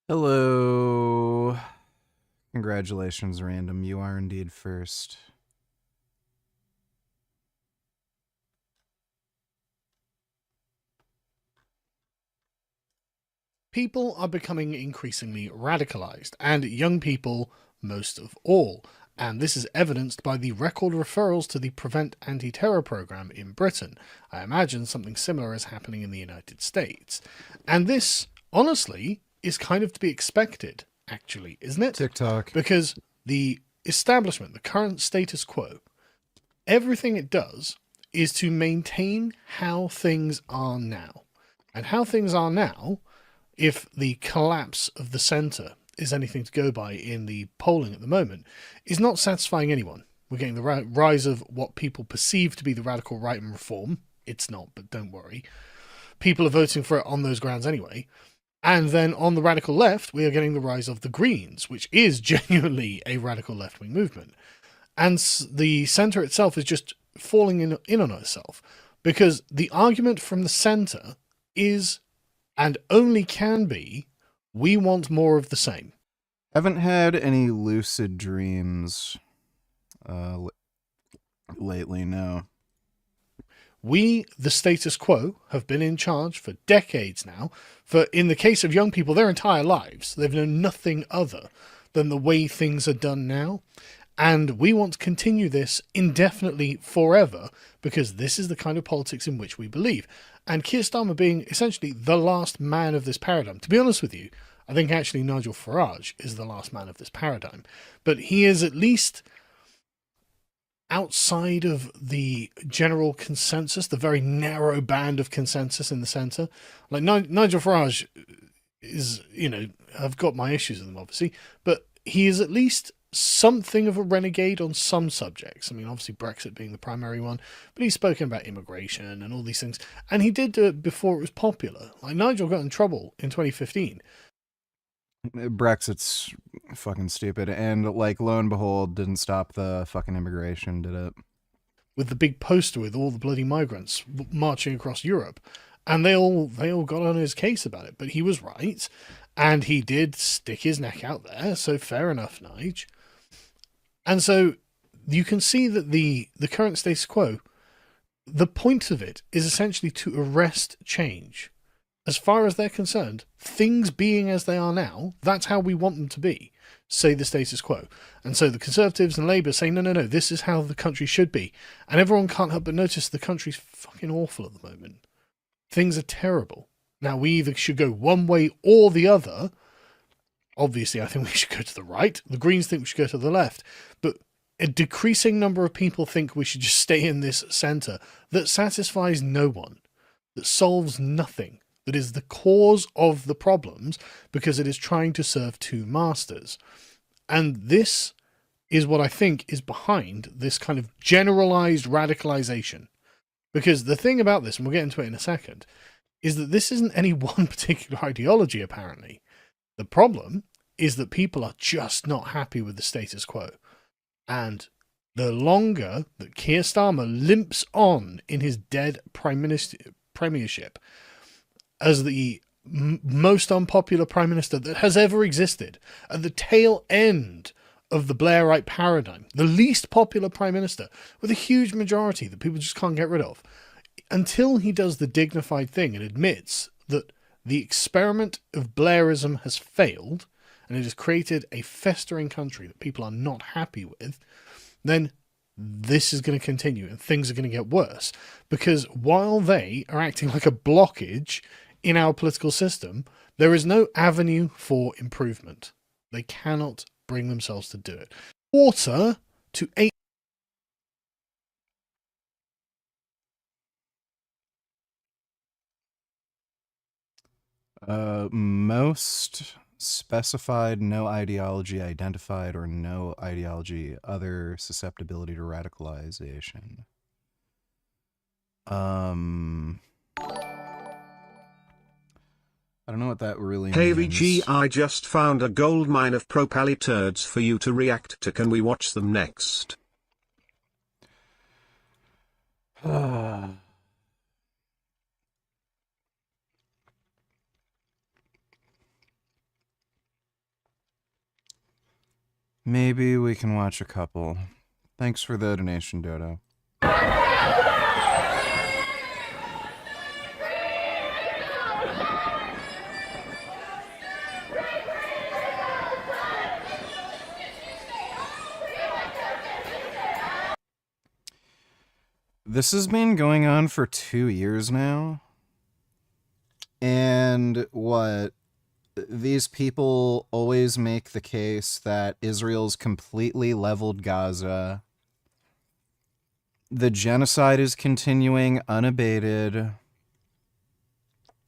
Hello. Congratulations, Random. You are indeed first. People are becoming increasingly radicalized, and young people most of all. And this is evidenced by the record referrals to the Prevent Anti-Terror program in Britain. I imagine something similar is happening in the United States. And this, honestly, is kind of to be expected, actually, isn't it? TikTok. Because the establishment, the current status quo, everything it does is to maintain how things are now. And how things are now, if the collapse of the centre is anything to go by in the polling at the moment, is not satisfying anyone. We're getting the rise of what people perceive to be the radical right and reform. It's not, but don't worry. People are voting for it on those grounds anyway. And then on the radical left, we are getting the rise of the Greens, which is genuinely a radical left-wing movement. And the centre itself is just falling in on itself, because the argument from the centre is, and only can be, we want more of the same. Haven't had any lucid dreams lately, no. We, the status quo, have been in charge for decades now. For in the case of young people, their entire lives, they've known nothing other than the way things are done now. And we want to continue this indefinitely forever, because this is the kind of politics in which we believe. And Keir Starmer being essentially the last man of this paradigm. To be honest with you, I think actually Nigel Farage is the last man of this paradigm. But he is at least outside of the general consensus, the very narrow band of consensus in the centre. Like Nigel Farage is, I've got my issues with him, obviously, but he is at least something of a renegade on some subjects. I mean, obviously Brexit being the primary one, but he's spoken about immigration and all these things, and he did do it before it was popular. Like, Nigel got in trouble in 2015. Brexit's fucking stupid, and lo and behold, didn't stop the fucking immigration, did it? With the big poster with all the bloody migrants marching across Europe, and they all got on his case about it. But he was right, and he did stick his neck out there. So fair enough, Nige. And so you can see that the current status quo, the point of it is essentially to arrest change. As far as they're concerned, things being as they are now, that's how we want them to be, say the status quo. And so the Conservatives and Labour say, no, this is how the country should be. And everyone can't help but notice the country's fucking awful at the moment. Things are terrible. Now, we either should go one way or the other. Obviously, I think we should go to the right. The Greens think we should go to the left. But a decreasing number of people think we should just stay in this centre that satisfies no one, that solves nothing, that is the cause of the problems because it is trying to serve two masters. And this is what I think is behind this kind of generalized radicalization. Because the thing about this, and we'll get into it in a second, is that this isn't any one particular ideology, apparently. The problem is that people are just not happy with the status quo. And the longer that Keir Starmer limps on in his dead premiership as the most unpopular prime minister that has ever existed, at the tail end of the Blairite paradigm, the least popular prime minister with a huge majority that people just can't get rid of, until he does the dignified thing and admits that the experiment of Blairism has failed and it has created a festering country that people are not happy with, then this is going to continue and things are going to get worse. Because while they are acting like a blockage in our political system, there is no avenue for improvement. They cannot bring themselves to do it. Water to 8. Most specified, no ideology identified, or no ideology other susceptibility to radicalization. I don't know what that really Hey means. VG, I just found a gold mine of propally turds for you to react to. Can we watch them next? Maybe we can watch a couple. Thanks for the donation, Dodo. This has been going on for 2 years now. And what these people always make the case that Israel's completely leveled Gaza. The genocide is continuing unabated.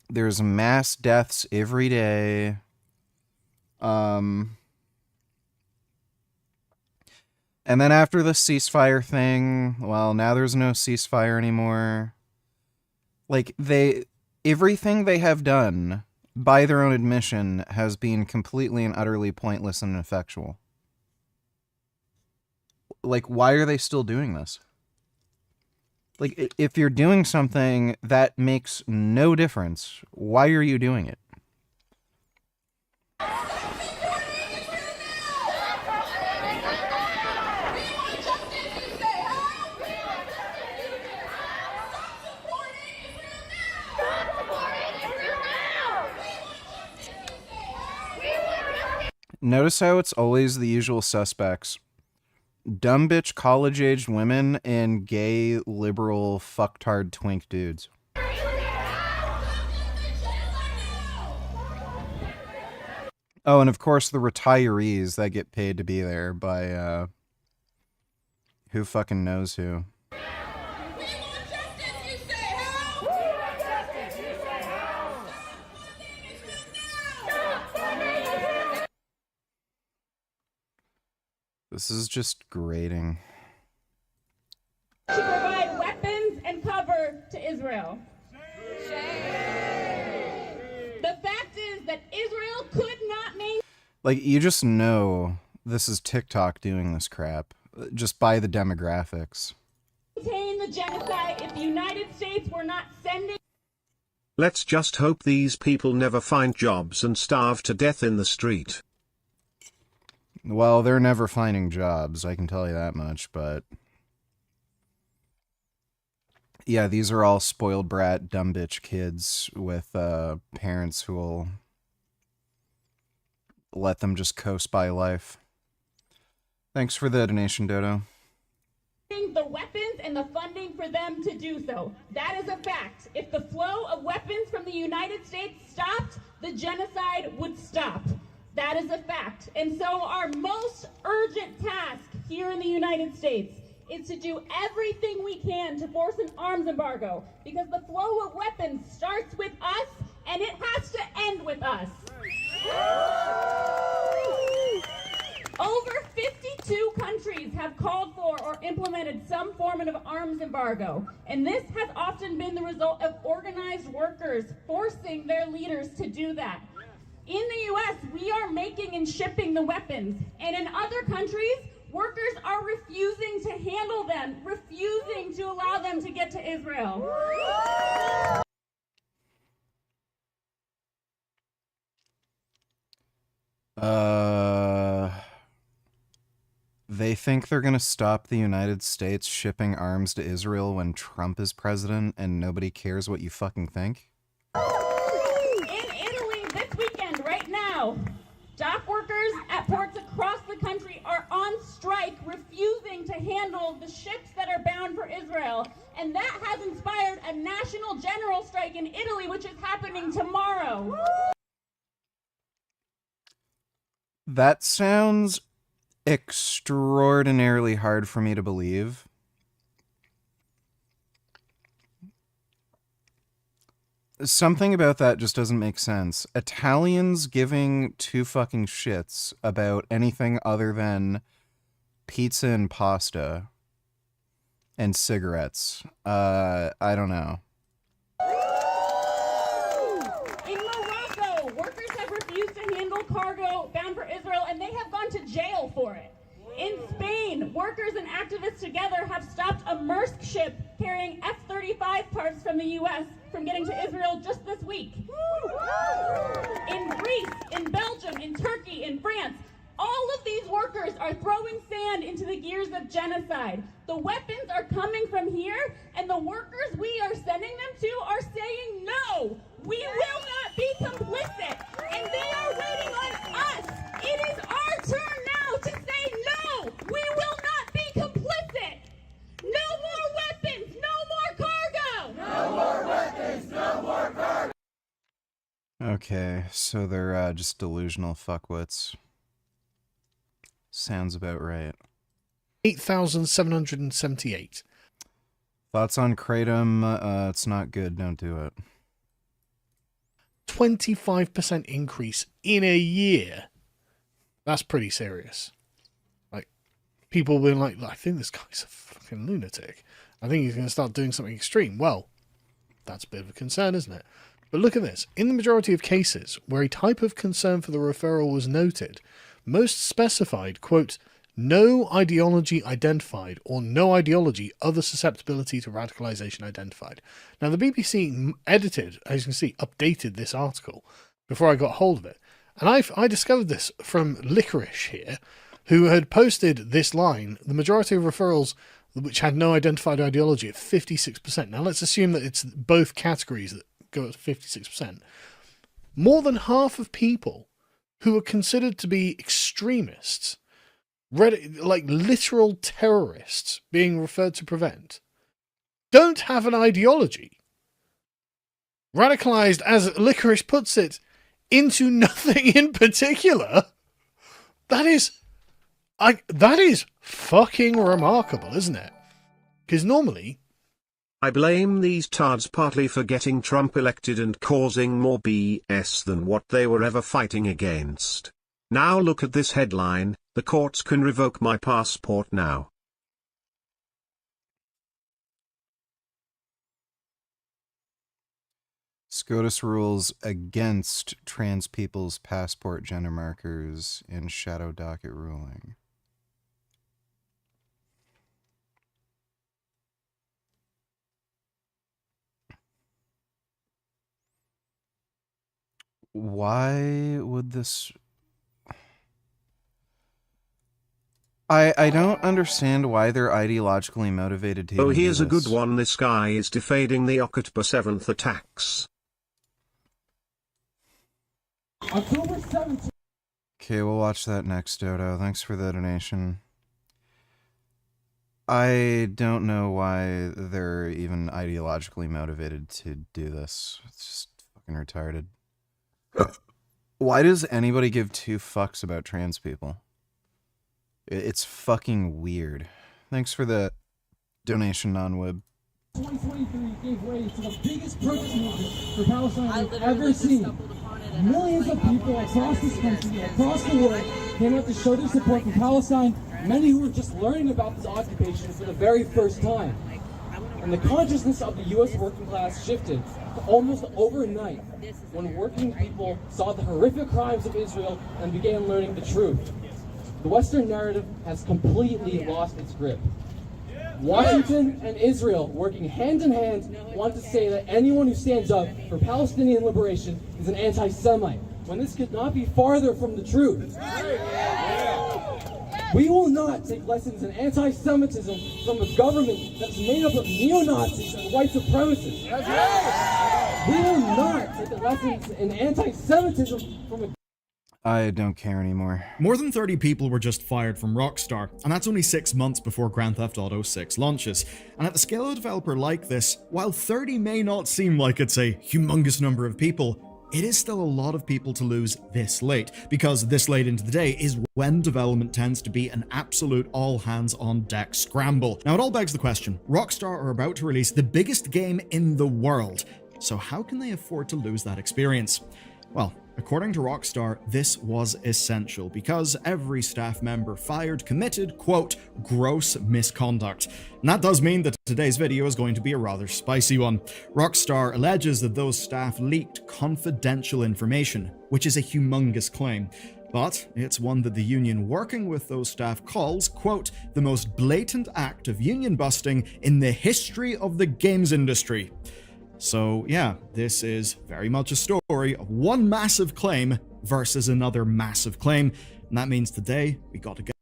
There's mass deaths every day. And then after the ceasefire thing, well, now there's no ceasefire anymore. Like, everything they have done, by their own admission, has been completely and utterly pointless and ineffectual. Like, why are they still doing this? Like, if you're doing something that makes no difference, why are you doing it? Notice how it's always the usual suspects. Dumb bitch college-aged women and gay liberal fucktard twink dudes. Oh, and of course the retirees that get paid to be there by, who fucking knows who. This is just grating. To provide weapons and cover to Israel. The fact is that Israel could not maintain. Like, you just know this is TikTok doing this crap, just by the demographics. The genocide if the United States were not sending. Let's just hope these people never find jobs and starve to death in the street. Well, they're never finding jobs, I can tell you that much, but... yeah, these are all spoiled brat, dumb bitch kids with parents who will let them just coast by life. Thanks for the donation, Dodo. The weapons and the funding for them to do so. That is a fact. If the flow of weapons from the United States stopped, the genocide would stop. That is a fact. And so our most urgent task here in the United States is to do everything we can to force an arms embargo, because the flow of weapons starts with us and it has to end with us. Over 52 countries have called for or implemented some form of arms embargo, and this has often been the result of organized workers forcing their leaders to do that. In the U.S., we are making and shipping the weapons, and in other countries, workers are refusing to handle them, refusing to allow them to get to Israel. They think they're gonna stop the United States shipping arms to Israel when Trump is president and nobody cares what you fucking think? In Italy this weekend, right now, dock workers at ports across the country are on strike, refusing to handle the ships that are bound for Israel. And that has inspired a national general strike in Italy, which is happening tomorrow. That sounds extraordinarily hard for me to believe. Something about that just doesn't make sense. Italians giving two fucking shits about anything other than pizza and pasta and cigarettes. I don't know. In Morocco, workers have refused to handle cargo bound for Israel, and they have gone to jail for it. In Spain, workers and activists together have stopped a Maersk ship carrying F-35 parts from the U.S. from getting to Israel just this week. In Greece, in Belgium, in Turkey, in France, all of these workers are genocide. The weapons are coming from here, and the workers we are sending them to are saying no. We will not be complicit, and they are waiting on us. It is our turn now to say no. We will not be complicit. No more weapons, no more cargo. No more weapons, no more cargo. Okay, so they're just delusional fuckwits. Sounds about right. 8,778. Thoughts on Kratom? It's not good. Don't do it. 25% increase in a year. That's pretty serious. Like, people being like, I think this guy's a fucking lunatic. I think he's going to start doing something extreme. Well, that's a bit of a concern, isn't it? But look at this. In the majority of cases where a type of concern for the referral was noted, most specified, quote, no ideology identified or no ideology other susceptibility to radicalization identified. Now, the BBC edited, as you can see, updated this article before I got hold of it. And I discovered this from Licorice here, who had posted this line, the majority of referrals which had no identified ideology at 56%. Now, let's assume that it's both categories that go at 56%. More than half of people who are considered to be extremists, like literal terrorists being referred to prevent, don't have an ideology. Radicalized, as Licorice puts it, into nothing in particular. That is fucking remarkable, isn't it? Because normally, I blame these tards partly for getting Trump elected and causing more BS than what they were ever fighting against. Now look at this headline, the courts can revoke my passport now. SCOTUS rules against trans people's passport gender markers in shadow docket ruling. Why would this... I don't understand why they're ideologically motivated to Oh, even do here's a good this. one. This guy is defending the October 7th attacks. October 17th. Okay, we'll watch that next, Dodo. Thanks for the donation. I don't know why they're even ideologically motivated to do this. It's just fucking retarded. Why does anybody give two fucks about trans people? It's fucking weird. Thanks for the donation, non-wib. 2023 gave way to the biggest protest movement for Palestine we've ever seen. Millions of people across this country, across the world, came out to show their support for Palestine, many who were just learning about this occupation for the very first time. And the consciousness of the U.S. working class shifted almost overnight when working people saw the horrific crimes of Israel and began learning the truth. The Western narrative has completely lost its grip. Washington and Israel, working hand in hand, want to say that anyone who stands up for Palestinian liberation is an anti-Semite, when this could not be farther from the truth. We will not take lessons in anti-Semitism from a government that's made up of neo-Nazis and white supremacists. We will not take the lessons in anti-Semitism from a... I don't care anymore. More than 30 people were just fired from Rockstar, and that's only 6 months before Grand Theft Auto 6 launches. And at the scale of a developer like this, while 30 may not seem like it's a humongous number of people, it is still a lot of people to lose this late, because this late into the day is when development tends to be an absolute all-hands-on-deck scramble. Now it all begs the question, Rockstar are about to release the biggest game in the world, so how can they afford to lose that experience? Well, according to Rockstar, this was essential because every staff member fired committed, quote, gross misconduct. And that does mean that today's video is going to be a rather spicy one. Rockstar alleges that those staff leaked confidential information, which is a humongous claim. But it's one that the union working with those staff calls, quote, the most blatant act of union busting in the history of the games industry. So yeah, this is very much a story of one massive claim versus another massive claim, and that means today we got to go.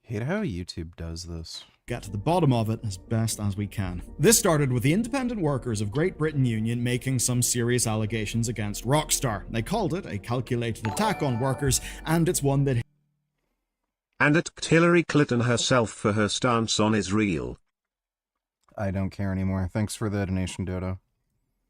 Hate how YouTube does this. Get to the bottom of it as best as we can. This started with the Independent Workers of Great Britain Union making some serious allegations against Rockstar. They called it a calculated attack on workers, and it's one that And attacked Hillary Clinton herself for her stance on Israel. I don't care anymore. Thanks for the donation, Dodo.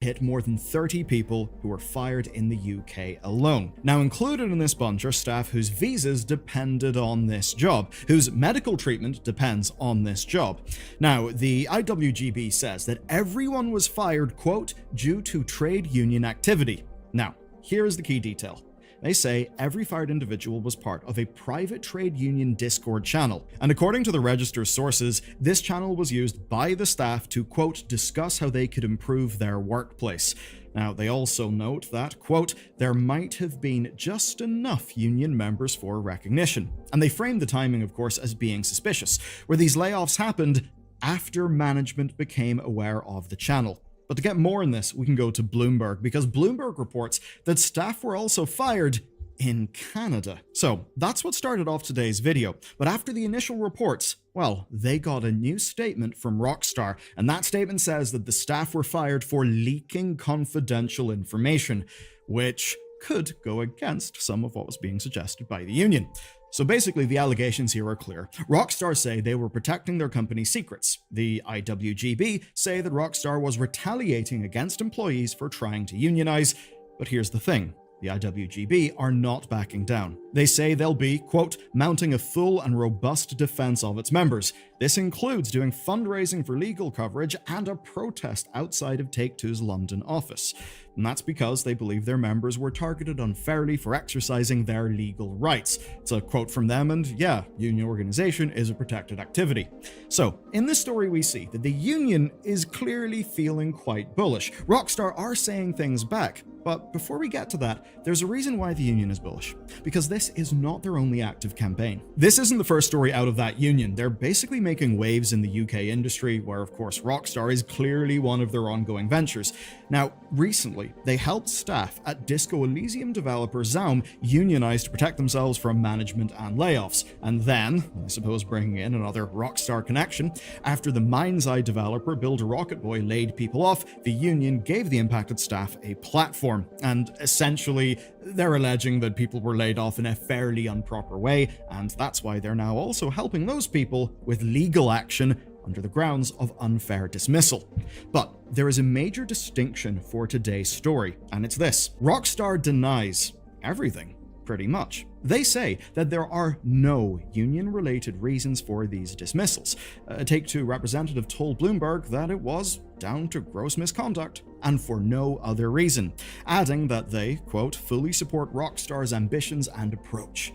hit more than 30 people who were fired in the UK alone. Now, included in this bunch are staff whose visas depended on this job, whose medical treatment depends on this job. Now, the IWGB says that everyone was fired, quote, due to trade union activity. Now, here is the key detail. They say every fired individual was part of a private trade union Discord channel. And according to the Register's sources, this channel was used by the staff to, quote, discuss how they could improve their workplace. Now, they also note that, quote, there might have been just enough union members for recognition. And they framed the timing, of course, as being suspicious, where these layoffs happened after management became aware of the channel. But to get more on this, we can go to Bloomberg, because Bloomberg reports that staff were also fired in Canada. So that's what started off today's video. But after the initial reports, well, they got a new statement from Rockstar, and that statement says that the staff were fired for leaking confidential information, which could go against some of what was being suggested by the union. So basically, the allegations here are clear. Rockstar say they were protecting their company's secrets. The IWGB say that Rockstar was retaliating against employees for trying to unionize. But here's the thing. The IWGB are not backing down. They say they'll be, quote, mounting a full and robust defense of its members. This includes doing fundraising for legal coverage and a protest outside of Take-Two's London office. And that's because they believe their members were targeted unfairly for exercising their legal rights. It's a quote from them, and yeah, union organization is a protected activity. So, in this story we see that the union is clearly feeling quite bullish. Rockstar are saying things back. But before we get to that, there's a reason why the union is bullish. Because this is not their only active campaign. This isn't the first story out of that union. They're basically making waves in the UK industry, where of course Rockstar is clearly one of their ongoing ventures. Now, recently, they helped staff at Disco Elysium developer Zaum unionize to protect themselves from management and layoffs. And then, I suppose bringing in another Rockstar connection, after the Mind's Eye developer Builder Rocket Boy laid people off, the union gave the impacted staff a platform. And essentially, they're alleging that people were laid off in a fairly improper way, and that's why they're now also helping those people with legal action under the grounds of unfair dismissal. But there is a major distinction for today's story, and it's this. Rockstar denies everything, pretty much. They say that there are no union-related reasons for these dismissals. A Take-Two representative told Bloomberg that it was down to gross misconduct, and for no other reason, adding that they, quote, fully support Rockstar's ambitions and approach.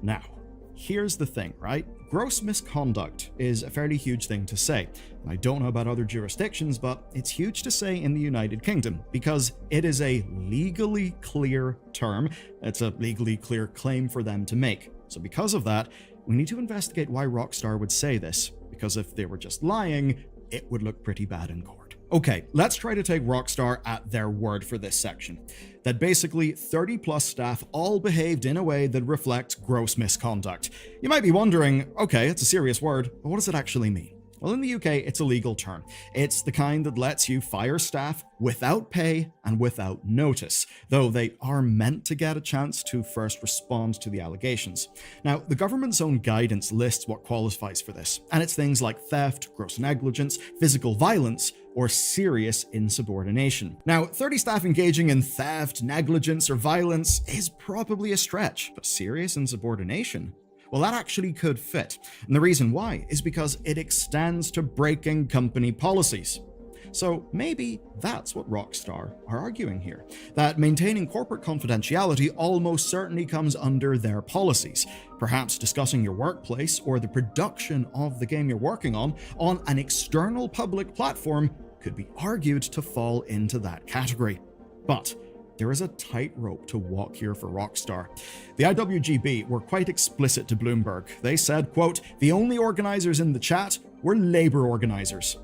Now, here's the thing, right? Gross misconduct is a fairly huge thing to say. I don't know about other jurisdictions, but it's huge to say in the United Kingdom because it is a legally clear term. It's a legally clear claim for them to make. So because of that, we need to investigate why Rockstar would say this, because if they were just lying, it would look pretty bad in court. Okay, let's try to take Rockstar at their word for this section. That basically 30 plus staff all behaved in a way that reflects gross misconduct. You might be wondering, okay, it's a serious word, but what does it actually mean? Well, in the UK, it's a legal term. It's the kind that lets you fire staff without pay and without notice, though they are meant to get a chance to first respond to the allegations. Now, the government's own guidance lists what qualifies for this, and it's things like theft, gross negligence, physical violence, or serious insubordination. Now, 30 staff engaging in theft, negligence, or violence is probably a stretch, but serious insubordination? Well, that actually could fit. And the reason why is because it extends to breaking company policies. So maybe that's what Rockstar are arguing here, that maintaining corporate confidentiality almost certainly comes under their policies. Perhaps discussing your workplace or the production of the game you're working on an external public platform could be argued to fall into that category. But there is a tightrope to walk here for Rockstar. The IWGB were quite explicit to Bloomberg. They said, quote, the only organizers in the chat were labor organizers.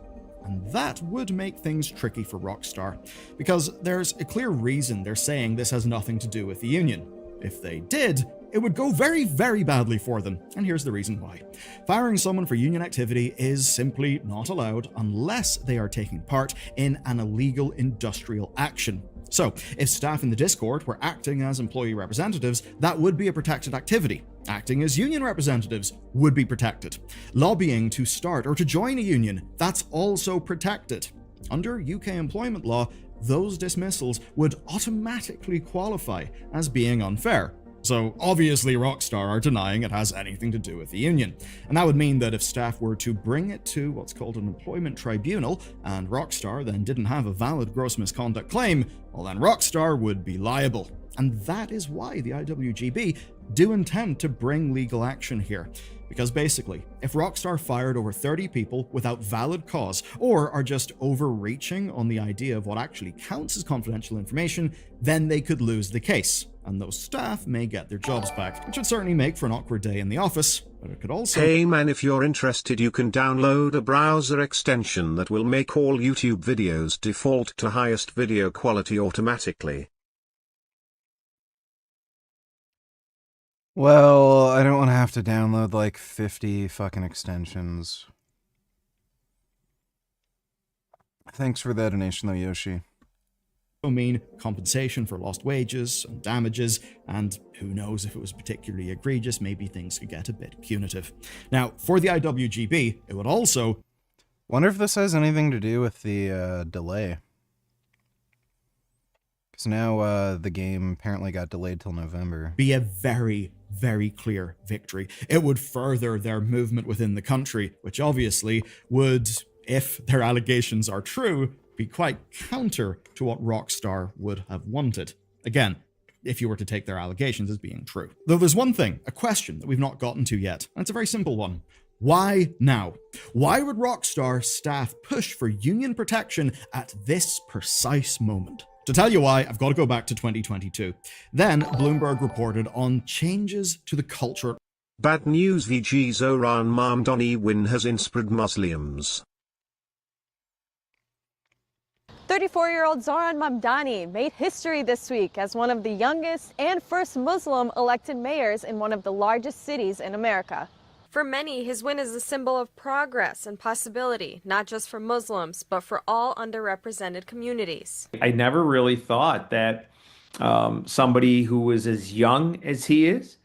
And that would make things tricky for Rockstar, because there's a clear reason they're saying this has nothing to do with the union. If they did, it would go very, very badly for them, and here's the reason why. Firing someone for union activity is simply not allowed unless they are taking part in an illegal industrial action. So, if staff in the Discord were acting as employee representatives, that would be a protected activity. Acting as union representatives would be protected. Lobbying to start or to join a union, that's also protected. Under UK employment law, those dismissals would automatically qualify as being unfair. So obviously Rockstar are denying it has anything to do with the union. And that would mean that if staff were to bring it to what's called an employment tribunal, and Rockstar then didn't have a valid gross misconduct claim, well then Rockstar would be liable. And that is why the IWGB do intend to bring legal action here. Because basically, if Rockstar fired over 30 people without valid cause, or are just overreaching on the idea of what actually counts as confidential information, then they could lose the case, and those staff may get their jobs back, which would certainly make for an awkward day in the office, but it could also— Hey man, if you're interested, you can download a browser extension that will make all YouTube videos default to highest video quality automatically. Well, I don't want to have to download like 50 fucking extensions. Thanks for that donation though, Yoshi. mean compensation for lost wages and damages, and who knows, if it was particularly egregious, maybe things could get a bit punitive. Now, for the IWGB, it would also— Wonder if this has anything to do with the delay. Because now the game apparently got delayed till November. Be a very, very clear victory. It would further their movement within the country, which obviously would, if their allegations are true, be quite counter to what Rockstar would have wanted. Again, if you were to take their allegations as being true. Though there's one thing, a question that we've not gotten to yet, and it's a very simple one. Why now? Why would Rockstar staff push for union protection at this precise moment? To tell you why, I've got to go back to 2022. Then, Bloomberg reported on changes to the culture. Bad news, VG Zoran Mamdani win has inspired Muslims. 34-year-old Zoran Mamdani made history this week as one of the youngest and first Muslim elected mayors in one of the largest cities in America. For many, his win is a symbol of progress and possibility, not just for Muslims, but for all underrepresented communities. I never really thought that somebody who was as young as he is,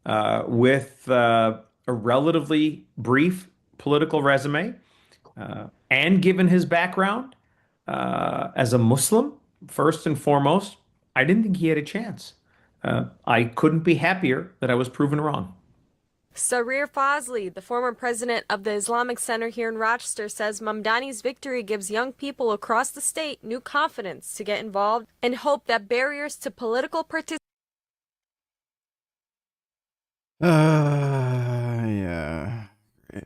with a relatively brief political resume, and given his background as a Muslim, first and foremost, I didn't think he had a chance. I couldn't be happier that I was proven wrong. Sarir Fazli, the former president of the Islamic Center here in Rochester, says Mamdani's victory gives young people across the state new confidence to get involved and hope that barriers to political participation. Yeah. Great.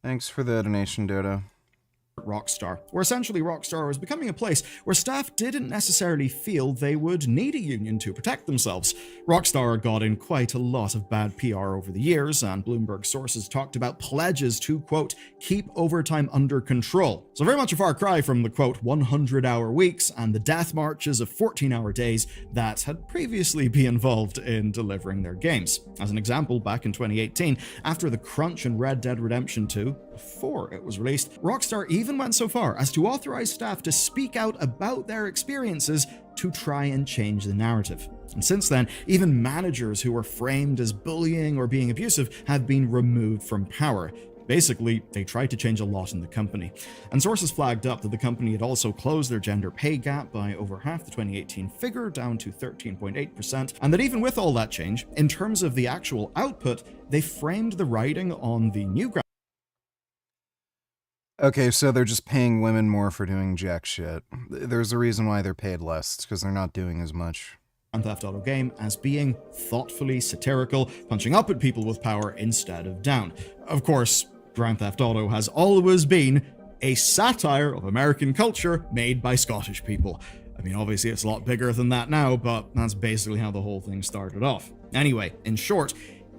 Thanks for the donation, Dodo. Rockstar, where essentially Rockstar was becoming a place where staff didn't necessarily feel they would need a union to protect themselves. Rockstar got in quite a lot of bad PR over the years, and Bloomberg sources talked about pledges to, quote, keep overtime under control. So very much a far cry from the, quote, 100-hour weeks and the death marches of 14-hour days that had previously been involved in delivering their games. As an example, back in 2018, after the crunch in Red Dead Redemption 2, before it was released, Rockstar even went so far as to authorize staff to speak out about their experiences to try and change the narrative. And since then, even managers who were framed as bullying or being abusive have been removed from power. Basically, they tried to change a lot in the company. And sources flagged up that the company had also closed their gender pay gap by over half the 2018 figure, down to 13.8%, and that even with all that change, in terms of the actual output, they framed the writing on the new Okay, so they're just paying women more for doing jack shit. There's a reason why they're paid less. It's because they're not doing as much. Grand Theft Auto game as being thoughtfully satirical, punching up at people with power instead of down. Of course, Grand Theft Auto has always been a satire of American culture made by Scottish people. I mean, obviously it's a lot bigger than that now, but that's basically how the whole thing started off. Anyway, in short,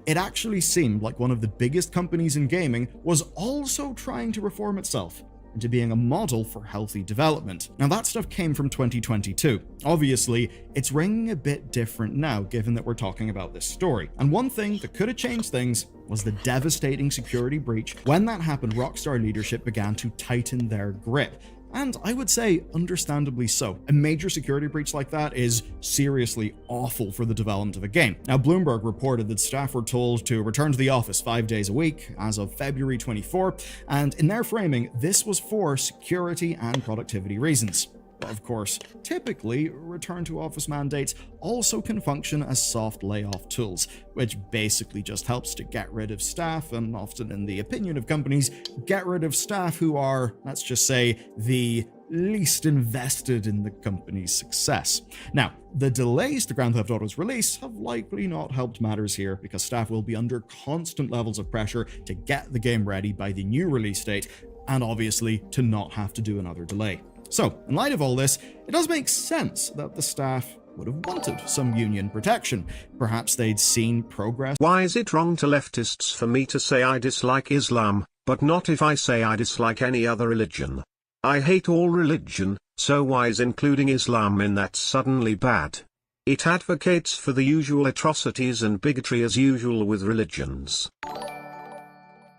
it actually seemed like one of the biggest companies in gaming was also trying to reform itself. into being a model for healthy development. Now that stuff came from 2022. Obviously, it's ringing a bit different now given that we're talking about this story. And one thing that could have changed things was the devastating security breach. When that happened, Rockstar leadership began to tighten their grip. And I would say, understandably so. A major security breach like that is seriously awful for the development of a game. Now, Bloomberg reported that staff were told to return to the office 5 days a week as of February 24, and in their framing, this was for security and productivity reasons. But of course, typically, return to office mandates also can function as soft layoff tools, which basically just helps to get rid of staff, and often in the opinion of companies, get rid of staff who are, let's just say, the least invested in the company's success. Now, the delays to Grand Theft Auto's release have likely not helped matters here, because staff will be under constant levels of pressure to get the game ready by the new release date, and obviously to not have to do another delay. So, in light of all this, it does make sense that the staff would have wanted some union protection. Perhaps they'd seen progress. Why is it wrong to leftists for me to say I dislike Islam, but not if I say I dislike any other religion? I hate all religion, so why is including Islam in that suddenly bad? It advocates for the usual atrocities and bigotry as usual with religions.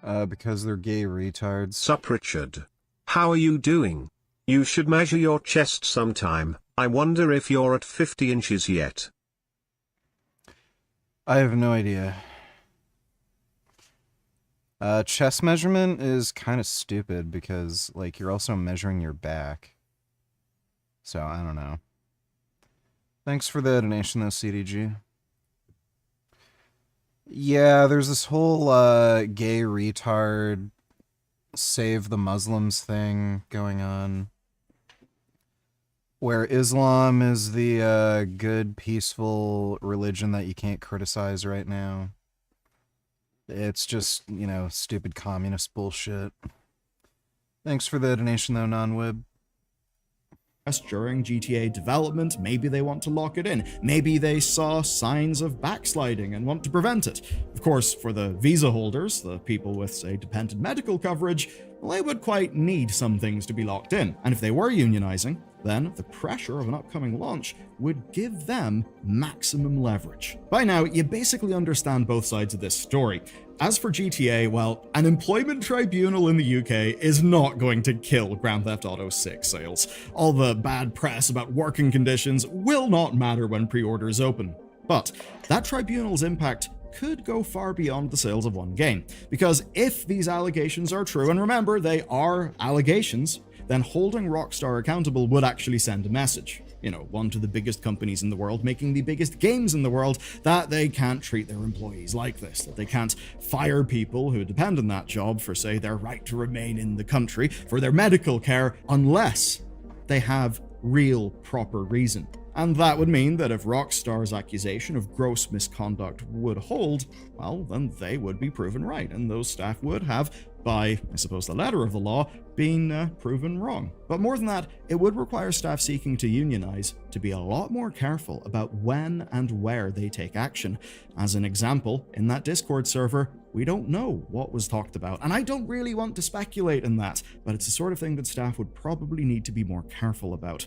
Because they're gay retards. Sup, Richard? How are you doing? You should measure your chest sometime. I wonder if you're at 50 inches yet. I have no idea. Chest measurement is kind of stupid because, like, you're also measuring your back. So, I don't know. Thanks for the donation, though, CDG. Yeah, there's this whole gay retard save the Muslims thing going on, where Islam is the good, peaceful religion that you can't criticize right now. It's just, you know, stupid communist bullshit. Thanks for the donation, though, non-wib. During GTA development, maybe they want to lock it in. Maybe they saw signs of backsliding and want to prevent it. Of course, for the visa holders, the people with, say, dependent medical coverage, well, they would quite need some things to be locked in. And if they were unionizing, then the pressure of an upcoming launch would give them maximum leverage. By now, you basically understand both sides of this story. As for GTA, well, an employment tribunal in the UK is not going to kill Grand Theft Auto 6 sales. All the bad press about working conditions will not matter when pre-orders open. But that tribunal's impact could go far beyond the sales of one game. Because if these allegations are true, and remember, they are allegations, then holding Rockstar accountable would actually send a message. You know, one to the biggest companies in the world making the biggest games in the world, that they can't treat their employees like this, that they can't fire people who depend on that job for, say, their right to remain in the country, for their medical care, unless they have real proper reason. And that would mean that if Rockstar's accusation of gross misconduct would hold, well, then they would be proven right, and those staff would have, by, I suppose, the letter of the law, been proven wrong. But more than that, it would require staff seeking to unionize to be a lot more careful about when and where they take action. As an example, in that Discord server, we don't know what was talked about, and I don't really want to speculate in that, but it's the sort of thing that staff would probably need to be more careful about.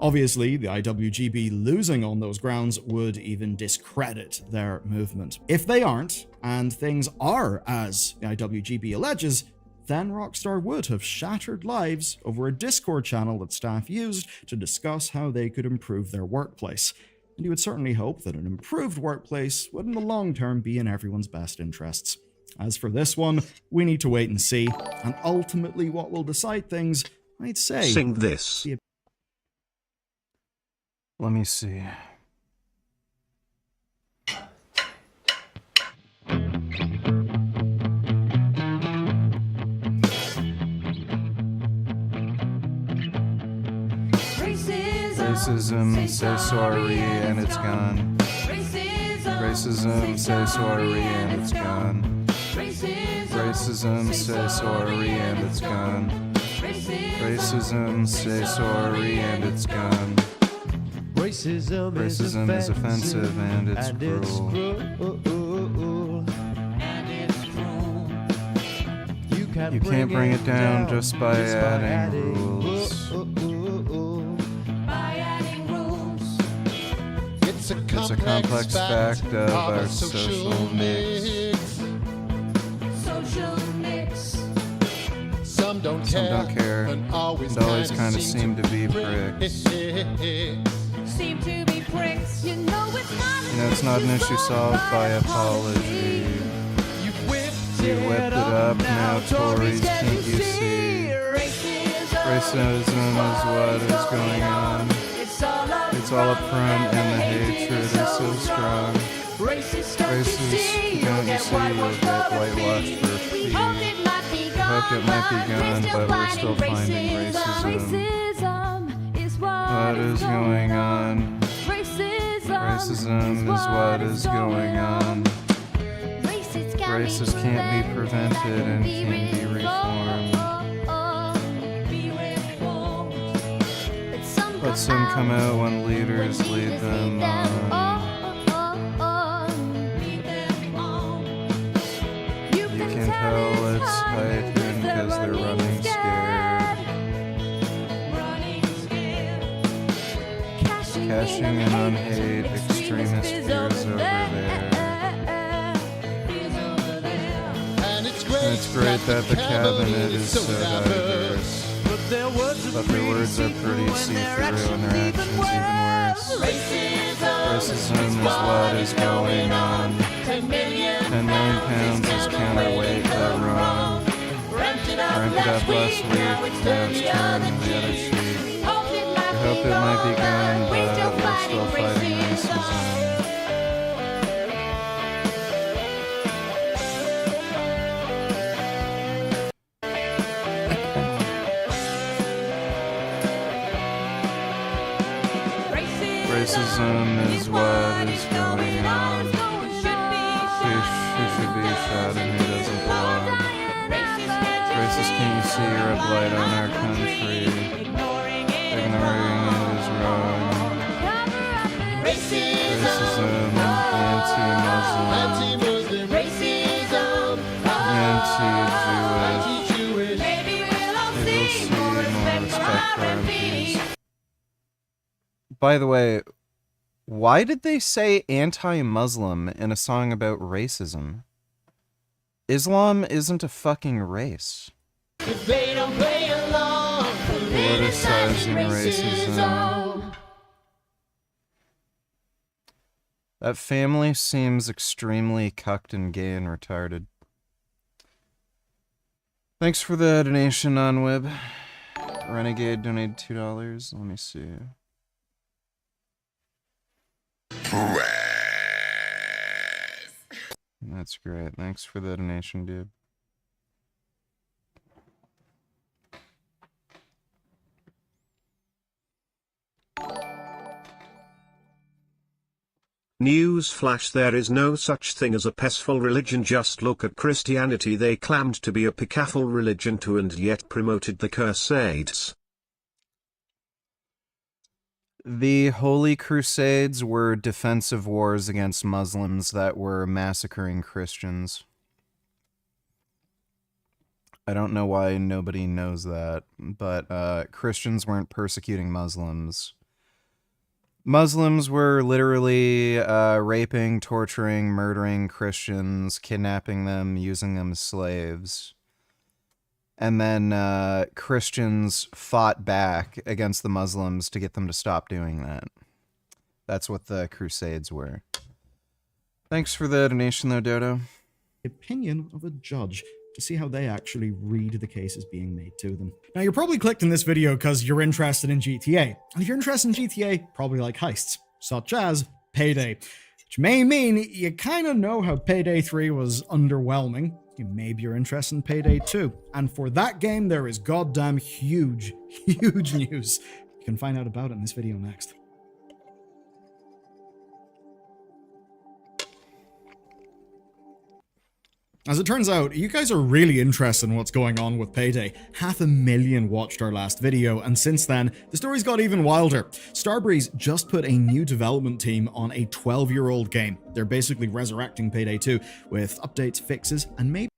Obviously, the IWGB losing on those grounds would even discredit their movement. If they aren't, and things are as the IWGB alleges, then Rockstar would have shattered lives over a Discord channel that staff used to discuss how they could improve their workplace. And you would certainly hope that an improved workplace would in the long term be in everyone's best interests. As for this one, we need to wait and see, and ultimately what will decide things, I'd say... Sing this. Let me see. Racism, say sorry and it's gone. Racism, say sorry and it's gone. Racism, say sorry and it's gone. Racism, say sorry and it's gone. Racism is offensive and it's cruel. You You can't bring it down just by adding rules. It's a complex fact of our social mix. Some don't care, and always kind of seem to be pricks. You know, it's not an issue solved by apology. You whipped it up, now Tories, can't you see? Racism is what is going on. It's all up front and the hatred is so strong. Racists, don't you see, you'll get whitewashed for feet. I hope it might be gone, but we're still finding racism. What is going on? Racism is what is going on. Races can't be prevented and can be reformed. But some come out when leaders lead them on. You can tell it's heightened because they're running scared. Cashing in on hate, extremist fears over there. And it's great that the cabinet is so diverse. But their words are pretty see-through and their actions even worse. Racism is what is going on. 10 million pounds is counterweight that wrong. Ramped it up last week, now it's turning the other cheek. I hope it might be gone, but we're still fighting racism. Racism is what is going on. Who should be shot and who doesn't belong? Racist, can't you see you're a blight on our country? Ignoring it is wrong. Racism, anti-Muslim, anti-Jewish. Maybe we'll see more respect for MPs. By the way, why did they say anti-Muslim in a song about racism? Islam isn't a fucking race. If they don't play along, politicizing racism. That family seems extremely cucked and gay and retarded. Thanks for the donation on Wib. Renegade donated $2. Let me see. That's great. Thanks for the donation, dude. News flash: there is no such thing as a peaceful religion. Just look at Christianity. They claimed to be a peaceful religion too and yet promoted the Crusades. The Holy Crusades were defensive wars against Muslims that were massacring Christians. I don't know why nobody knows that, but Christians weren't persecuting Muslims. Muslims were literally raping, torturing, murdering Christians, kidnapping them, using them as slaves. And then Christians fought back against the Muslims to get them to stop doing that. That's what the Crusades were. Thanks for the donation, though, Dodo. The opinion of a judge to see how they actually read the cases being made to them. Now, you're probably clicked in this video because you're interested in GTA. And if you're interested in GTA, probably like heists, such as Payday. Which may mean you kind of know how Payday 3 was underwhelming. Maybe you're interested in Payday 2. And for that game, there is goddamn huge news. You can find out about it in this video next. As it turns out, you guys are really interested in what's going on with Payday. 500,000 watched our last video, and since then, the story's got even wilder. Starbreeze just put a new development team on a 12-year-old game. They're basically resurrecting Payday 2 with updates, fixes, and maybe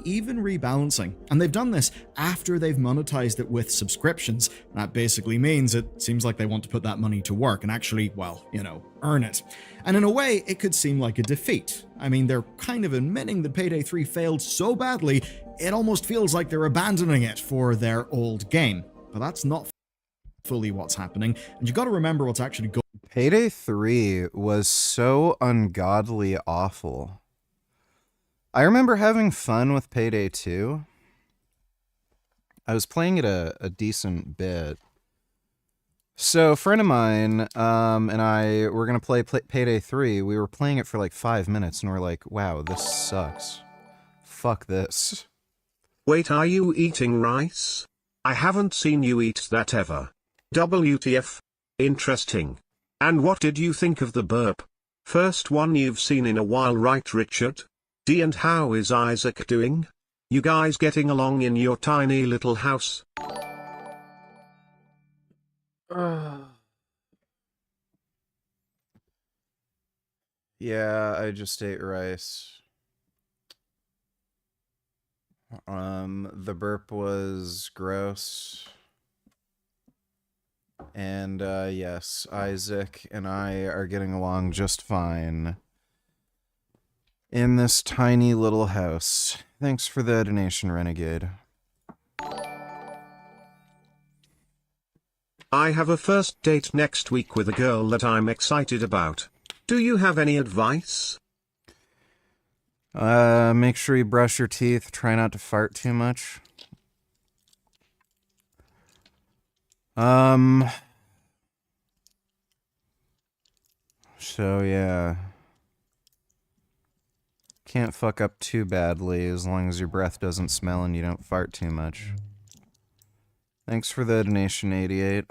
even rebalancing. And they've done this after they've monetized it with subscriptions. That basically means it seems like they want to put that money to work and actually, well, earn it. And in a way, it could seem like a defeat. I mean, they're kind of admitting that Payday 3 failed so badly, it almost feels like they're abandoning it for their old game. But that's not fully what's happening, and you got to remember what's actually going on. Payday 3 was so ungodly awful. I remember having fun with Payday 2. I was playing it a decent bit. So a friend of mine and I were going to play Payday 3. We were playing it for like 5 minutes and we're like, wow, this sucks. Fuck this. Wait, are you eating rice? I haven't seen you eat that ever. WTF? Interesting. And what did you think of the burp? First one you've seen in a while, right, Richard? And how is Isaac doing? You guys getting along in your tiny little house? Yeah, I just ate rice. The burp was gross. And yes, Isaac and I are getting along just fine in this tiny little house. Thanks for the donation, Renegade. I have a first date next week with a girl that I'm excited about. Do you have any advice? Make sure you brush your teeth. Try not to fart too much. So yeah. Can't fuck up too badly as long as your breath doesn't smell and you don't fart too much. Thanks for the donation, 88.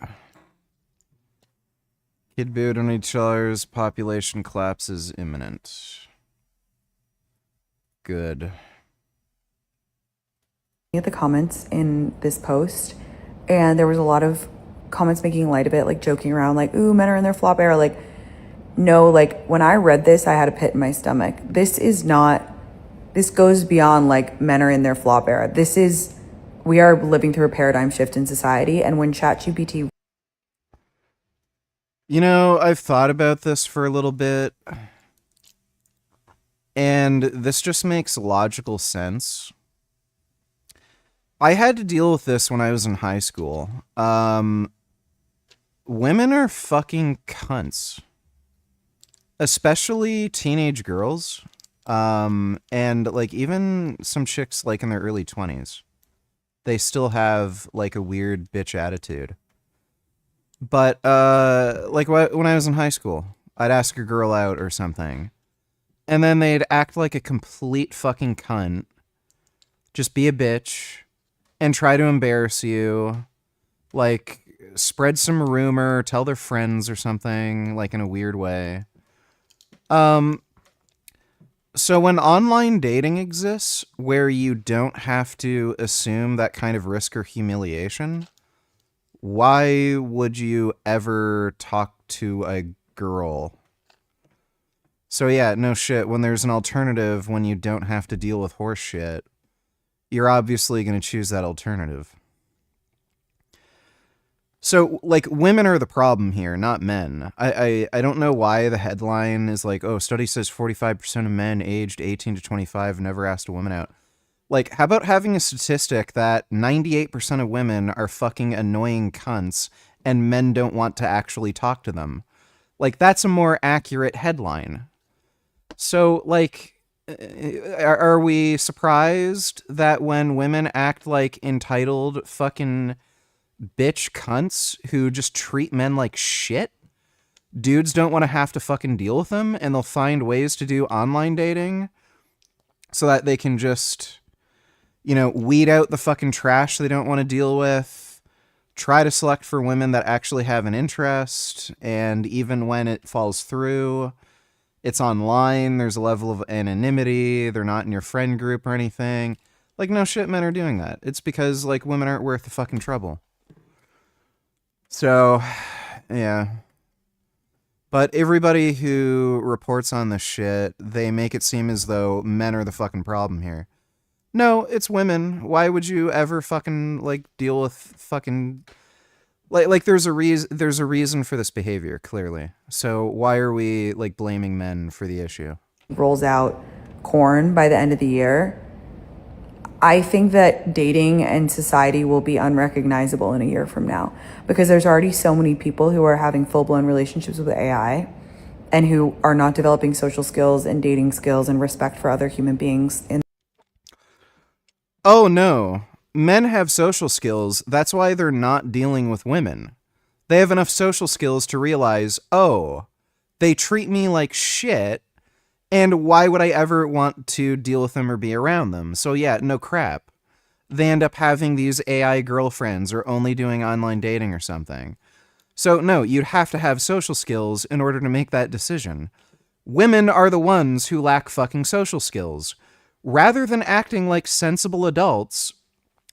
Kid boot on each other's population collapse is imminent. Good. At the comments in this post, and there was a lot of comments making light of it, like joking around, like, ooh, men are in their flop era. Like, no, like, when I read this, I had a pit in my stomach. This goes beyond, like, men are in their flop era. We are living through a paradigm shift in society, and when ChatGPT... I've thought about this for a little bit, and this just makes logical sense. I had to deal with this when I was in high school. Women are fucking cunts. Especially teenage girls. And, like, even some chicks, like, in their early 20s. They still have, like, a weird bitch attitude. But, like, when I was in high school, I'd ask a girl out or something. And then they'd act like a complete fucking cunt. Just be a bitch. And try to embarrass you. Like, spread some rumor, tell their friends or something, like, in a weird way. So when online dating exists, where you don't have to assume that kind of risk or humiliation, why would you ever talk to a girl? So yeah, no shit, when there's an alternative, when you don't have to deal with horse shit, you're obviously going to choose that alternative. So, like, women are the problem here, not men. I don't know why the headline is like, oh, study says 45% of men aged 18 to 25 never asked a woman out. Like, how about having a statistic that 98% of women are fucking annoying cunts and men don't want to actually talk to them? Like, that's a more accurate headline. So, like, are we surprised that when women act like entitled fucking bitch cunts who just treat men like shit, dudes don't want to have to fucking deal with them, and they'll find ways to do online dating so that they can just, weed out the fucking trash they don't want to deal with, try to select for women that actually have an interest, and even when it falls through, it's online, there's a level of anonymity, they're not in your friend group or anything. Like, no shit, men are doing that. It's because, like, women aren't worth the fucking trouble. So, yeah. But everybody who reports on this shit, they make it seem as though men are the fucking problem here. No, it's women. Why would you ever fucking like deal with fucking like there's a reason for this behavior, clearly. So why are we like blaming men for the issue? Rolls out corn by the end of the year, I think that dating and society will be unrecognizable in a year from now, because there's already so many people who are having full-blown relationships with AI and who are not developing social skills and dating skills and respect for other human beings. Oh no. Men have social skills. That's why they're not dealing with women. They have enough social skills to realize, oh, they treat me like shit, and why would I ever want to deal with them or be around them? So yeah, no crap. They end up having these AI girlfriends or only doing online dating or something. So no, you'd have to have social skills in order to make that decision. Women are the ones who lack fucking social skills. Rather than acting like sensible adults,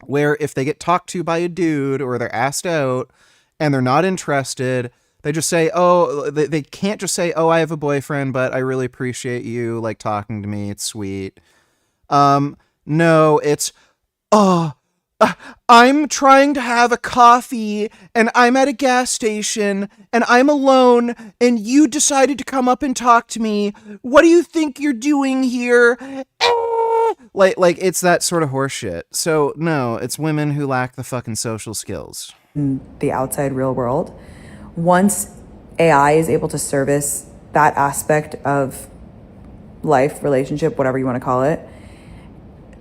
where if they get talked to by a dude or they're asked out and they're not interested, they just say, oh, they can't just say, oh, I have a boyfriend, but I really appreciate you like talking to me. It's sweet. No, it's, oh, I'm trying to have a coffee and I'm at a gas station and I'm alone and you decided to come up and talk to me. What do you think you're doing here? Like it's that sort of horseshit. So no, it's women who lack the fucking social skills. In the outside real world, once AI is able to service that aspect of life, relationship, whatever you want to call it,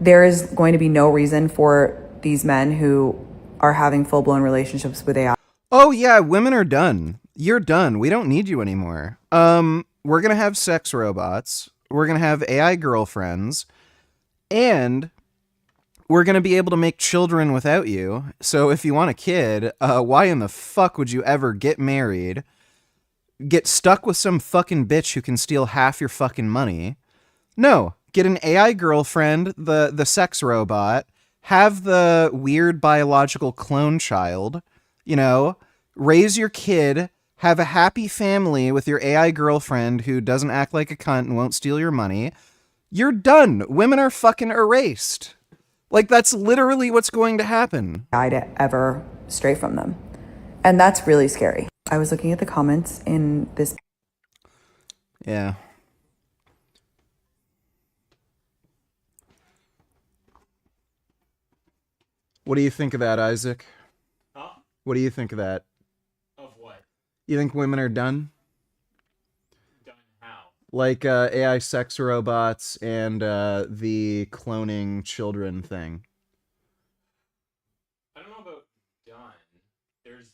there is going to be no reason for these men who are having full-blown relationships with AI. Oh yeah, women are done. You're done. We don't need you anymore. We're gonna have sex robots. We're gonna have AI girlfriends. And we're going to be able to make children without you. So if you want a kid, why in the fuck would you ever get married, get stuck with some fucking bitch who can steal half your fucking money? No, get an AI girlfriend, the sex robot, have the weird biological clone child, you know, raise your kid, have a happy family with your AI girlfriend who doesn't act like a cunt and won't steal your money. You're done. Women are fucking erased. Like, that's literally what's going to happen. To ever stray from them. And that's really scary. I was looking at the comments in this. Yeah. What do you think of that, Isaac? Huh? What do you think of that? Of what? You think women are done? How? Like AI sex robots and the cloning children thing. I don't know about done. There's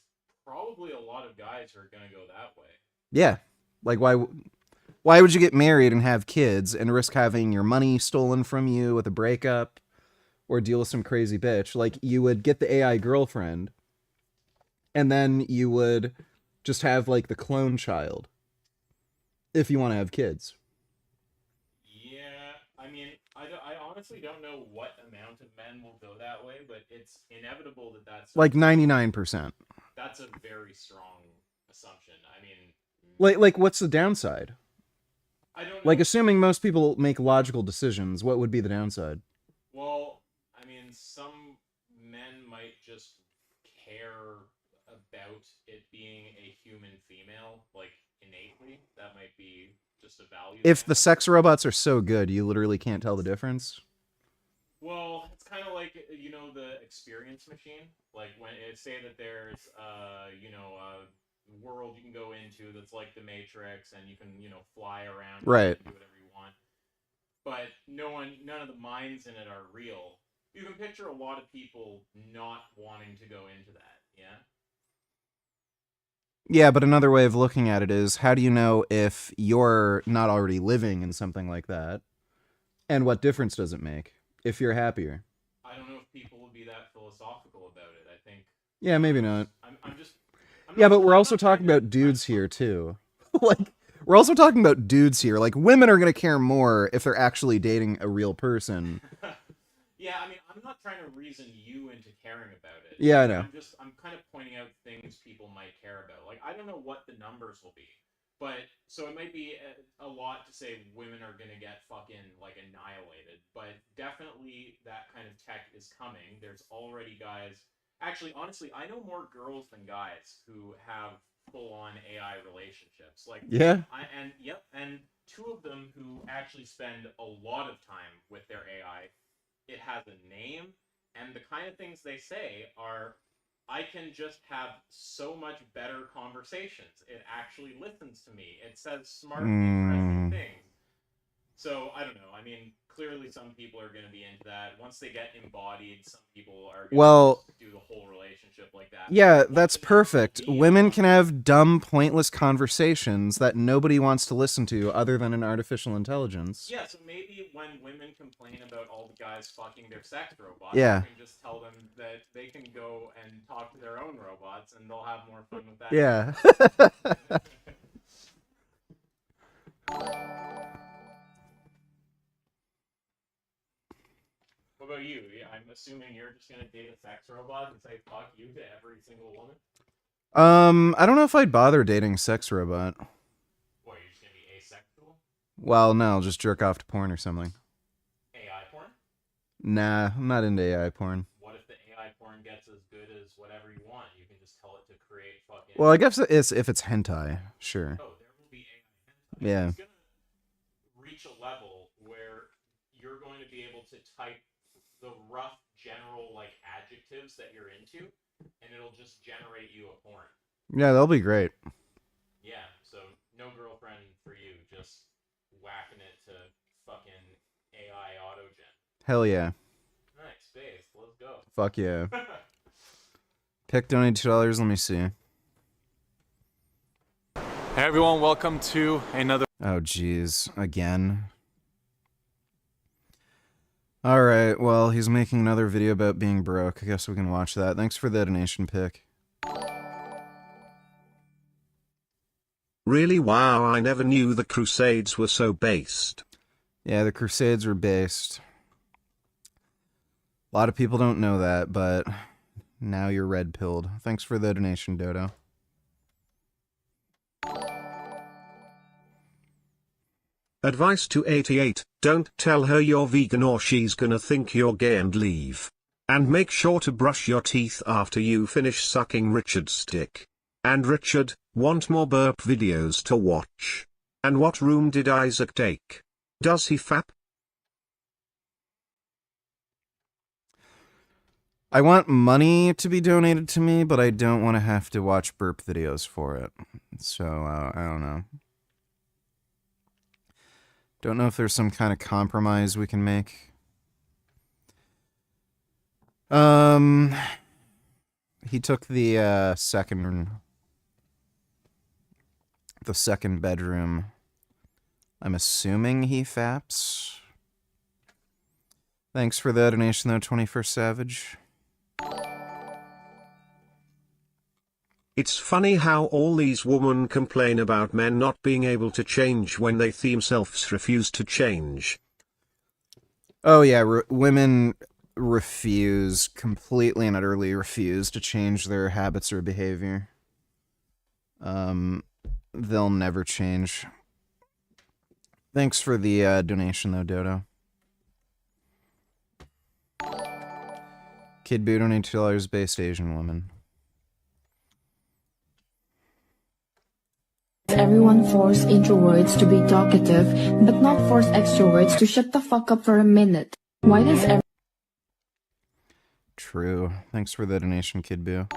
probably a lot of guys who are going to go that way. Yeah. Like why would you get married and have kids and risk having your money stolen from you with a breakup or deal with some crazy bitch? Like, you would get the AI girlfriend and then you would just have like the clone child. If you want to have kids. Yeah, I mean, I honestly don't know what amount of men will go that way, but it's inevitable that that's... Like 99%. That's a very strong assumption. I mean... Like what's the downside? I don't know. Like, assuming most people make logical decisions, what would be the downside? Well, I mean, some men might just care about it being a human female, like, innately. That might be just a value. If the sex robots are so good, you literally can't tell the difference. Well, it's kind of like, you know, the experience machine. Like, when it say that there's you know, a world you can go into that's like the Matrix, and you can, you know, fly around, right, and do whatever you want, but none of the minds in it are real. You can picture a lot of people not wanting to go into that. Yeah. Yeah, but another way of looking at it is, how do you know if you're not already living in something like that? And what difference does it make if you're happier? I don't know if people would be that philosophical about it. I think... Yeah, maybe not. Yeah, but we're also talking about dudes here, too. Like, we're also talking about dudes here. Like, women are going to care more if they're actually dating a real person. Yeah, I mean, I'm not trying to reason you into caring about it. Yeah, I know. I'm kind of pointing out things people might care about. Like, I don't know what the numbers will be. But so it might be a lot to say women are gonna get fucking like annihilated, but definitely that kind of tech is coming. There's already guys. Actually, honestly, I know more girls than guys who have full-on AI relationships. Like, Yeah. and two of them who actually spend a lot of time with their AI. It has a name, and the kind of things they say are, I can just have so much better conversations. It actually listens to me. It says smart, interesting things. So, I don't know. I mean, clearly some people are going to be into that. Once they get embodied, some people are going to do the whole relationship like that. Yeah, that's perfect. Women can have dumb, pointless conversations that nobody wants to listen to other than an artificial intelligence. Yeah, so maybe when women complain about all the guys fucking their sex robots, Yeah. you can just tell them that they can go and talk to their own robots and they'll have more fun with that. Yeah. What about you? Yeah, I'm assuming you're just gonna date a sex robot and say fuck you to every single woman? I don't know if I'd bother dating a sex robot. What, you're just gonna be asexual? Well, no, I'll just jerk off to porn or something. AI porn? Nah, I'm not into AI porn. What if the AI porn gets as good as whatever you want? You can just tell it to create fucking... Well, I guess it's if it's hentai, sure. Oh, there will be AI hentai. Yeah. It's gonna reach a level where you're going to be able to type the rough general like adjectives that you're into, and it'll just generate you a porn. Yeah, that'll be great. Yeah, so no girlfriend for you, just whacking it to fucking AI autogen. Hell yeah. Nice, space, let's go. Fuck yeah. Pick donate $2, let me see. Hey everyone, welcome to another... Oh jeez, again. Alright, well, he's making another video about being broke. I guess we can watch that. Thanks for the donation pick. Really? Wow, I never knew the Crusades were so based. Yeah, the Crusades were based. A lot of people don't know that, but now you're red-pilled. Thanks for the donation, Dodo. Advice to 88, don't tell her you're vegan or she's gonna think you're gay and leave. And make sure to brush your teeth after you finish sucking Richard's dick. And Richard, want more burp videos to watch? And what room did Isaac take? Does he fap? I want money to be donated to me, but I don't want to have to watch burp videos for it. So, I don't know. Don't know if there's some kind of compromise we can make. He took the second bedroom. I'm assuming he faps. Thanks for the donation though, 21st Savage. It's funny how all these women complain about men not being able to change when they themselves refuse to change. Oh yeah, women completely and utterly refuse to change their habits or behavior. They'll never change. Thanks for the donation though, Dodo. Kid Boo donated $2, based Asian woman. Everyone force introverts to be talkative, but not force extroverts to shut the fuck up for a minute. Why does everyone... True. Thanks for the donation, Kid Boo.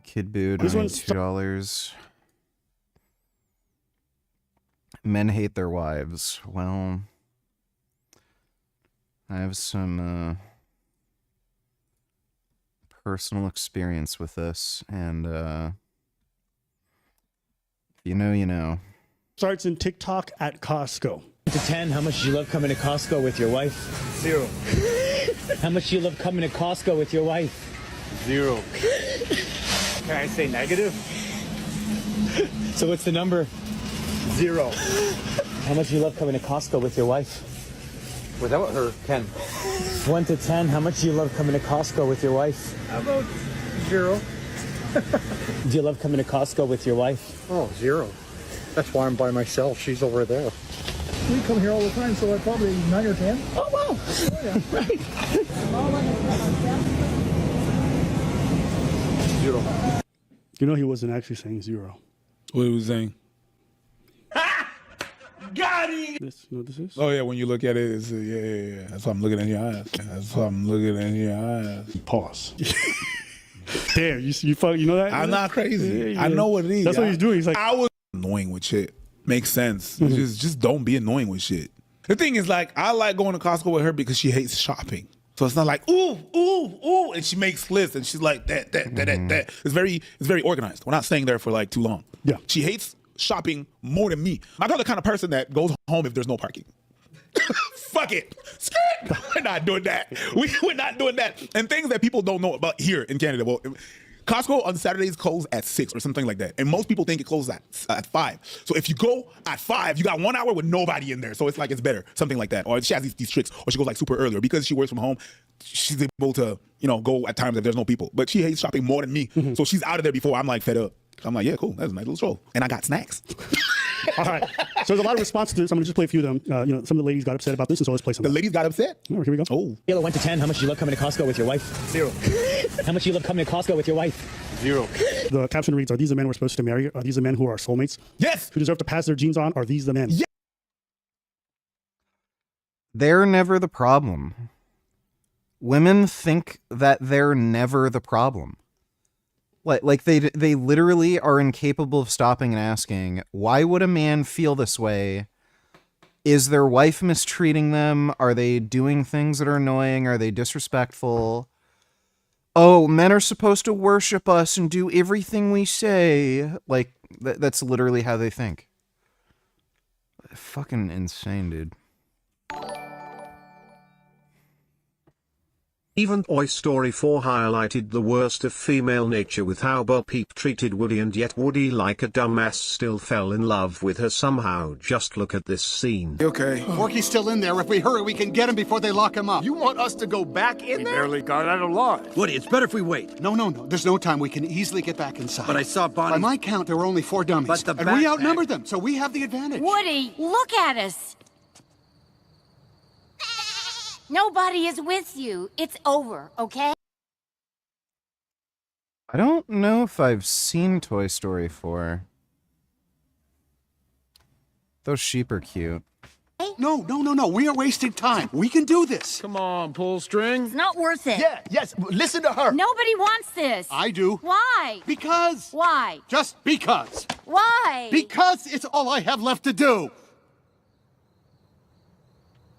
Kid Boo donated $2. Men hate their wives. Well, I have some personal experience with this, and you know. Starts in TikTok at Costco. To 10, how much do you love coming to Costco with your wife? 0. How much do you love coming to Costco with your wife? 0. Can I say negative? So what's the number? 0. How much do you love coming to Costco with your wife? Without her, 10. 1 to 10, how much do you love coming to Costco with your wife? How about 0? Do you love coming to Costco with your wife? Oh, zero. That's why I'm by myself. She's over there. We come here all the time, so probably 9 or 10. Oh, wow. Oh, yeah. Right. Zero. You know he wasn't actually saying zero. What was he saying? Got him! This, you know what this is? Oh, yeah, when you look at it, it's, yeah. That's why I'm looking in your eyes. That's why I'm looking in your eyes. Pause. Damn, you know that? I'm not crazy. Yeah. I know what it is. That's what he's doing. He's like, I was annoying with shit. Makes sense. Just don't be annoying with shit. The thing is, like, I like going to Costco with her because she hates shopping. So it's not like, ooh, and she makes lists and she's like, that. It's very organized. We're not staying there for like too long. Yeah. She hates shopping more than me. My girl's the kind of person that goes home if there's no parking. Fuck it. We're not doing that. We're not doing that. And things that people don't know about here in Canada. Well, Costco on Saturdays close at 6 or something like that. And most people think it closes at 5. So if you go at 5, you got 1 hour with nobody in there. So it's like it's better. Something like that. Or she has these tricks. Or she goes like super early. Or because she works from home, she's able to, go at times that there's no people. But she hates shopping more than me. So she's out of there before I'm like fed up. I'm like, yeah, cool. That's a nice little stroll. And I got snacks. all right. So there's a lot of response to this. I'm going to just play a few of them. Some of the ladies got upset about this, and so let's play some. The ladies got upset? Oh, here we go. Oh. Scale of 1 to 10, how much do you love coming to Costco with your wife? 0. How much do you love coming to Costco with your wife? 0. The caption reads, are these the men we're supposed to marry? Are these the men who are soulmates? Yes. Who deserve to pass their genes on? Are these the men? Yeah. They're never the problem. Women think that they're never the problem. Like they literally are incapable of stopping and asking, why would a man feel this way? Is their wife mistreating them? Are they doing things that are annoying? Are they disrespectful? Oh, men are supposed to worship us and do everything we say. Like, that's literally how they think. Fucking insane, dude. Even Toy Story 4 highlighted the worst of female nature with how Bo Peep treated Woody, and yet Woody, like a dumbass, still fell in love with her somehow. Just look at this scene. Okay. Forky's still in there. If we hurry, we can get him before they lock him up. You want us to go back in there? We barely got out alive. Woody, it's better if we wait. No. There's no time. We can easily get back inside. But I saw Bonnie. By my count, there were only 4 dummies. But and we outnumbered them, so we have the advantage. Woody, look at us. Nobody is with you. It's over, okay? I don't know if I've seen Toy Story 4. Those sheep are cute. No. We are wasting time. We can do this. Come on, pull string. It's not worth it. Yeah, yes. Listen to her. Nobody wants this. I do. Why? Because. Why? Just because. Why? Because it's all I have left to do.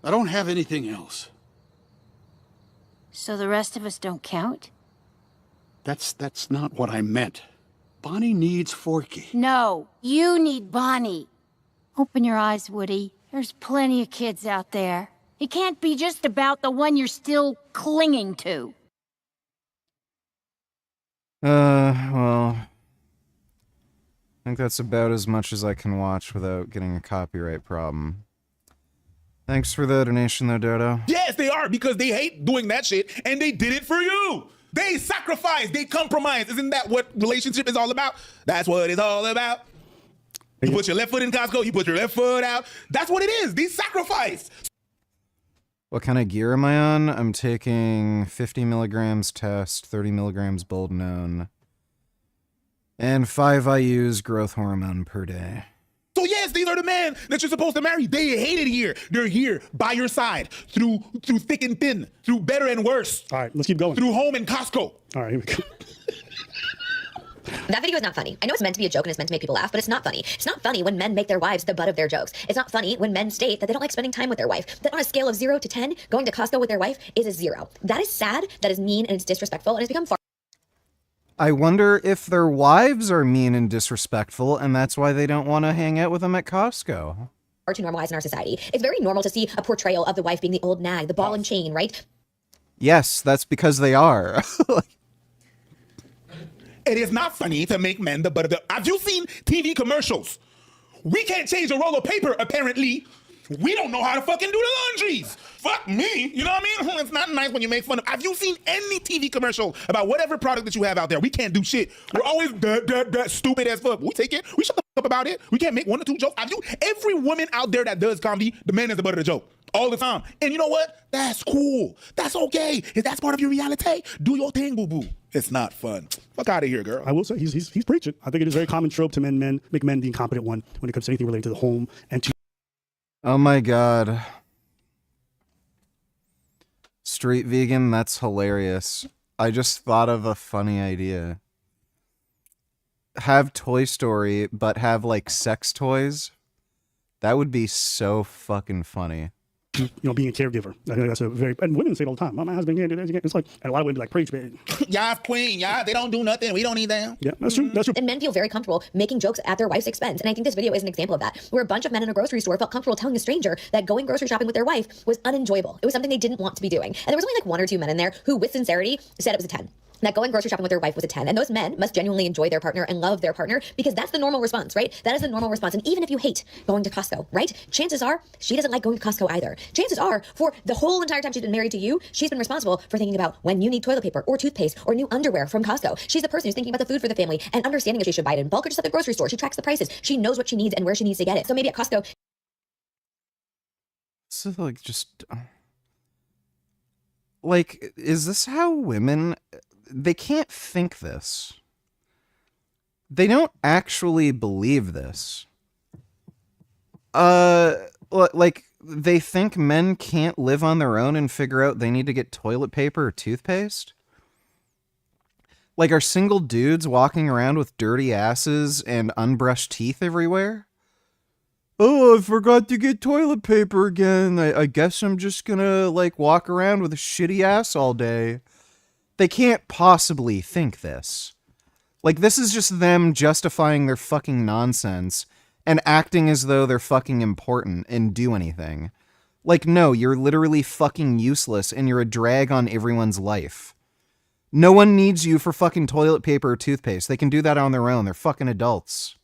I don't have anything else. So the rest of us don't count? That's not what I meant. Bonnie needs Forky. No, you need Bonnie. Open your eyes, Woody. There's plenty of kids out there. It can't be just about the one you're still clinging to. Well, I think that's about as much as I can watch without getting a copyright problem. Thanks for the donation, though, Dodo. Yes, they are, because they hate doing that shit, and they did it for you. They sacrificed, they compromised. Isn't that what relationship is all about? That's what it's all about. You put your left foot in Costco, you put your left foot out. That's what it is. They sacrificed. What kind of gear am I on? I'm taking 50 milligrams test, 30 milligrams Boldenone, and 5 IU's growth hormone per day. So yes, these are the men that you're supposed to marry. They hate it here. They're here by your side through thick and thin, through better and worse. All right, let's keep going. Through home and Costco. All right, here we go. That video is not funny. I know it's meant to be a joke and it's meant to make people laugh, but it's not funny. It's not funny when men make their wives the butt of their jokes. It's not funny when men state that they don't like spending time with their wife. That on a scale of 0 to 10, going to Costco with their wife is a 0. That is sad, that is mean, and it's disrespectful, and it's become far. I wonder if their wives are mean and disrespectful, and that's why they don't want to hang out with them at Costco. Far too normalized in our society. It's very normal to see a portrayal of the wife being the old nag, the ball and chain, right? Yes, that's because they are. It is not funny to make men the butt of the... Have you seen TV commercials? We can't change a roll of paper, apparently. We don't know how to fucking do the laundries. Fuck me. You know what I mean? It's not nice when you make fun of. Have you seen any TV commercial about whatever product that you have out there? We can't do shit. We're always stupid as fuck. We take it. We shut the fuck about it. We can't make 1 or 2 jokes. Every woman out there that does comedy, the man is the butt of the joke. All the time. And you know what? That's cool. That's okay. If that's part of your reality, do your thing, boo-boo. It's not fun. Fuck out of here, girl. I will say he's preaching. I think it is a very common trope to make men the incompetent one when it comes to anything related to the home and to. Oh my god. Street vegan, that's hilarious. I just thought of a funny idea. Have Toy Story, but have like sex toys. That would be so fucking funny. Being a caregiver. I think that's a very, and women say it all the time. My husband can't do this. It's like, and a lot of women be like, preach, man. Y'all queen, y'all, they don't do nothing. We don't need them. Yeah, that's true. That's true. And men feel very comfortable making jokes at their wife's expense. And I think this video is an example of that, where a bunch of men in a grocery store felt comfortable telling a stranger that going grocery shopping with their wife was unenjoyable. It was something they didn't want to be doing. And there was only like 1 or 2 men in there who, with sincerity, said it was a 10. That going grocery shopping with their wife was a 10. And those men must genuinely enjoy their partner and love their partner, because that's the normal response, right? That is the normal response. And even if you hate going to Costco, right? Chances are she doesn't like going to Costco either. Chances are for the whole entire time she's been married to you, she's been responsible for thinking about when you need toilet paper or toothpaste or new underwear from Costco. She's the person who's thinking about the food for the family and understanding if she should buy it in bulk or just at the grocery store. She tracks the prices. She knows what she needs and where she needs to get it. So maybe at Costco. So like just like, is this how women, they can't think this. They don't actually believe this. Like, they think men can't live on their own and figure out they need to get toilet paper or toothpaste? Like, are single dudes walking around with dirty asses and unbrushed teeth everywhere? Oh, I forgot to get toilet paper again. I guess I'm just gonna, like, walk around with a shitty ass all day. They can't possibly think this. Like, this is just them justifying their fucking nonsense and acting as though they're fucking important and do anything. Like, no, you're literally fucking useless and you're a drag on everyone's life. No one needs you for fucking toilet paper or toothpaste. They can do that on their own. They're fucking adults.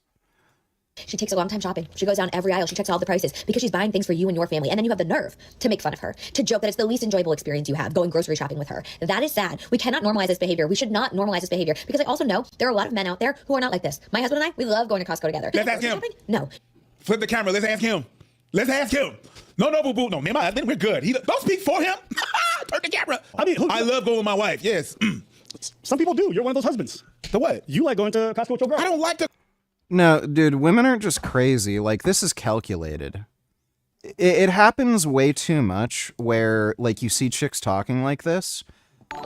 She takes a long time shopping. She goes down every aisle. She checks all the prices because she's buying things for you and your family. And then you have the nerve to make fun of her, to joke that it's the least enjoyable experience you have, going grocery shopping with her. That is sad. We cannot normalize this behavior. We should not normalize this behavior, because I also know there are a lot of men out there who are not like this. My husband and I, we love going to Costco together. Let's ask him. No. Flip the camera. Let's ask him. Let's ask him. No, boo-boo. No, me and my husband, we're good. Don't speak for him. Turn the camera. I love going with my wife. Yes. Some people do. You're one of those husbands. The what? You like going to Costco with your girl. I don't like to. No, dude, women aren't just crazy. Like, this is calculated. It happens way too much where, like, you see chicks talking like this.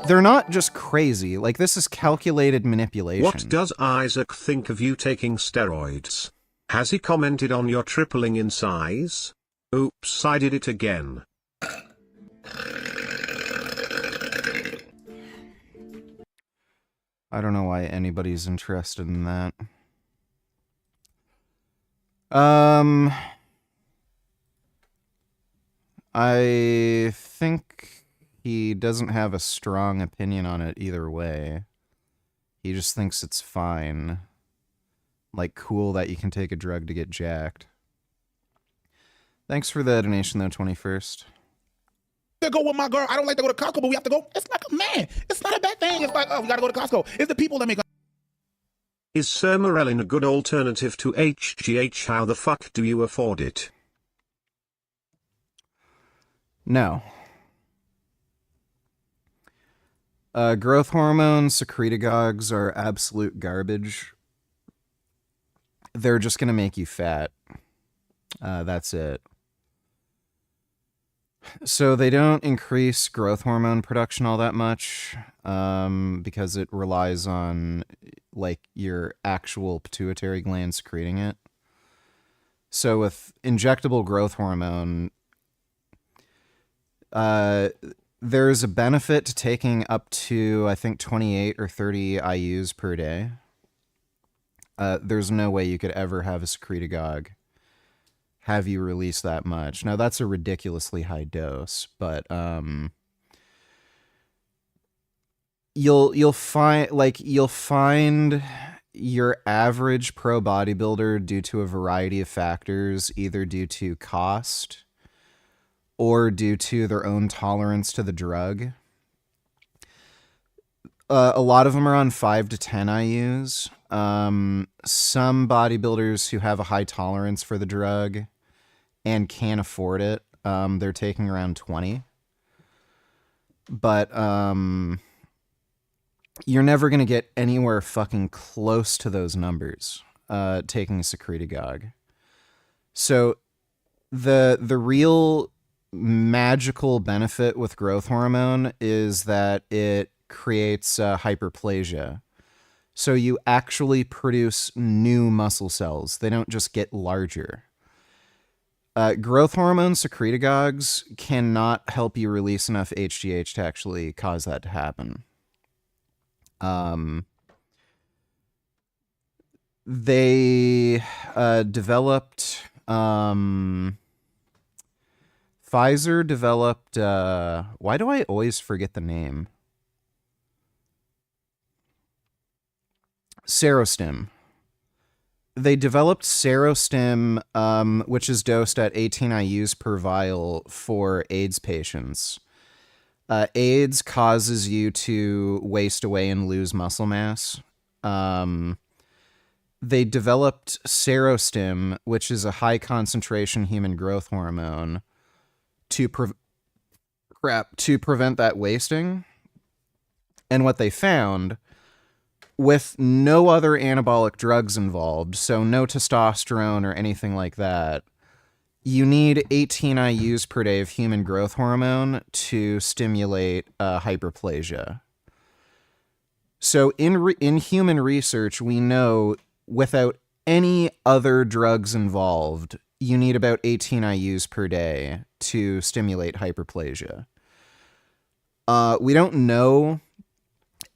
They're not just crazy. Like, this is calculated manipulation. What does Isaac think of you taking steroids? Has he commented on your tripling in size? Oops, I did it again. I don't know why anybody's interested in that. I think he doesn't have a strong opinion on it either way. He just thinks it's fine. Like, cool that you can take a drug to get jacked. Thanks for the donation, though, 21st. To go with my girl. I don't like to go to Costco, but we have to go. It's like a man. It's not a bad thing. It's like, oh, we gotta go to Costco. It's the people that make. Is Sermorelin a good alternative to HGH? How the fuck do you afford it? No. Growth hormone secretagogues are absolute garbage. They're just going to make you fat. That's it. So they don't increase growth hormone production all that much because it relies on like your actual pituitary gland secreting it. So with injectable growth hormone, there's a benefit to taking up to, I think, 28 or 30 IUs per day. There's no way you could ever have a secretagogue have you release that much. Now, that's a ridiculously high dose, but you'll find your average pro bodybuilder, due to a variety of factors, either due to cost, or due to their own tolerance to the drug. A lot of them are on 5 to 10 IUs. Some bodybuilders who have a high tolerance for the drug and can't afford it, they're taking around 20. But you're never going to get anywhere fucking close to those numbers taking a secretagogue. So the real magical benefit with growth hormone is that it creates hyperplasia. So you actually produce new muscle cells. They don't just get larger. Growth hormone secretagogues cannot help you release enough HGH to actually cause that to happen. They developed... Pfizer developed... why do I always forget the name? Serostim. They developed Serostim, which is dosed at 18 IUs per vial for AIDS patients. AIDS causes you to waste away and lose muscle mass. They developed Serostim, which is a high concentration human growth hormone, to prevent that wasting. And what they found, with no other anabolic drugs involved, so no testosterone or anything like that, you need 18 IUs per day of human growth hormone to stimulate hyperplasia. So in human research, we know without any other drugs involved, you need about 18 IUs per day to stimulate hyperplasia. We don't know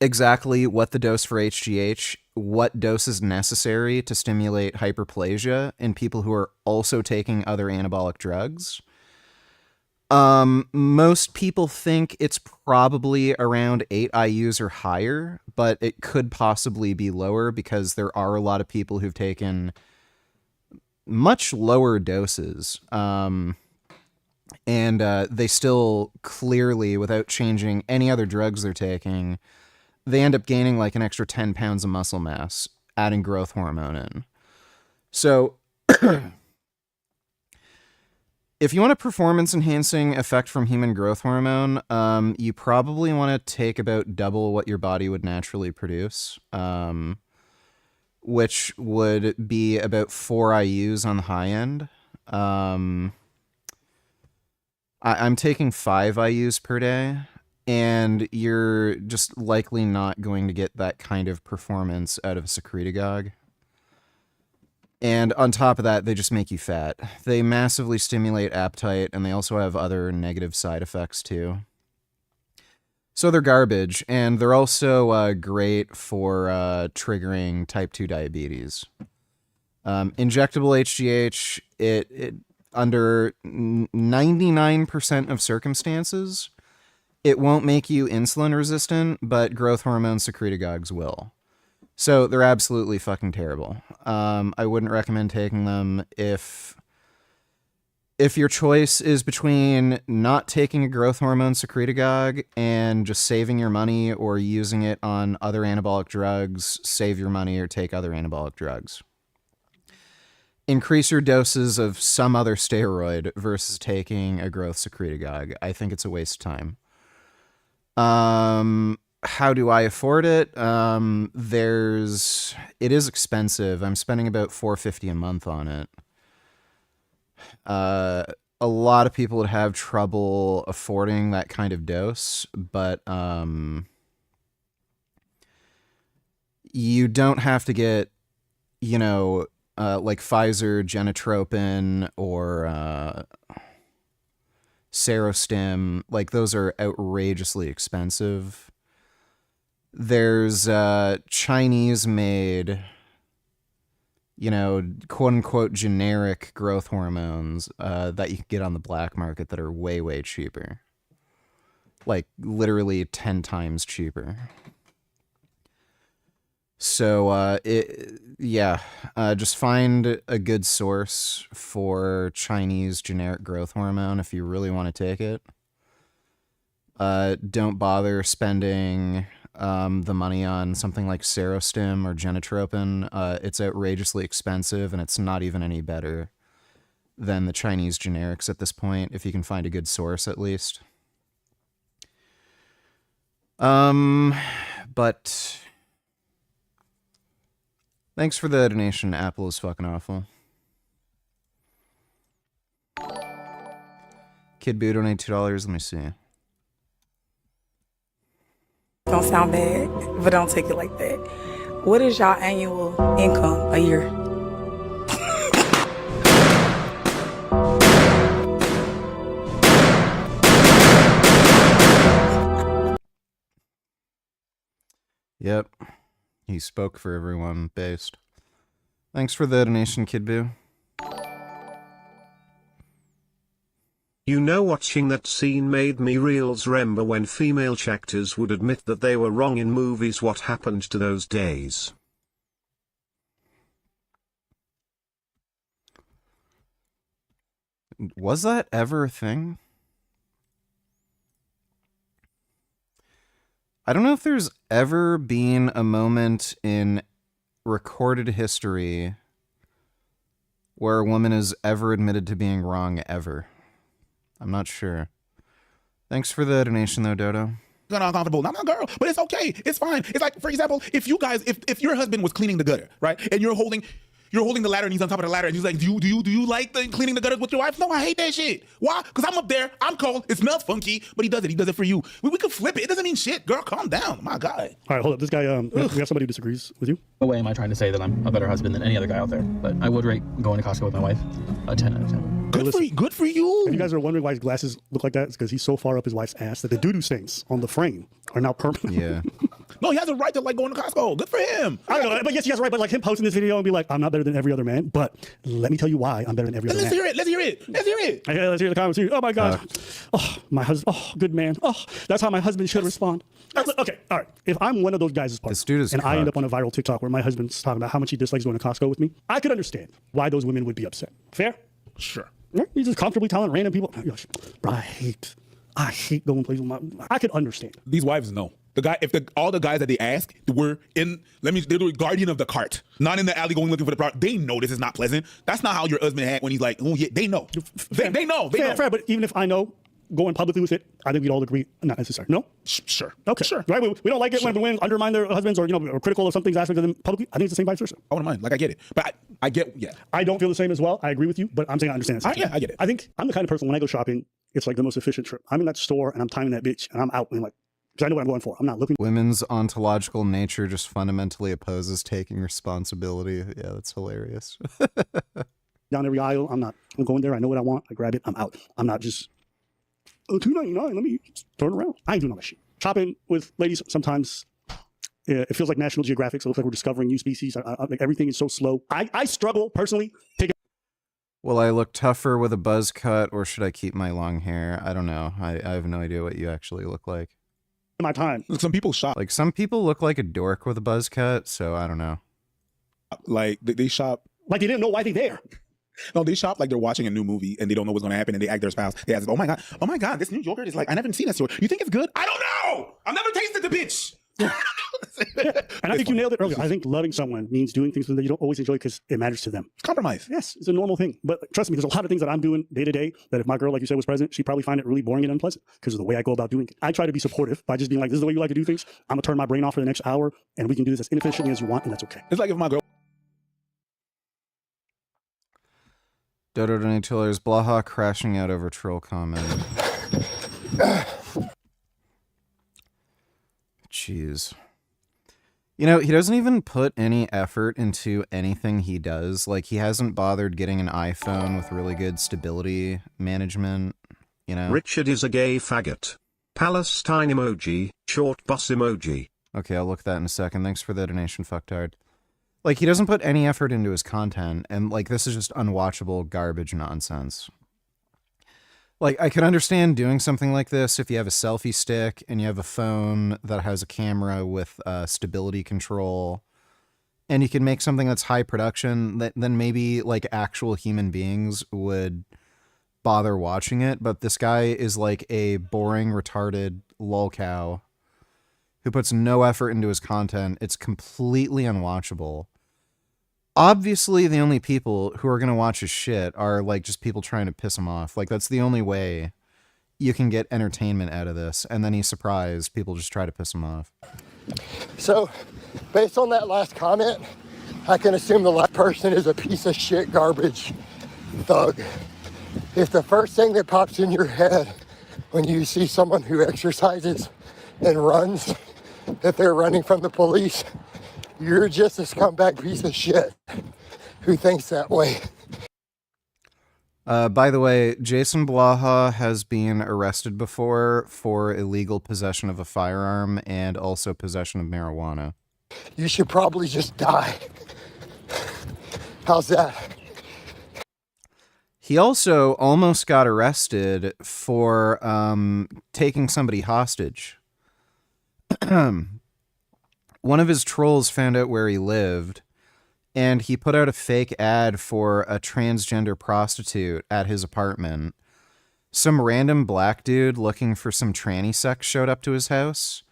exactly what the dose for HGH, what dose is necessary to stimulate hyperplasia in people who are also taking other anabolic drugs. Most people think it's probably around 8 IUs or higher, but it could possibly be lower because there are a lot of people who've taken much lower doses. And they still clearly, without changing any other drugs they're taking, they end up gaining like an extra 10 pounds of muscle mass, adding growth hormone in. So if you want a performance-enhancing effect from human growth hormone, you probably want to take about double what your body would naturally produce, which would be about 4 IUs on the high end. I'm taking 5 IUs per day, and you're just likely not going to get that kind of performance out of a secretagogue. And on top of that, they just make you fat. They massively stimulate appetite, and they also have other negative side effects too. So they're garbage, and they're also great for triggering type 2 diabetes. Injectable HGH, it under 99% of circumstances, it won't make you insulin resistant, but growth hormone secretagogues will. So they're absolutely fucking terrible. I wouldn't recommend taking them if your choice is between not taking a growth hormone secretagogue and just saving your money, or using it on other anabolic drugs, save your money or take other anabolic drugs. Increase your doses of some other steroid versus taking a growth secretagogue. I think it's a waste of time. How do I afford it? It is expensive. I'm spending about $450 a month on it. A lot of people would have trouble affording that kind of dose, but you don't have to get, like Pfizer, Genotropin, or Serostim. Like, those are outrageously expensive. There's Chinese-made, quote-unquote generic growth hormones that you can get on the black market that are way, way cheaper. Like, literally 10 times cheaper. So So, just find a good source for Chinese generic growth hormone if you really want to take it. Don't bother spending the money on something like Serostim or Genotropin. It's outrageously expensive, and it's not even any better than the Chinese generics at this point, if you can find a good source at least. But thanks for the donation. Apple is fucking awful. Kid Boo donated $2. Let me see. Don't sound bad, but don't take it like that. What is y'all annual income a year? Yep. He spoke for everyone, based. Thanks for the donation, Kid Boo. You know, watching that scene made me reals remember when female actors would admit that they were wrong in movies. What happened to those days? Was that ever a thing? I don't know if there's ever been a moment in recorded history where a woman is ever admitted to being wrong, ever. I'm not sure. Thanks for the donation, though, Dodo. Uncomfortable. Not my girl, but it's okay. It's fine. It's like, for example, if you guys, if your husband was cleaning the gutter, right, and you're holding the ladder and he's on top of the ladder and he's like, do you like cleaning the gutters with your wife? No, I hate that shit. Why? Because I'm up there, I'm cold, it smells funky, but he does it for you. We could flip it. It doesn't mean shit. Girl, calm down. My God. All right, hold up. This guy, we have somebody who disagrees with you. No way am I trying to say that I'm a better husband than any other guy out there, but I would rate going to Costco with my wife a 10 out of 10. Good for you. If you guys are wondering why his glasses look like that, it's because he's so far up his wife's ass that the doo-doo stains on the frame are now permanent. Yeah. No, he has a right to like going to Costco. Good for him. I don't know, but yes, he has a right. But like him posting this video and be like, I'm not better than every other man, but let me tell you why I'm better than every other man. Let's hear it. Okay, let's hear the comments. Oh my God. Oh, my husband. Oh, good man. Oh, that's how my husband should respond. Okay, all right. If I'm one of those guys' partner, and I end up on a viral TikTok where my husband's talking about how much he dislikes going to Costco with me, I could understand why those women would be upset. Fair? Sure. He's just comfortably telling random people, bro, I hate going places with my. I could understand. These wives know. The guy, all the guys that they ask were they're the guardian of the cart, not in the alley going looking for the product. They know this is not pleasant. That's not how your husband had when he's like, oh yeah, they know. They know. Fair, but even if I know, going publicly with it, I think we'd all agree, not necessary. No? Sure. Okay. Sure. Right? We don't like it when women undermine their husbands or, or critical of something's aspect of them publicly. I think it's the same vice versa. I wouldn't mind. Like, I get it. But I get, yeah. I don't feel the same as well. I agree with you, but I'm saying I understand. Yeah, I get it. I think I'm the kind of person, when I go shopping, it's like the most efficient trip. I'm in that store and I'm timing that bitch and I'm out and like, because I know what I'm going for. I'm not looking. Women's ontological nature just fundamentally opposes taking responsibility. Yeah, that's hilarious. Down every aisle. I'm going there. I know what I want. I grab it. I'm out. I'm not just, $2.99. Let me turn around. I ain't doing all that shit. Shopping with ladies, sometimes it feels like National Geographic. So it looks like we're discovering new species. Like everything is so slow. I struggle personally. Will I look tougher with a buzz cut, or should I keep my long hair? I don't know. I have no idea what you actually look like. My time. Some people shop. Like, some people look like a dork with a buzz cut, so I don't know. Like, they shop. Like they didn't know why they're there. No, they shop like they're watching a new movie and they don't know what's going to happen and they act their spouse. They ask, oh my God, this new yogurt is like, I never seen that store. You think it's good? I don't know. I've never tasted the bitch. And I think you nailed it earlier. I think loving someone means doing things that you don't always enjoy because it matters to them. It's compromise. Yes, it's a normal thing. But trust me, there's a lot of things that I'm doing day to day that if my girl, like you said, was present, she'd probably find it really boring and unpleasant because of the way I go about doing it. I try to be supportive by just being like, this is the way you like to do things. I'm going to turn my brain off for the next hour and we can do this as inefficiently as you want, and that's okay. It's like if my girl. Dodo Donatillers, Blaha crashing out over troll comment. Jeez. You know, he doesn't even put any effort into anything he does. Like, he hasn't bothered getting an iPhone with really good stability management, you know? Richard is a gay faggot. Palestine emoji, short bus emoji. Okay, I'll look at that in a second. Thanks for the donation, fucktard. Like, he doesn't put any effort into his content, and, like, this is just unwatchable garbage nonsense. Like, I could understand doing something like this if you have a selfie stick and you have a phone that has a camera with stability control and you can make something that's high production, then maybe like actual human beings would bother watching it. But this guy is like a boring, retarded lolcow who puts no effort into his content. It's completely unwatchable. Obviously, the only people who are going to watch his shit are like just people trying to piss him off. Like, that's the only way you can get entertainment out of this. And then he's surprised people just try to piss him off. So, based on that last comment, I can assume the last person is a piece of shit garbage thug. If the first thing that pops in your head when you see someone who exercises and runs, if they're running from the police, you're just a scumbag piece of shit who thinks that way. By the way, Jason Blaha has been arrested before for illegal possession of a firearm and also possession of marijuana. You should probably just die. How's that? He also almost got arrested for taking somebody hostage. One of his trolls found out where he lived, and he put out a fake ad for a transgender prostitute at his apartment. Some random black dude looking for some tranny sex showed up to his house,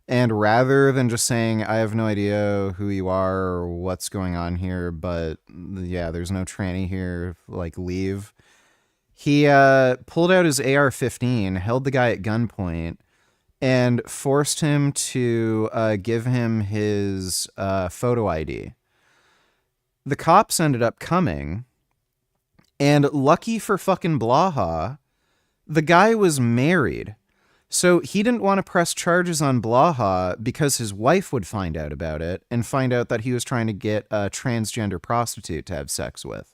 and rather than just saying, I have no idea who you are or what's going on here, but yeah, there's no tranny here, like, leave, he pulled out his AR-15, held the guy at gunpoint, and forced him to give him his photo ID. The cops ended up coming, and lucky for fucking Blaha, the guy was married. So he didn't want to press charges on Blaha because his wife would find out about it and find out that he was trying to get a transgender prostitute to have sex with.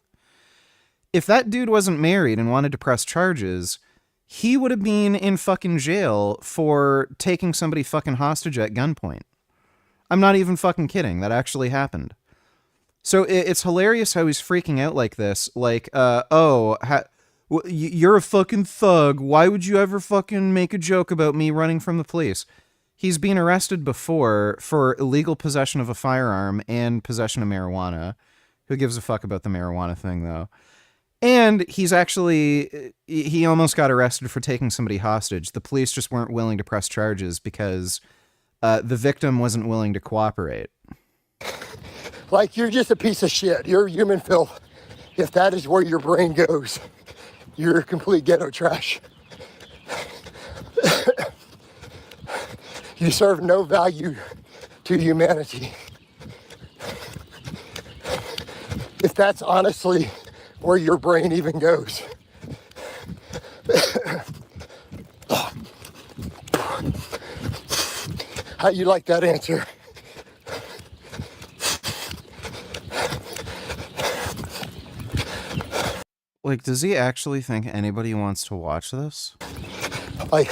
If that dude wasn't married and wanted to press charges, he would have been in fucking jail for taking somebody fucking hostage at gunpoint. I'm not even fucking kidding. That actually happened. So it's hilarious how he's freaking out like this. Like, you're a fucking thug. Why would you ever fucking make a joke about me running from the police? He's been arrested before for illegal possession of a firearm and possession of marijuana. Who gives a fuck about the marijuana thing, though? And he almost got arrested for taking somebody hostage. The police just weren't willing to press charges because the victim wasn't willing to cooperate. Like, you're just a piece of shit. You're human filth. If that is where your brain goes, you're complete ghetto trash. You serve no value to humanity. If that's honestly where your brain even goes. How you like that answer? Like, does he actually think anybody wants to watch this? Like,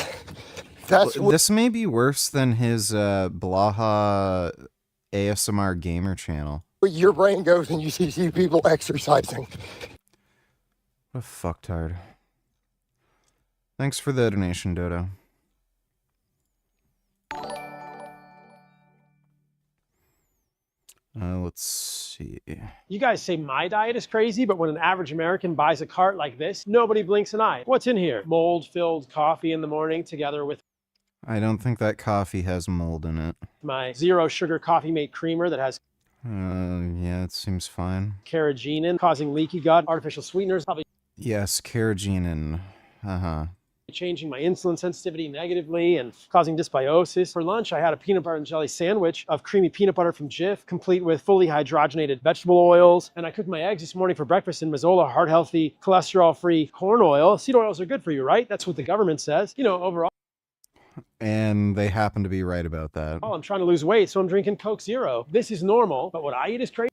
that's what... This may be worse than his Blaha ASMR gamer channel. Your brain goes and you see people exercising. What a fucktard. Thanks for the donation, Dodo. Let's see. You guys say my diet is crazy, but when an average American buys a cart like this, nobody blinks an eye. What's in here? Mold-filled coffee in the morning together with... I don't think that coffee has mold in it. My zero sugar coffee mate creamer that has... yeah, it seems fine. Carrageenan, causing leaky gut, artificial sweeteners, probably... Yes, carrageenan. Changing my insulin sensitivity negatively and causing dysbiosis. For lunch, I had a peanut butter and jelly sandwich of creamy peanut butter from Jif, complete with fully hydrogenated vegetable oils. And I cooked my eggs this morning for breakfast in Mazola heart-healthy, cholesterol-free corn oil. Seed oils are good for you, right? That's what the government says. You know, overall. And they happen to be right about that. I'm trying to lose weight, so I'm drinking Coke Zero. This is normal, but what I eat is crazy.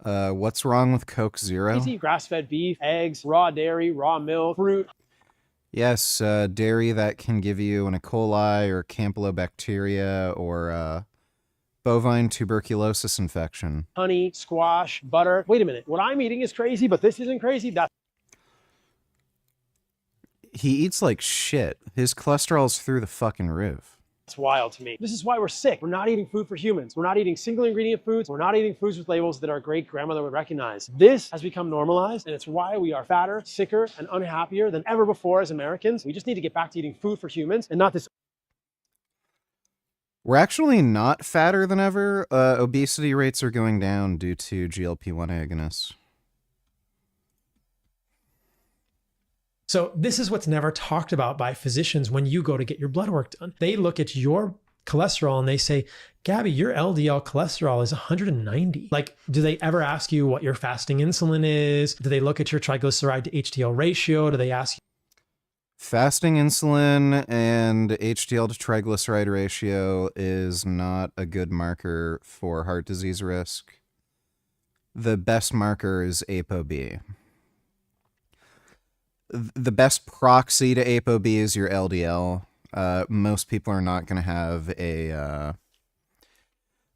What's wrong with Coke Zero? Easy grass-fed beef, eggs, raw dairy, raw milk, fruit. Yes, dairy that can give you an E. coli or Campylobacteria or bovine tuberculosis infection. Honey, squash, butter. Wait a minute. What I'm eating is crazy, but this isn't crazy? He eats like shit. His cholesterol's through the fucking roof. It's wild to me. This is why we're sick. We're not eating food for humans. We're not eating single ingredient foods. We're not eating foods with labels that our great grandmother would recognize. This has become normalized, and it's why we are fatter, sicker, and unhappier than ever before as Americans. We just need to get back to eating food for humans and not this. We're actually not fatter than ever. Obesity rates are going down due to GLP-1 agonists. So this is what's never talked about by physicians when you go to get your blood work done. They look at your cholesterol and they say, Gabby, your LDL cholesterol is 190. Like, do they ever ask you what your fasting insulin is? Do they look at your triglyceride to HDL ratio? Do they ask you? Fasting insulin and HDL to triglyceride ratio is not a good marker for heart disease risk. The best marker is ApoB. The best proxy to ApoB is your LDL. Most people are not going to have a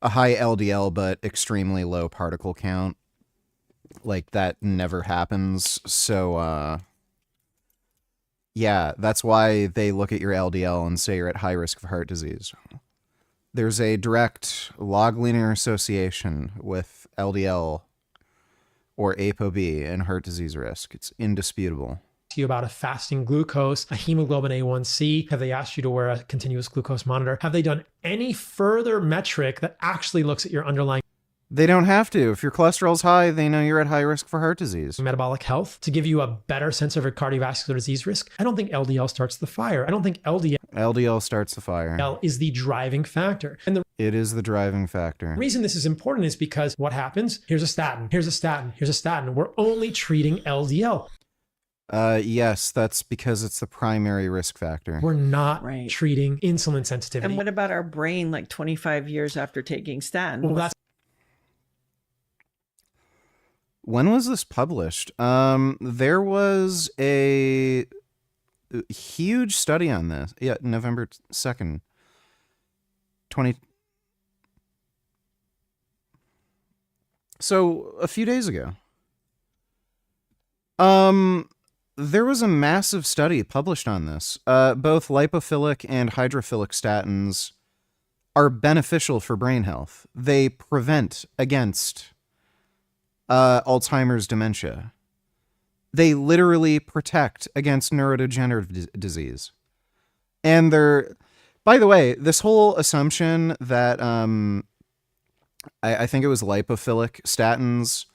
high LDL but extremely low particle count. Like, that never happens. So, yeah, that's why they look at your LDL and say you're at high risk of heart disease. There's a direct log linear association with LDL or ApoB and heart disease risk. It's indisputable. You about a fasting glucose, a hemoglobin A1C? Have they asked you to wear a continuous glucose monitor? Have they done any further metric that actually looks at your underlying? They don't have to. If your cholesterol's high, they know you're at high risk for heart disease. Metabolic health to give you a better sense of your cardiovascular disease risk. I don't think LDL starts the fire. I don't think LDL starts the fire. Is the driving factor. And it is the driving factor. The reason this is important is because what happens? Here's a statin, here's a statin, here's a statin. We're only treating LDL. Yes, that's because it's the primary risk factor. We're not treating insulin sensitivity. And what about our brain like 25 years after taking statin? Well, that's when was this published? There was a huge study on this. Yeah, November 2nd, 20. So a few days ago. There was a massive study published on this. Both lipophilic and hydrophilic statins are beneficial for brain health. They prevent against Alzheimer's dementia. They literally protect against neurodegenerative disease. And they're, by the way, this whole assumption that I think it was lipophilic statins.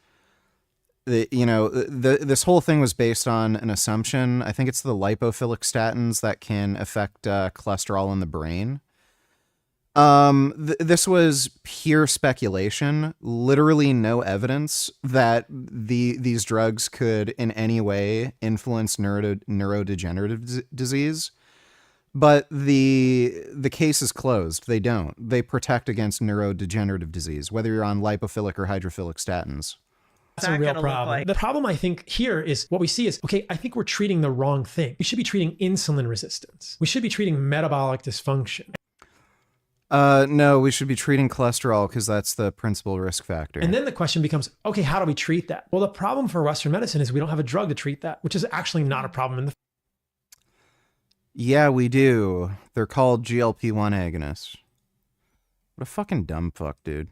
This whole thing was based on an assumption. I think it's the lipophilic statins that can affect cholesterol in the brain. This was pure speculation. Literally no evidence that these drugs could in any way influence neurodegenerative disease. But the case is closed. They don't. They protect against neurodegenerative disease, whether you're on lipophilic or hydrophilic statins. That's a real problem. The problem I think here is what we see is, okay, I think we're treating the wrong thing. We should be treating insulin resistance. We should be treating metabolic dysfunction. No, we should be treating cholesterol because that's the principal risk factor. And then the question becomes, okay, how do we treat that? Well, the problem for Western medicine is we don't have a drug to treat that, which is actually not a problem in the. Yeah, we do. They're called GLP-1 agonists. What a fucking dumb fuck, dude.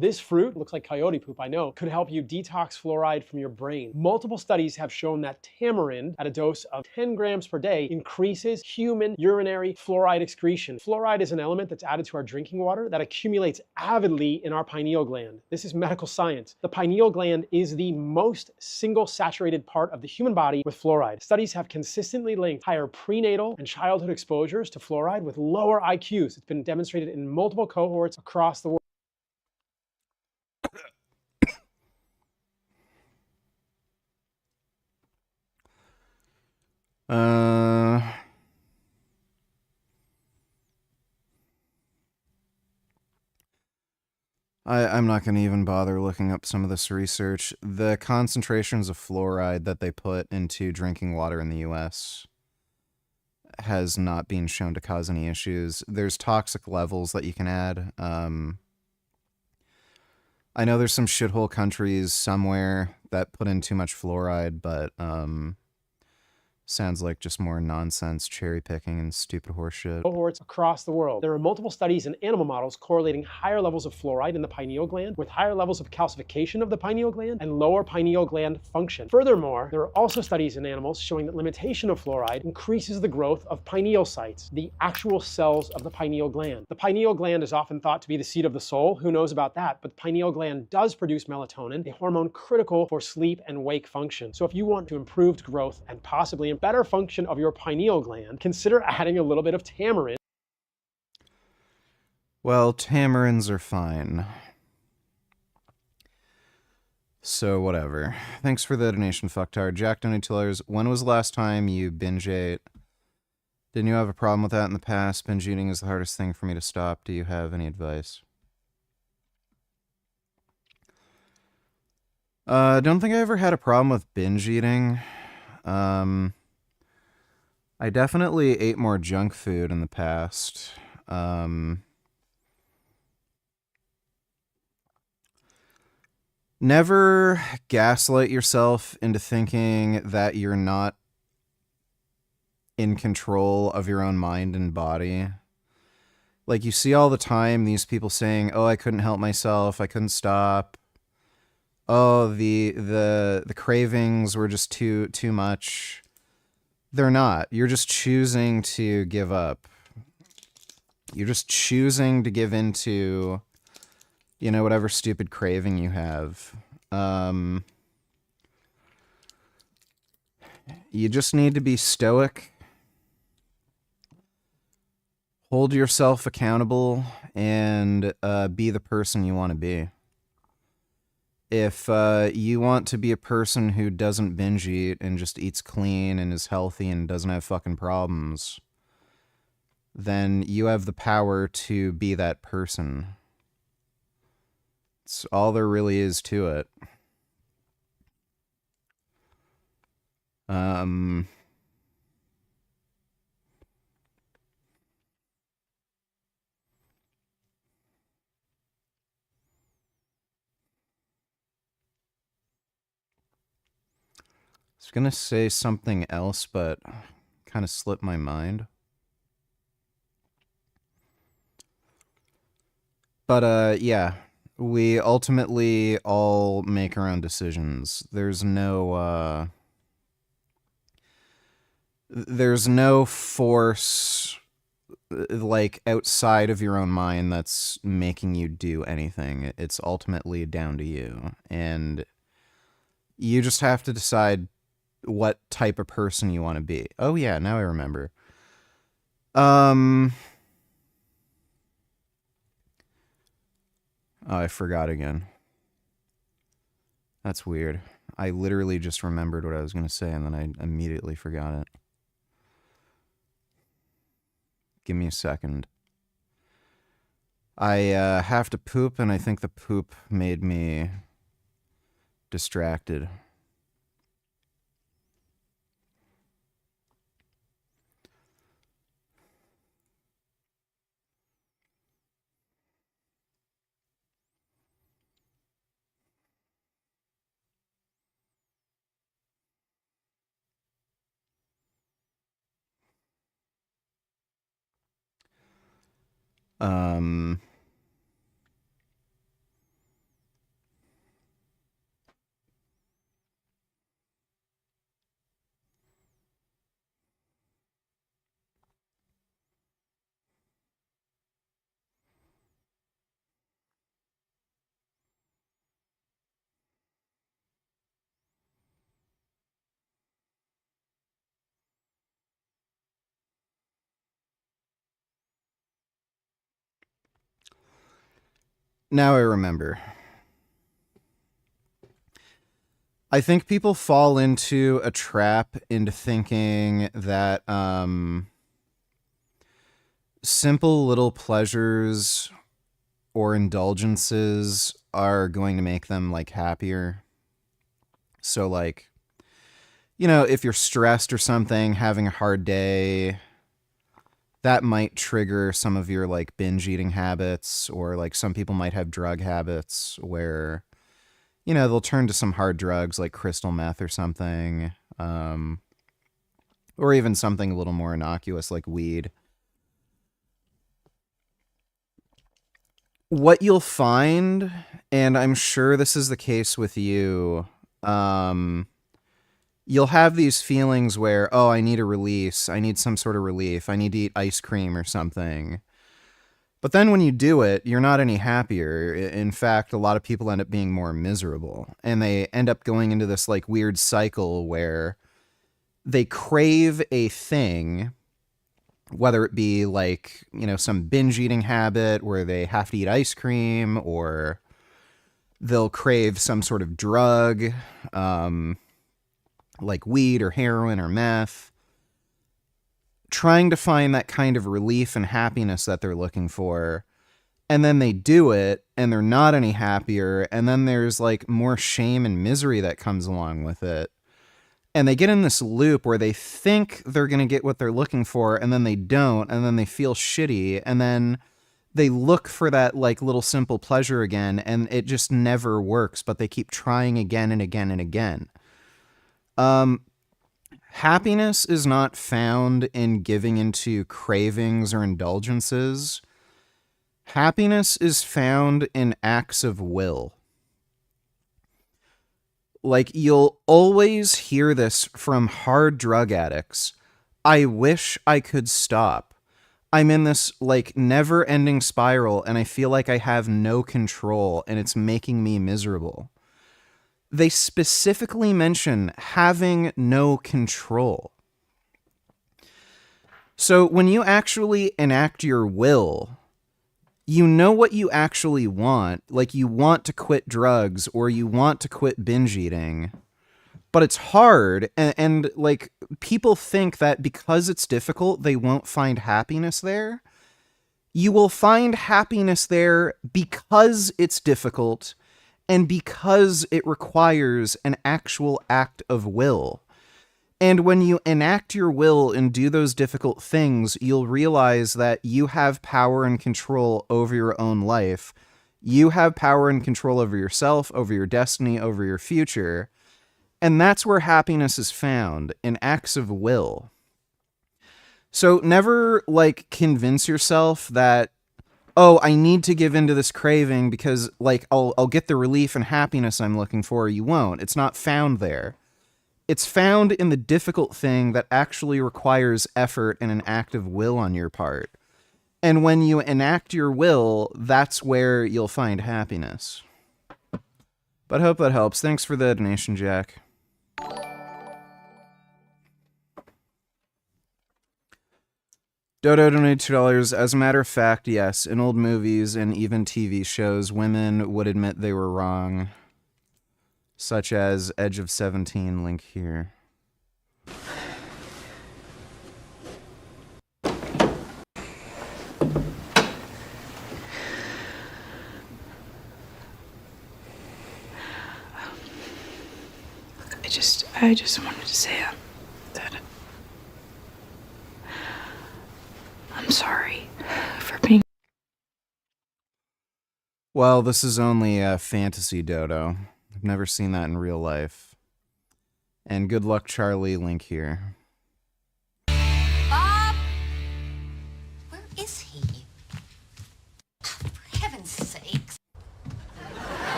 This fruit, looks like coyote poop, I know, could help you detox fluoride from your brain. Multiple studies have shown that tamarind at a dose of 10 grams per day increases human urinary fluoride excretion. Fluoride is an element that's added to our drinking water that accumulates avidly in our pineal gland. This is medical science. The pineal gland is the most single saturated part of the human body with fluoride. Studies have consistently linked higher prenatal and childhood exposures to fluoride with lower IQs. It's been demonstrated in multiple cohorts across the world. I'm not going to even bother looking up some of this research. The concentrations of fluoride that they put into drinking water in the US has not been shown to cause any issues. There's toxic levels that you can add. I know there's some shithole countries somewhere that put in too much fluoride, but Sounds like just more nonsense, cherry picking, and stupid horseshit. Cohorts across the world. There are multiple studies in animal models correlating higher levels of fluoride in the pineal gland with higher levels of calcification of the pineal gland and lower pineal gland function. Furthermore, there are also studies in animals showing that limitation of fluoride increases the growth of pineal cytes, the actual cells of the pineal gland. The pineal gland is often thought to be the seat of the soul. Who knows about that? But the pineal gland does produce melatonin, a hormone critical for sleep and wake function. So if you want to improved growth and possibly better function of your pineal gland, consider adding a little bit of tamarind. Well, tamarinds are fine. So whatever. Thanks for the donation, fucktard. Jack $2, when was the last time you binge ate? Didn't you have a problem with that in the past? Binge eating is the hardest thing for me to stop. Do you have any advice? Don't think I ever had a problem with binge eating. I definitely ate more junk food in the past. Never gaslight yourself into thinking that you're not in control of your own mind and body. Like, you see all the time these people saying, oh, I couldn't help myself, I couldn't stop. Oh, the cravings were just too much. They're not. You're just choosing to give up. You're just choosing to give into, you know, whatever stupid craving you have. You just need to be stoic. Hold yourself accountable and be the person you want to be. If you want to be a person who doesn't binge eat and just eats clean and is healthy and doesn't have fucking problems, then you have the power to be that person. It's all there really is to it. I was gonna say something else, but kind of slipped my mind. But yeah, we ultimately all make our own decisions. There's no force like outside of your own mind that's making you do anything. It's ultimately down to you, and you just have to decide what type of person you want to be. Oh yeah, now I remember. Oh, I forgot again. That's weird. I literally just remembered what I was going to say and then I immediately forgot it. Give me a second. I have to poop and I think the poop made me distracted. Now I remember. I think people fall into a trap into thinking that simple little pleasures or indulgences are going to make them like happier. So like, you know, if you're stressed or something, having a hard day, that might trigger some of your like binge eating habits, or like some people might have drug habits where, you know, they'll turn to some hard drugs like crystal meth or something. Or even something a little more innocuous like weed. What you'll find, and I'm sure this is the case with you, you'll have these feelings where, oh, I need a release. I need some sort of relief. I need to eat ice cream or something. But then when you do it, you're not any happier. In fact, a lot of people end up being more miserable. And they end up going into this like weird cycle where they crave a thing, whether it be like, you know, some binge eating habit where they have to eat ice cream, or they'll crave some sort of drug, like weed or heroin or meth, trying to find that kind of relief and happiness that they're looking for. And then they do it and they're not any happier. And then there's like more shame and misery that comes along with it. And they get in this loop where they think they're going to get what they're looking for, and then they don't, and then they feel shitty, and then they look for that like little simple pleasure again, and it just never works, but they keep trying again and again and again. Happiness is not found in giving into cravings or indulgences. Happiness is found in acts of will. Like, you'll always hear this from hard drug addicts. I wish I could stop. I'm in this, like, never-ending spiral, and I feel like I have no control, and it's making me miserable. They specifically mention having no control. So when you actually enact your will, you know what you actually want. Like, you want to quit drugs or you want to quit binge eating, but it's hard. And like, people think that because it's difficult, they won't find happiness there. You will find happiness there because it's difficult and because it requires an actual act of will. And when you enact your will and do those difficult things, you'll realize that you have power and control over your own life. You have power and control over yourself, over your destiny, over your future. And that's where happiness is found, in acts of will. So never, like, convince yourself that, oh, I need to give into this craving because, like, I'll get the relief and happiness I'm looking for. You won't. It's not found there. It's found in the difficult thing that actually requires effort and an act of will on your part. And when you enact your will, that's where you'll find happiness. But I hope that helps. Thanks for the donation, Jack. Dodo donated $2. As a matter of fact, yes, in old movies and even TV shows, women would admit they were wrong. Such as Edge of 17, link here. I just wanted to say that I'm sorry for being. Well, this is only a fantasy, Dodo. I've never seen that in real life. And good luck, Charlie, link here. Bob? Where is he? For heaven's sakes.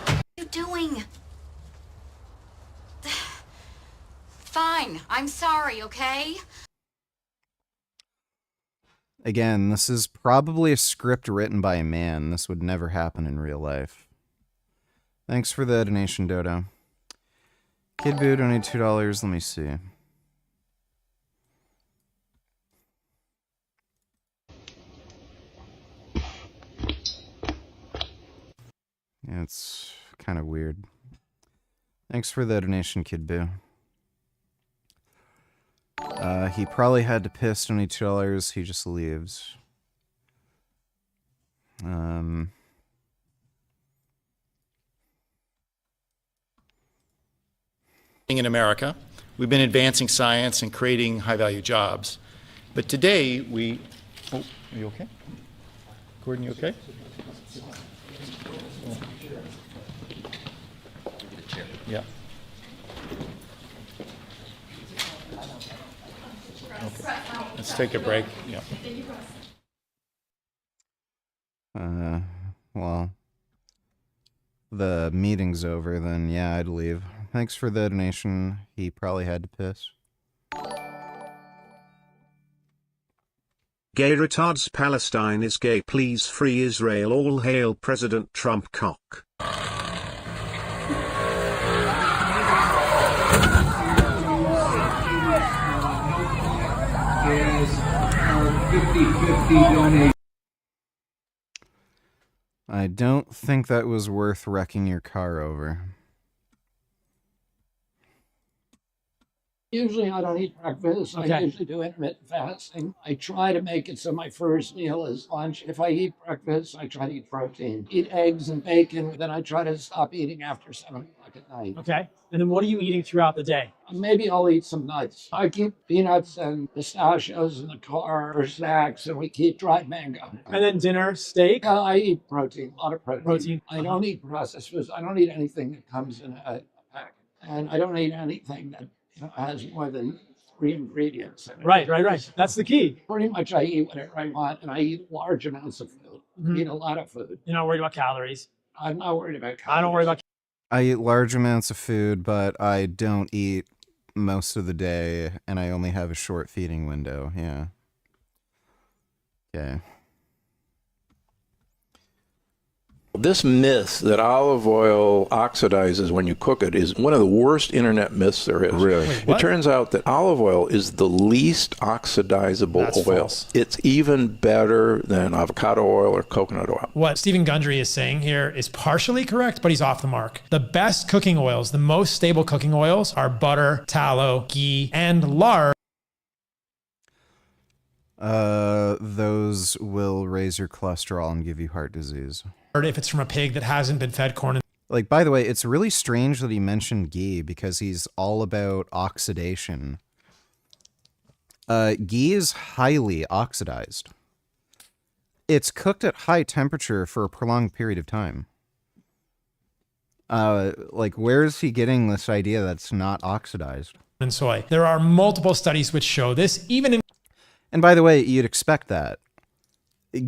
What are you doing? Fine, I'm sorry, okay? Again, this is probably a script written by a man. This would never happen in real life. Thanks for the donation, Dodo. Kid Boo donated $2. Let me see. Yeah, it's kind of weird. Thanks for the donation, Kid Boo. He probably had to piss, only $2. He just leaves. In America, we've been advancing science and creating high-value jobs. But today, we... Oh, are you okay? Gordon, you okay? Yeah. Okay. Let's take a break. Yeah. Well, the meeting's over, then yeah, I'd leave. Thanks for the donation. He probably had to piss. Gay retards Palestine is gay, please free Israel, all hail President Trump cock. I don't think that was worth wrecking your car over. Usually I don't eat breakfast. Okay. I usually do intermittent fasting. I try to make it so my first meal is lunch. If I eat breakfast, I try to eat protein. Eat eggs and bacon, then I try to stop eating after 7 o'clock at night. Okay. And then what are you eating throughout the day? Maybe I'll eat some nuts. I keep peanuts and pistachios in the car or snacks, and we keep dried mango. And then dinner, steak? I eat protein, a lot of protein. Protein. I don't eat processed foods. I don't eat anything that comes in a packet. And I don't eat anything that has more than 3 ingredients in it. Right. That's the key. Pretty much I eat whatever I want, and I eat large amounts of food. Eat a lot of food. You're not worried about calories? I'm not worried about calories. I don't worry about. I eat large amounts of food, but I don't eat most of the day, and I only have a short feeding window. Yeah. Okay. This myth that olive oil oxidizes when you cook it is one of the worst internet myths there is. Really? It turns out that olive oil is the least oxidizable That's oil. false. It's even better than avocado oil or coconut oil. What Stephen Gundry is saying here is partially correct, but he's off the mark. The best cooking oils, the most stable cooking oils, are butter, tallow, ghee, and lard. Those will raise your cholesterol and give you heart disease. If it's from a pig that hasn't been fed corn. Like, by the way, it's really strange that he mentioned ghee because he's all about oxidation. Ghee is highly oxidized. It's cooked at high temperature for a prolonged period of time. Like, where is he getting this idea that's not oxidized? And soy. There are multiple studies which show this, even in. And by the way, you'd expect that.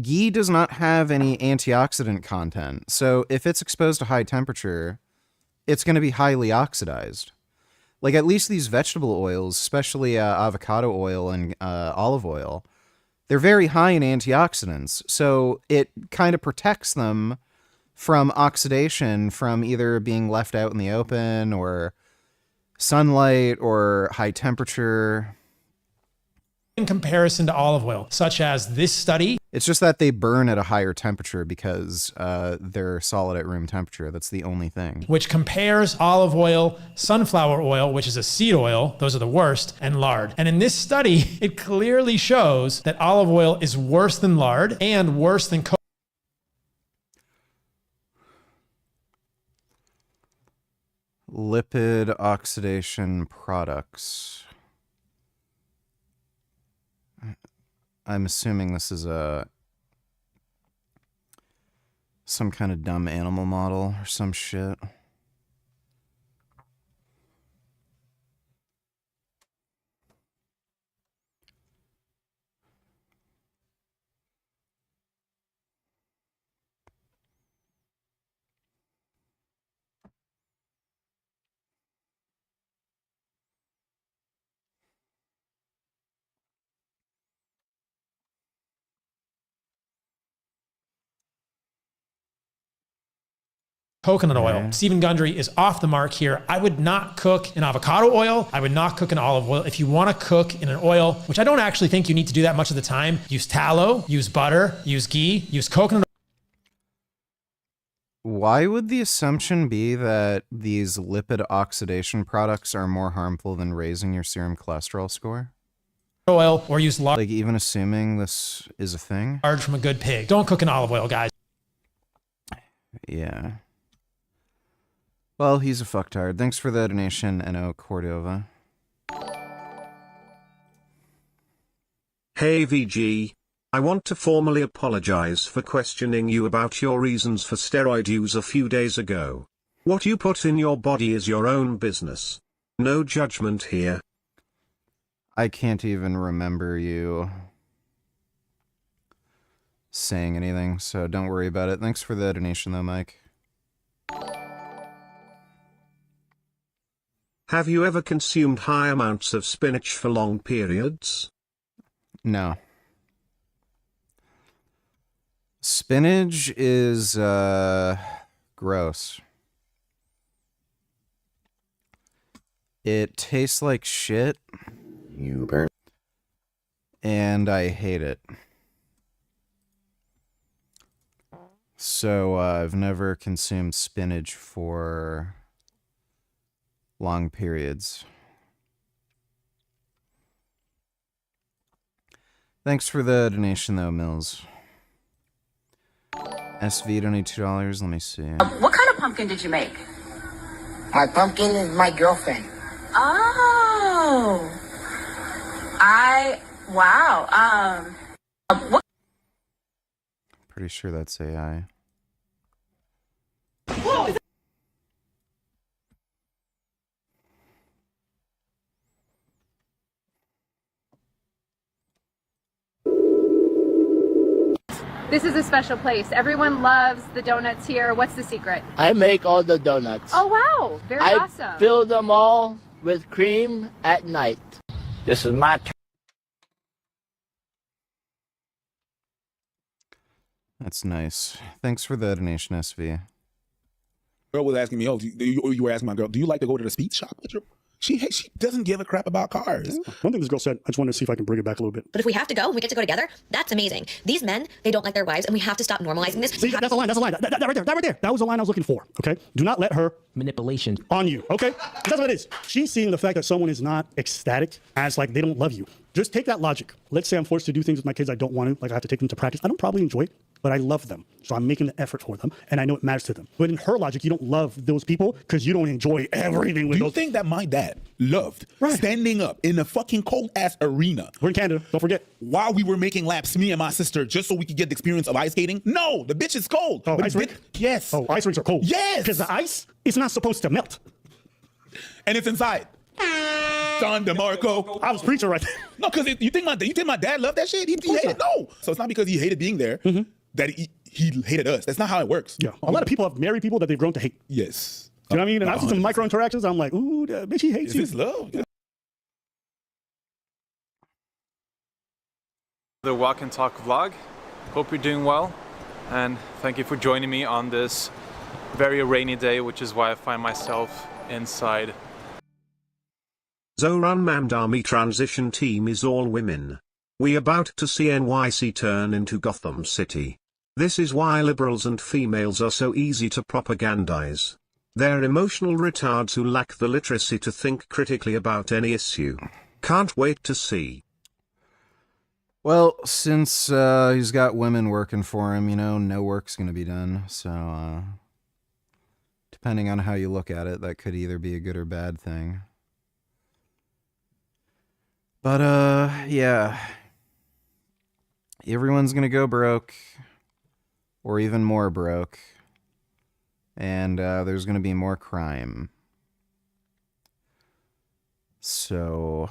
Ghee does not have any antioxidant content, so if it's exposed to high temperature, it's going to be highly oxidized. Like, at least these vegetable oils, especially avocado oil and olive oil, they're very high in antioxidants, so it kind of protects them from oxidation from either being left out in the open or sunlight or high temperature. In comparison to olive oil, such as this study. It's just that they burn at a higher temperature because they're solid at room temperature. That's the only thing. Which compares olive oil, sunflower oil, which is a seed oil, those are the worst, and lard. And in this study, it clearly shows that olive oil is worse than lard and worse than lipid oxidation products. I'm assuming this is some kind of dumb animal model or some shit. coconut oil. Stephen Gundry is off the mark here. I would not cook in avocado oil. I would not cook in olive oil. If you want to cook in an oil, which I don't actually think you need to do that much of the time, use tallow, use butter, use ghee, use coconut. Why would the assumption be that these lipid oxidation products are more harmful than raising your serum cholesterol score? Oil, or use lard. Like, even assuming this is a thing? Lard from a good pig. Don't cook in olive oil, guys. Yeah. Well, he's a fucktard. Thanks for the donation, Eno Cordova. Hey VG. I want to formally apologize for questioning you about your reasons for steroid use a few days ago. What you put in your body is your own business. No judgment here. I can't even remember you saying anything, so don't worry about it. Thanks for the donation, though, Mike. Have you ever consumed high amounts of spinach for long periods? No. Spinach is, gross. It tastes like shit. You burn. And I hate it. So I've never consumed spinach for long periods. Thanks for the donation, though, Mills. SV, donate $2. Let me see. What kind of pumpkin did you make? My pumpkin is my girlfriend. Oh. Wow. What? Pretty sure that's AI. This is a special place. Everyone loves the donuts here. What's the secret? I make all the donuts. Oh, wow. Very awesome. I fill them all with cream at night. This is my turn. That's nice. Thanks for the donation, SV. Girl was asking me, you were asking my girl, do you like to go to the speed shop with your... She doesn't give a crap about cars. One thing this girl said, I just wanted to see if I can bring it back a little bit. But if we have to go and we get to go together, that's amazing. These men, they don't like their wives, and we have to stop normalizing this. See, that's a line. That right there. That was the line I was looking for, okay? Do not let her... Manipulation. On you, okay? That's what it is. She's seeing the fact that someone is not ecstatic as like they don't love you. Just take that logic. Let's say I'm forced to do things with my kids I don't want to, like I have to take them to practice. I don't probably enjoy it, but I love them. So I'm making the effort for them, and I know it matters to them. But in her logic, you don't love those people because you don't enjoy everything with those. Do you think that my dad loved standing up in a fucking cold-ass arena? We're in Canada, don't forget. While we were making laps, me and my sister, just so we could get the experience of ice skating? No, the bitch is cold. Oh, ice rink? Yes. Oh, ice rinks are cold. Yes. Because the ice is not supposed to melt. And it's inside. Don DeMarco. I was preaching right there. No, because you think my dad loved that shit? He hated no. So it's not because he hated being there that he hated us. That's not how it works. Yeah. A lot of people have married people that they've grown to hate. Yes. You know what I mean? And I've seen some micro interactions. I'm like, ooh, that bitch, he hates you. Is this love? The Walk and Talk vlog. Hope you're doing well, and thank you for joining me on this very rainy day, which is why I find myself inside. Zoran Mandami transition team is all women. We about to see NYC turn into Gotham City. This is why liberals and females are so easy to propagandize. They're emotional retards who lack the literacy to think critically about any issue. Can't wait to see. Well, since he's got women working for him, you know, no work's going to be done. So, depending on how you look at it, that could either be a good or bad thing. But, yeah. Everyone's going to go broke. Or even more broke. And there's going to be more crime. So...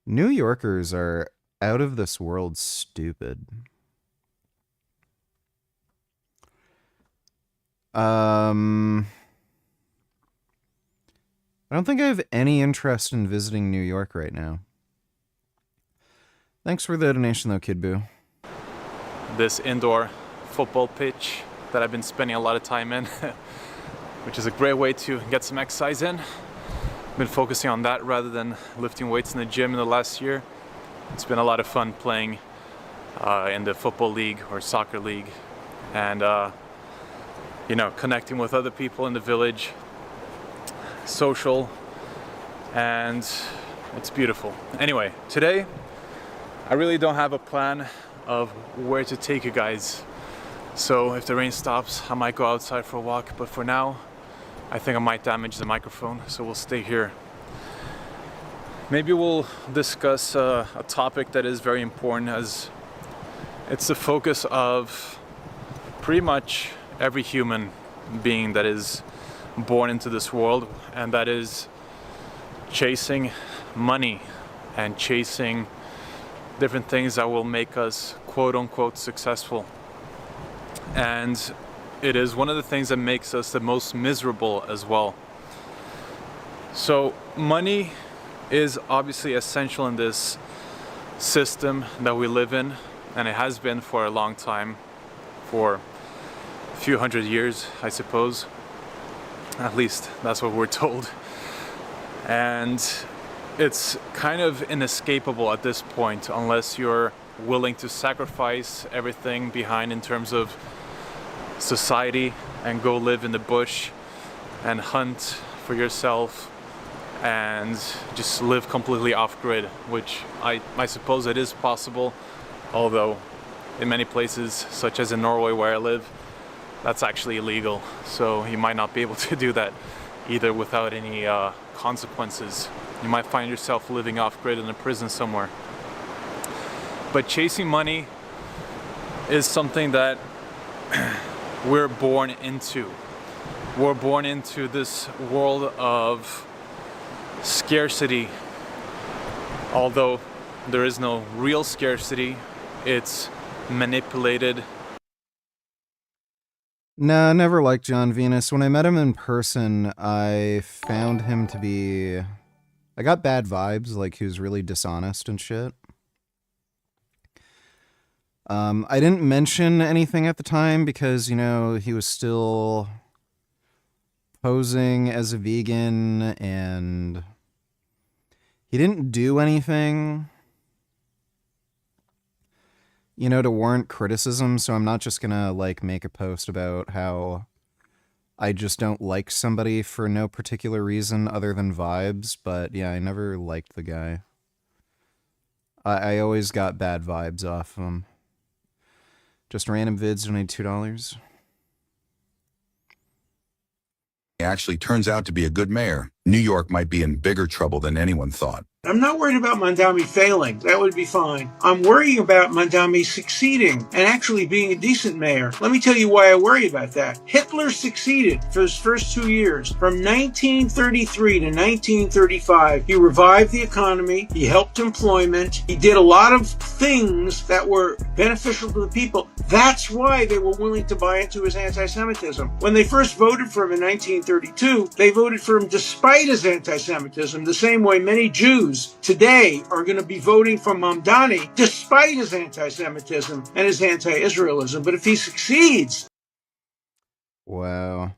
New Yorkers are out of this world stupid. I don't think I have any interest in visiting New York right now. Thanks for the donation though, Kid Boo. This indoor football pitch that I've been spending a lot of time in, which is a great way to get some exercise in. Been focusing on that rather than lifting weights in the gym in the last year. It's been a lot of fun playing in the football league or soccer league, and you know, connecting with other people in the village, social, and it's beautiful. Anyway, today I really don't have a plan of where to take you guys, so if the rain stops I might go outside for a walk, but for now I think I might damage the microphone, so we'll stay here. Maybe we'll discuss a topic that is very important, as it's the focus of pretty much every human being that is born into this world, and that is chasing money and chasing different things that will make us quote-unquote successful. And it is one of the things that makes us the most miserable as well. So money is obviously essential in this system that we live in, and it has been for a long time, for a few hundred years, I suppose. At least that's what we're told. And it's kind of inescapable at this point unless you're willing to sacrifice everything behind in terms of society and go live in the bush and hunt for yourself and just live completely off-grid, which I suppose it is possible, although in many places, such as in Norway where I live, that's actually illegal. So you might not be able to do that either without any consequences. You might find yourself living off-grid in a prison somewhere. But chasing money is something that we're born into. We're born into this world of scarcity. Although there is no real scarcity, it's manipulated. Nah, never liked Jon Venus. When I met him in person, I found him to be... I got bad vibes, like he was really dishonest and shit. I didn't mention anything at the time because, you know, he was still posing as a vegan and he didn't do anything, you know, to warrant criticism. So I'm not just gonna like make a post about how I just don't like somebody for no particular reason other than vibes. But yeah, I never liked the guy. I always got bad vibes off him. Just random vids donate $2. He actually turns out to be a good mayor. New York might be in bigger trouble than anyone thought. I'm not worried about Mandami failing. That would be fine. I'm worrying about Mandami succeeding and actually being a decent mayor. Let me tell you why I worry about that. Hitler succeeded for his first 2 years. From 1933 to 1935, he revived the economy, he helped employment, he did a lot of things that were beneficial to the people. That's why they were willing to buy into his anti-Semitism. When they first voted for him in 1932, they voted for him despite his anti-Semitism, the same way many Jews today are going to be voting for Mamdani despite his anti-Semitism and his anti-Israelism. But if he succeeds... Wow.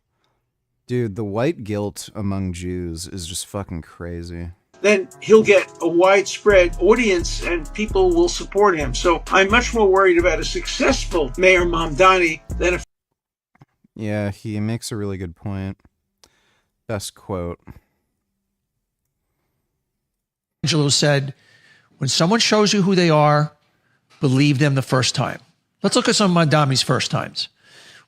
Dude, the white guilt among Jews is just fucking crazy. Then he'll get a widespread audience and people will support him. So I'm much more worried about a successful Mayor Mamdani than a... Yeah, he makes a really good point. Best quote. Angelo said, when someone shows you who they are, believe them the first time. Let's look at some of Mandami's first times.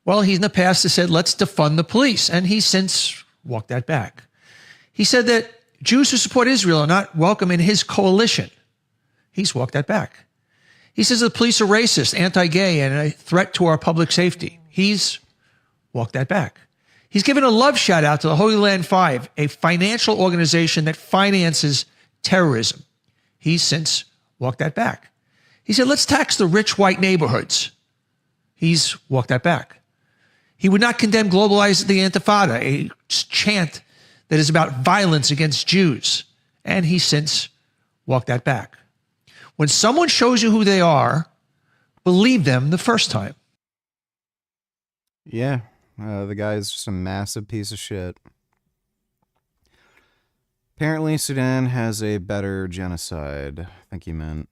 Well, he in the past has said, let's defund the police. And he's since walked that back. He said that Jews who support Israel are not welcome in his coalition. He's walked that back. He says the police are racist, anti-gay, and a threat to our public safety. He's walked that back. He's given a love shout out to the Holy Land Five, a financial organization that finances terrorism. He's since walked that back. He said, let's tax the rich white neighborhoods. He's walked that back. He would not condemn globalize the Intifada, a chant that is about violence against Jews. And he's since walked that back. When someone shows you who they are, believe them the first time. Yeah, the guy's just a massive piece of shit. Apparently Sudan has a better genocide. I think he meant.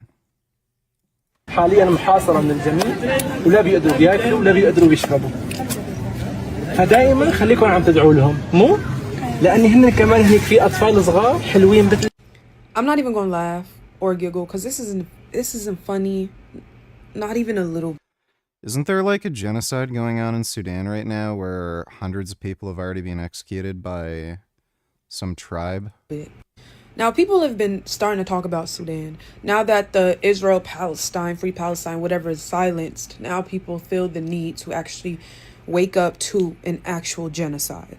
حاليا محاصرة من الجميع ولا بيقدروا ياكلوا ولا بيقدروا يشربوا. فدائما خليكم عم تدعوا لهم مو لأن هن كمان هنيك في أطفال صغار حلوين مثل. I'm not even gonna laugh or giggle because this isn't funny, not even a little. Isn't there like a genocide going on in Sudan right now where hundreds of people have already been executed by some tribe? Now, people have been starting to talk about Sudan. Now that the Israel-Palestine, Free Palestine, whatever is silenced, now people feel the need to actually wake up to an actual genocide.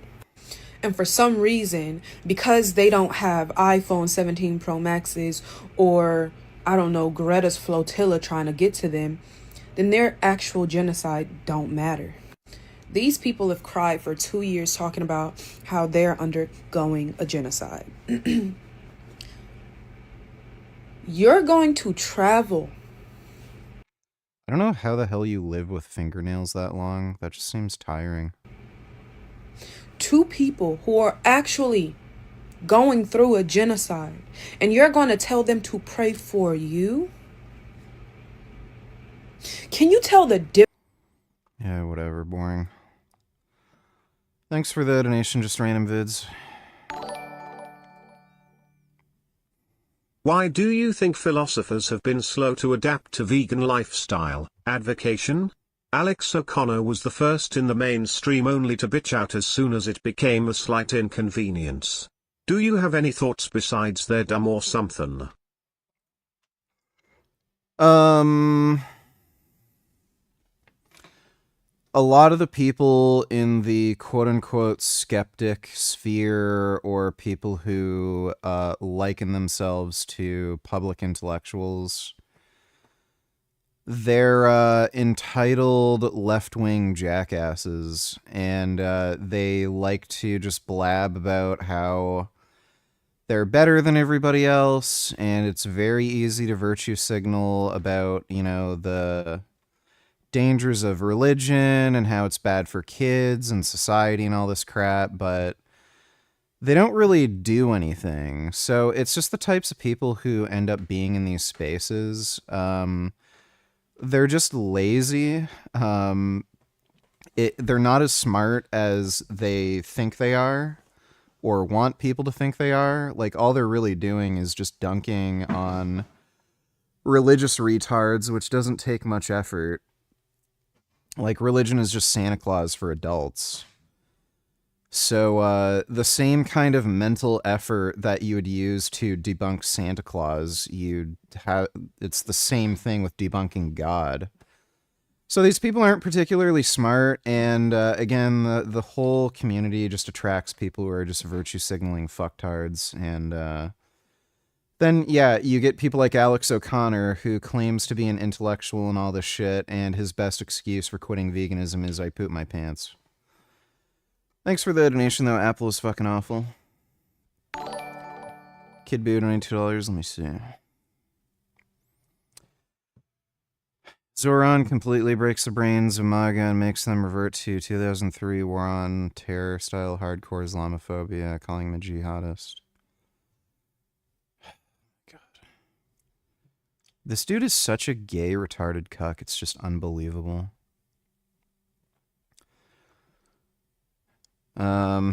And for some reason, because they don't have iPhone 17 Pro Maxes or, I don't know, Greta's flotilla trying to get to them, then their actual genocide don't matter. These people have cried for 2 years talking about how they're undergoing a genocide. You're going to travel. I don't know how the hell you live with fingernails that long. That just seems tiring. Two people who are actually going through a genocide, and you're going to tell them to pray for you? Can you tell the difference? Yeah, whatever. Boring. Thanks for the donation, just random vids. Why do you think philosophers have been slow to adapt to vegan lifestyle advocation? Alex O'Connor was the first in the mainstream only to bitch out as soon as it became a slight inconvenience. Do you have any thoughts besides they're dumb or something? A lot of the people in the quote-unquote skeptic sphere, or people who liken themselves to public intellectuals, they're entitled left-wing jackasses, and they like to just blab about how they're better than everybody else, and it's very easy to virtue signal about, you know, the dangers of religion and how it's bad for kids and society and all this crap, but they don't really do anything. So it's just the types of people who end up being in these spaces. They're just lazy. They're not as smart as they think they are or want people to think they are. Like, all they're really doing is just dunking on religious retards, which doesn't take much effort. Like, religion is just Santa Claus for adults. So the same kind of mental effort that you would use to debunk Santa Claus, it's the same thing with debunking God. So these people aren't particularly smart, and again, the whole community just attracts people who are just virtue signaling fucktards, and then, yeah, you get people like Alex O'Connor, who claims to be an intellectual and all this shit, and his best excuse for quitting veganism is, I poop my pants. Thanks for the donation, though. Apple is fucking awful. Kid Boo, $92. Let me see. Zoran completely breaks the brains of MAGA and makes them revert to 2003 war on terror-style hardcore Islamophobia, calling him a jihadist. This dude is such a gay, retarded cuck. It's just unbelievable. Yeah,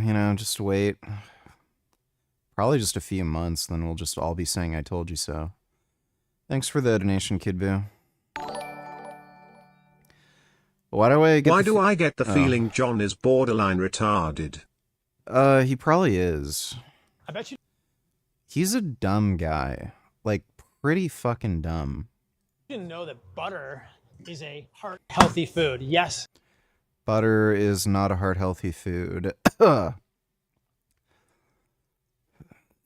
you know, just wait. Probably just a few months, then we'll just all be saying I told you so. Thanks for the donation, Kid Boo. Why do I get the feeling Jon is borderline retarded? He probably is. I bet you. He's a dumb guy. Like, pretty fucking dumb. You didn't know that butter is a heart-healthy food. Yes. Butter is not a heart-healthy food.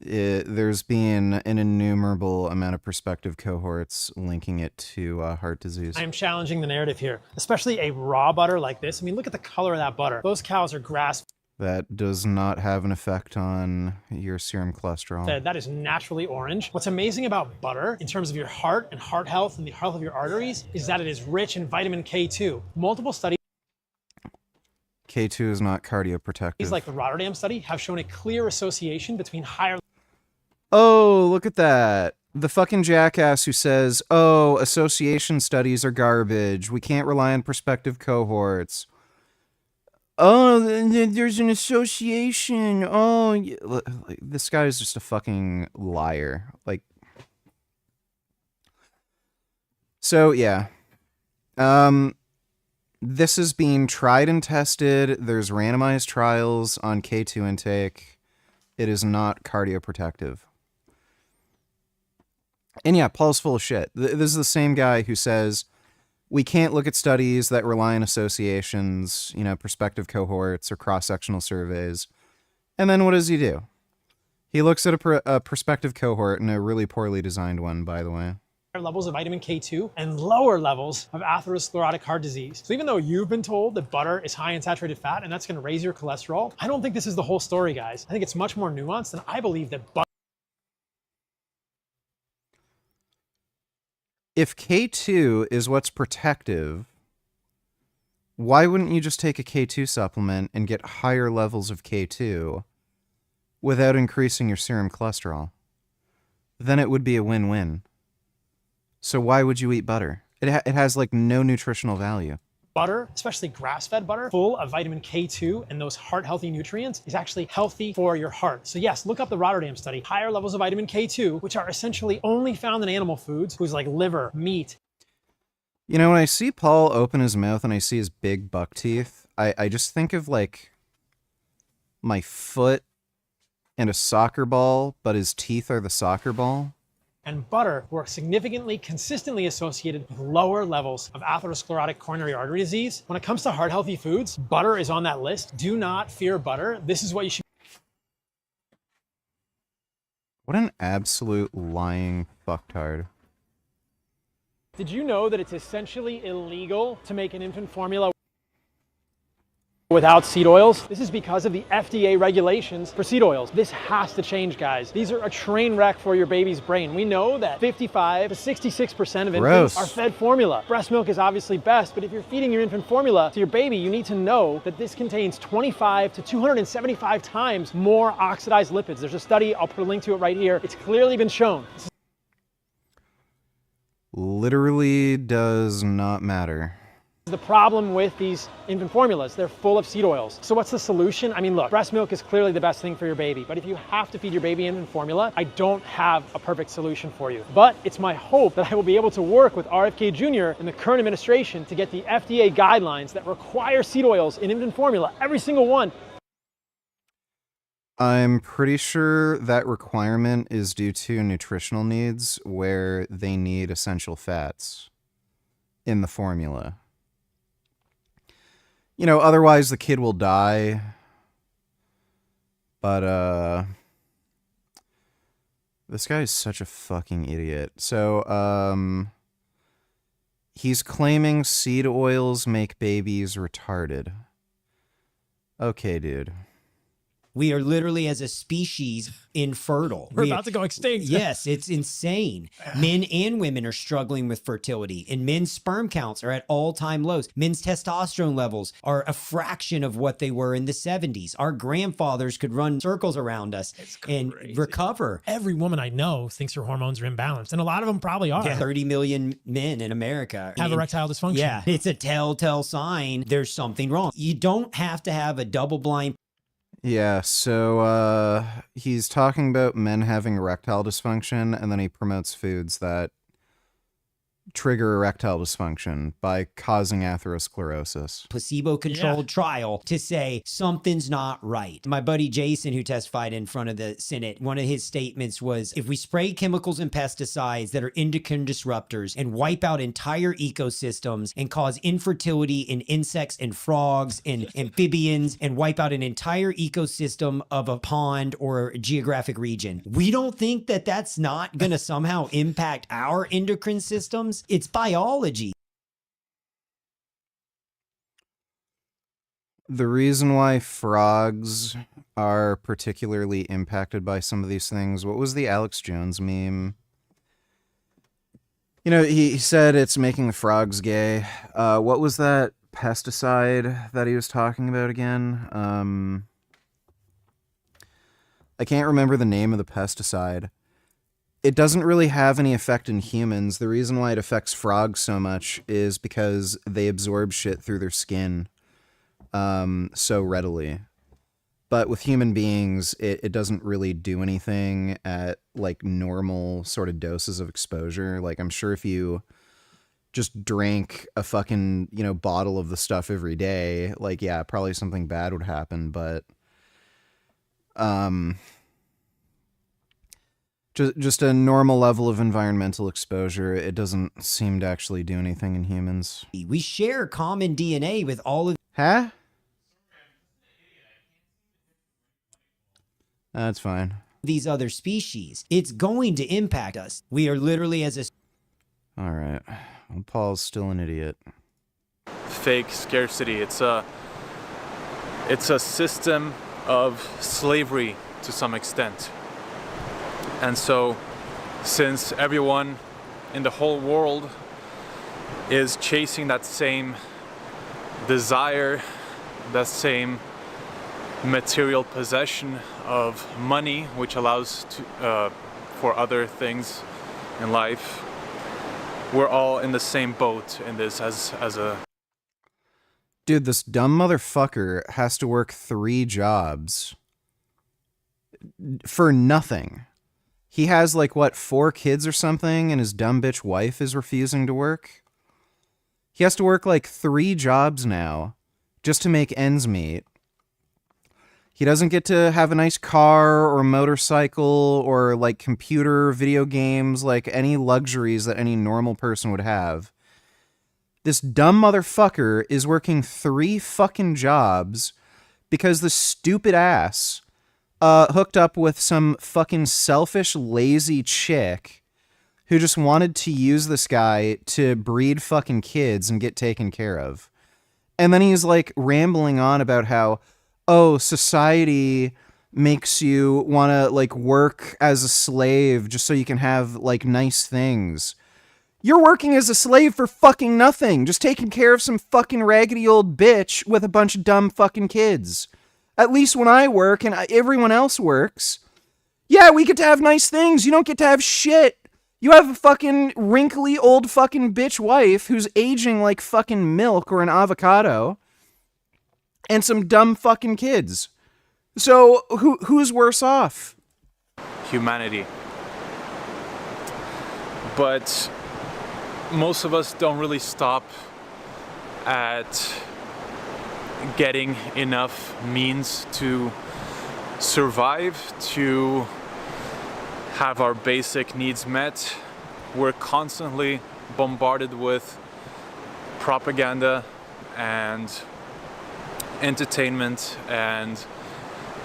There's been an innumerable amount of prospective cohorts linking it to heart disease. I'm challenging the narrative here, especially a raw butter like this. I mean, look at the color of that butter. Those cows are grass. That does not have an effect on your serum cholesterol. That is naturally orange. What's amazing about butter in terms of your heart and heart health and the health of your arteries is that it is rich in vitamin K2. Multiple studies K2 is not cardioprotective. like the Rotterdam study have shown a clear association between higher... Oh, look at that. The fucking jackass who says, oh, association studies are garbage. We can't rely on prospective cohorts. Oh, there's an association. Oh, this guy is just a fucking liar. Like, so yeah. This is being tried and tested. There's randomized trials on K2 intake. It is not cardioprotective. And yeah, Paul's full of shit. This is the same guy who says we can't look at studies that rely on associations, you know, prospective cohorts or cross-sectional surveys. And then what does he do? He looks at a prospective cohort, and a really poorly designed one, by the way. Levels of vitamin K2 and lower levels of atherosclerotic heart disease. So even though you've been told that butter is high in saturated fat and that's going to raise your cholesterol, I don't think this is the whole story, guys. I think it's much more nuanced, and I believe that butter. If K2 is what's protective, why wouldn't you just take a K2 supplement and get higher levels of K2 without increasing your serum cholesterol? Then it would be a win-win. So why would you eat butter? It has like no nutritional value. Butter, especially grass-fed butter, full of vitamin K2 and those heart-healthy nutrients, is actually healthy for your heart. So yes, look up the Rotterdam study. Higher levels of vitamin K2, which are essentially only found in animal foods, foods like liver, meat. You know, when I see Paul open his mouth and I see his big buck teeth, I just think of like my foot and a soccer ball, but his teeth are the soccer ball. And butter were significantly, consistently associated with lower levels of atherosclerotic coronary artery disease. When it comes to heart-healthy foods, butter is on that list. Do not fear butter. This is what you should. What an absolute lying fucktard. Did you know that it's essentially illegal to make an infant formula without seed oils? This is because of the FDA regulations for seed oils. This has to change, guys. These are a train wreck for your baby's brain. We know that 55 to 66% of infants are fed formula. Breast milk is obviously best, but if you're feeding your infant formula to your baby, you need to know that this contains 25 to 275 times more oxidized lipids. There's a study, I'll put a link to it right here. It's clearly been shown. Literally does not matter. The problem with these infant formulas, they're full of seed oils. So what's the solution? I mean, look, breast milk is clearly the best thing for your baby, but if you have to feed your baby infant formula, I don't have a perfect solution for you. But it's my hope that I will be able to work with RFK Jr. and the current administration to get the FDA guidelines that require seed oils in infant formula, every single one. I'm pretty sure that requirement is due to nutritional needs where they need essential fats in the formula. You know, otherwise the kid will die. But, this guy is such a fucking idiot. So, he's claiming seed oils make babies retarded. Okay, dude. We are literally, as a species, infertile. We're about to go extinct. Yes, it's insane. Men and women are struggling with fertility, and men's sperm counts are at all-time lows. Men's testosterone levels are a fraction of what they were in the 70s. Our grandfathers could run circles around us and recover. Every woman I know thinks her hormones are imbalanced, and a lot of them probably are. Yeah, 30 million men in America have erectile dysfunction. Yeah, it's a telltale sign there's something wrong. You don't have to have a double-blind. Yeah, so he's talking about men having erectile dysfunction, and then he promotes foods that trigger erectile dysfunction by causing atherosclerosis. Placebo-controlled trial to say something's not right. My buddy Jason, who testified in front of the Senate, one of his statements was, if we spray chemicals and pesticides that are endocrine disruptors and wipe out entire ecosystems and cause infertility in insects and frogs and amphibians and wipe out an entire ecosystem of a pond or a geographic region, we don't think that that's not going to somehow impact our endocrine systems. It's biology. The reason why frogs are particularly impacted by some of these things, what was the Alex Jones meme? You know, he said it's making the frogs gay. What was that pesticide that he was talking about again? I can't remember the name of the pesticide. It doesn't really have any effect in humans. The reason why it affects frogs so much is because they absorb shit through their skin so readily. But with human beings, it doesn't really do anything at like normal sort of doses of exposure. Like, I'm sure if you just drank a fucking, you know, bottle of the stuff every day, like, yeah, probably something bad would happen. But Just a normal level of environmental exposure. It doesn't seem to actually do anything in humans. We share common DNA with all of... Huh? That's fine. These other species. It's going to impact us. We are literally as a... All right. Well, Paul's still an idiot. Fake scarcity. It's a system of slavery to some extent. And so, since everyone in the whole world is chasing that same desire, that same material possession of money, which allows for other things in life, we're all in the same boat in this as a... Dude, this dumb motherfucker has to work 3 jobs for nothing. He has, like, what, 4 kids or something, and his dumb bitch wife is refusing to work? He has to work, like, 3 jobs now just to make ends meet. He doesn't get to have a nice car or motorcycle or, like, computer, video games, like, any luxuries that any normal person would have. This dumb motherfucker is working 3 fucking jobs because the stupid ass hooked up with some fucking selfish, lazy chick who just wanted to use this guy to breed fucking kids and get taken care of. And then he's like rambling on about how, oh, society makes you want to like work as a slave just so you can have like nice things. You're working as a slave for fucking nothing, just taking care of some fucking raggedy old bitch with a bunch of dumb fucking kids. At least when I work and everyone else works, yeah, we get to have nice things. You don't get to have shit. You have a fucking wrinkly old fucking bitch wife who's aging like fucking milk or an avocado, and some dumb fucking kids. So who's worse off? Humanity. But most of us don't really stop at getting enough means to survive, to have our basic needs met. We're constantly bombarded with propaganda and entertainment and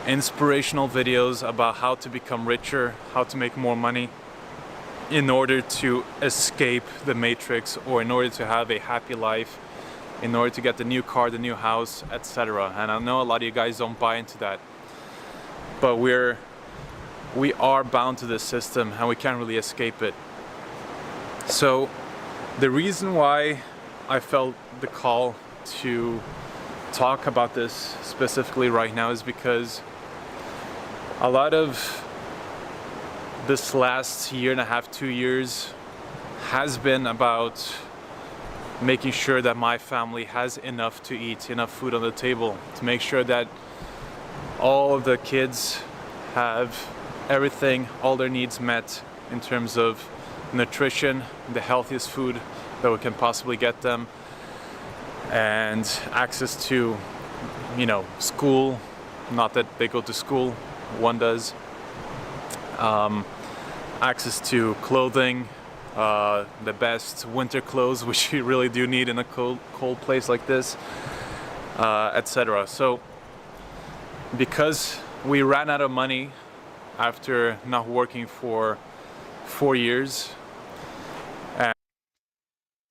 inspirational videos about how to become richer, how to make more money in order to escape the matrix, or in order to have a happy life, in order to get the new car, the new house, etc. And I know a lot of you guys don't buy into that, but we are bound to this system and we can't really escape it. So the reason why I felt the call to talk about this specifically right now is because a lot of this last year and a half, 2 years has been about making sure that my family has enough to eat, enough food on the table, to make sure that all of the kids have everything, all their needs met in terms of nutrition, the healthiest food that we can possibly get them, and access to, you know, school. Not that they go to school, one does. Access to clothing, the best winter clothes, which you really do need in a cold place like this, etc. So because we ran out of money after not working for 4 years.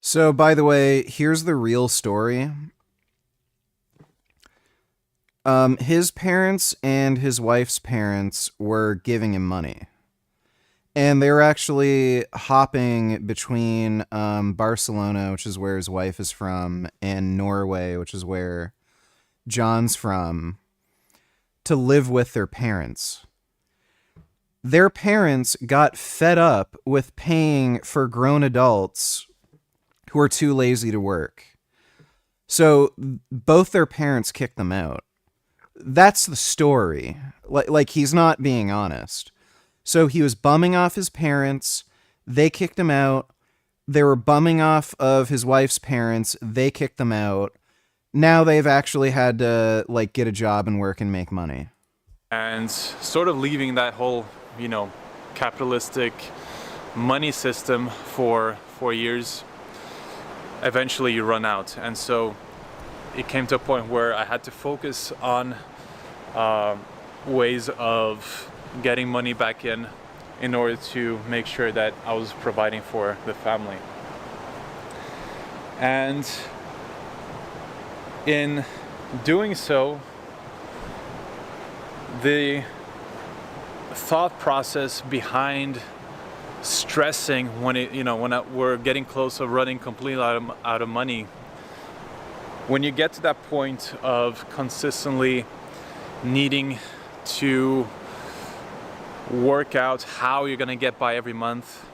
So, by the way, here's the real story. His parents and his wife's parents were giving him money. And they were actually hopping between Barcelona, which is where his wife is from, and Norway, which is where John's from, to live with their parents. Their parents got fed up with paying for grown adults who are too lazy to work. So both their parents kicked them out. That's the story. Like he's not being honest. So he was bumming off his parents. They kicked him out. They were bumming off of his wife's parents. They kicked them out. Now they've actually had to like get a job and work and make money. And sort of leaving that whole, you know, capitalistic money system for 4 years, eventually you run out. And so it came to a point where I had to focus on ways of getting money back in order to make sure that I was providing for the family. And in doing so, the thought process behind stressing when we're getting close to running completely out of money, when you get to that point of consistently needing to work out how you're going to get by every month,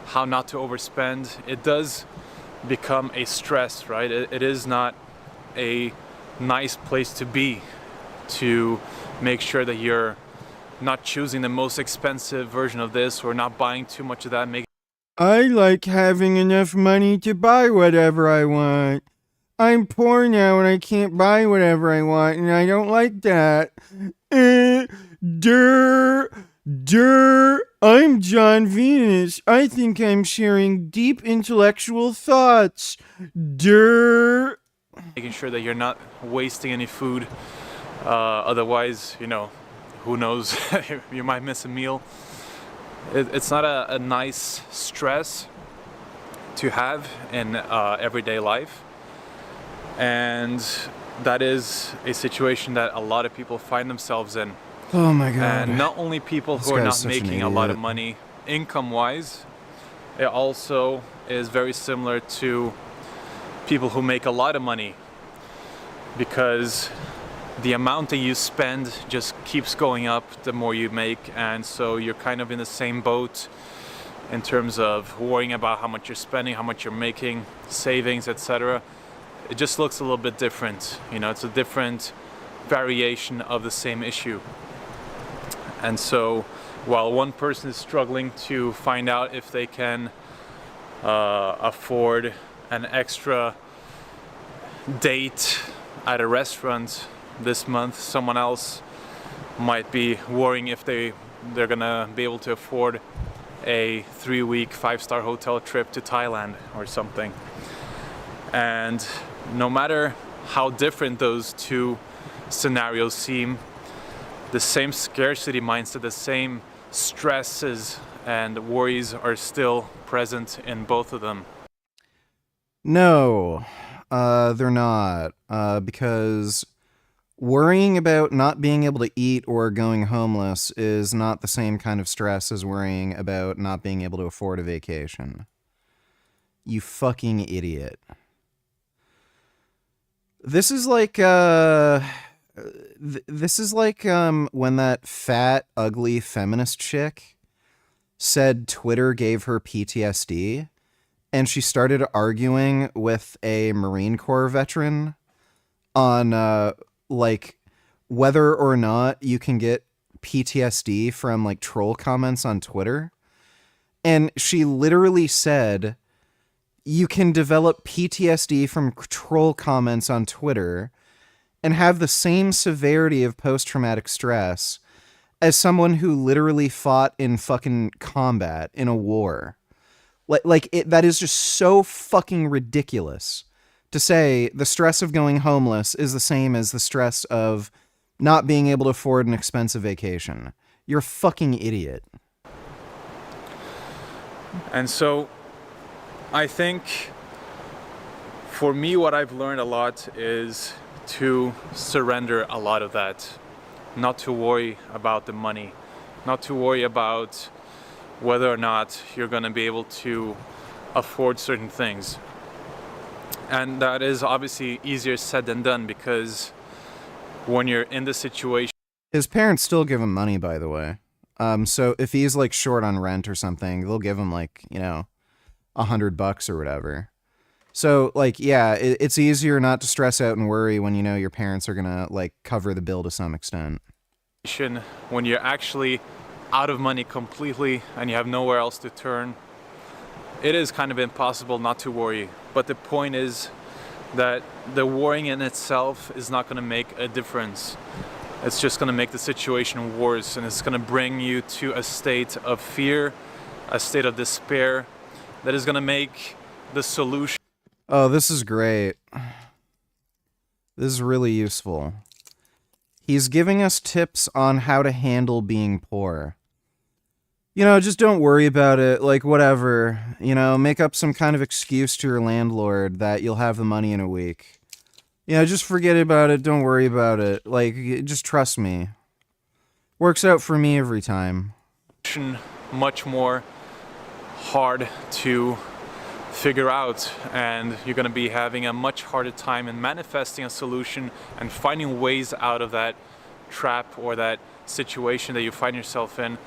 how not to overspend, it does become a stress, right? It is not a nice place to be, to make sure that you're not choosing the most expensive version of this or not buying too much of that. I like having enough money to buy whatever I want. I'm poor now and I can't buy whatever I want, and I don't like that. I'm Jon Venus. I think I'm sharing deep intellectual thoughts. Making sure that you're not wasting any food. Otherwise, who knows, you might miss a meal. It's not a nice stress to have in everyday life. And that is a situation that a lot of people find themselves in. Oh my God. And not only people who are not making a lot of money income-wise, it also is very similar to people who make a lot of money, because the amount that you spend just keeps going up the more you make, and so you're kind of in the same boat in terms of worrying about how much you're spending, how much you're making, savings, etc. It just looks a little bit different. It's a different variation of the same issue. And so while one person is struggling to find out if they can afford an extra date at a restaurant this month, someone else might be worrying if they're gonna be able to afford a 3-week 5-star hotel trip to Thailand or something. And no matter how different those two scenarios seem, the same scarcity mindset, the same stresses and worries are still present in both of them. No, they're not. Because worrying about not being able to eat or going homeless is not the same kind of stress as worrying about not being able to afford a vacation. You fucking idiot. This is like when that fat, ugly feminist chick said Twitter gave her PTSD, and she started arguing with a Marine Corps veteran on whether or not you can get PTSD from troll comments on Twitter. And she literally said you can develop PTSD from troll comments on Twitter and have the same severity of post-traumatic stress as someone who literally fought in fucking combat in a war. That is just so fucking ridiculous to say the stress of going homeless is the same as the stress of not being able to afford an expensive vacation. You're a fucking idiot. And so I think for me, what I've learned a lot is to surrender a lot of that, not to worry about the money, not to worry about whether or not you're going to be able to afford certain things. And that is obviously easier said than done, because when you're in the situation... His parents still give him money, by the way. So if he's short on rent or something, they'll give him $100 or whatever. So yeah, it's easier not to stress out and worry when you know your parents are gonna cover the bill to some extent. When you're actually out of money completely and you have nowhere else to turn, it is kind of impossible not to worry. But the point is that the worrying in itself is not going to make a difference. it's just going to make the situation worse, and it's going to bring you to a state of fear, a state of despair that is going to make the solution. Oh, this is great. This is really useful. He's giving us tips on how to handle being poor. You know, just don't worry about it, like whatever. You know, make up some kind of excuse to your landlord that you'll have the money in a week. You know, just forget about it, don't worry about it. Like, just trust me. Works out for me every time. Much more hard to figure out, and you're going to be having a much harder time in manifesting a solution and finding ways out of that trap or that situation that you find yourself in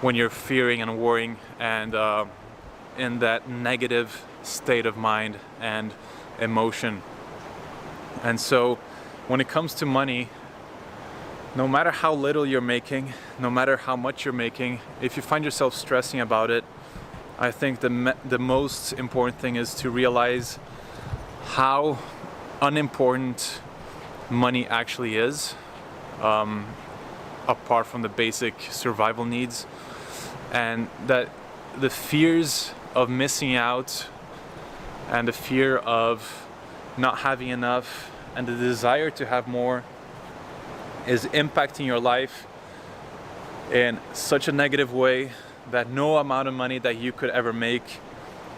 when you're fearing and worrying and in that negative state of mind and emotion. And so when it comes to money, no matter how little you're making, no matter how much you're making, if you find yourself stressing about it, I think the most important thing is to realize how unimportant money actually is, apart from the basic survival needs, and that the fears of missing out and the fear of not having enough and the desire to have more is impacting your life in such a negative way that no amount of money that you could ever make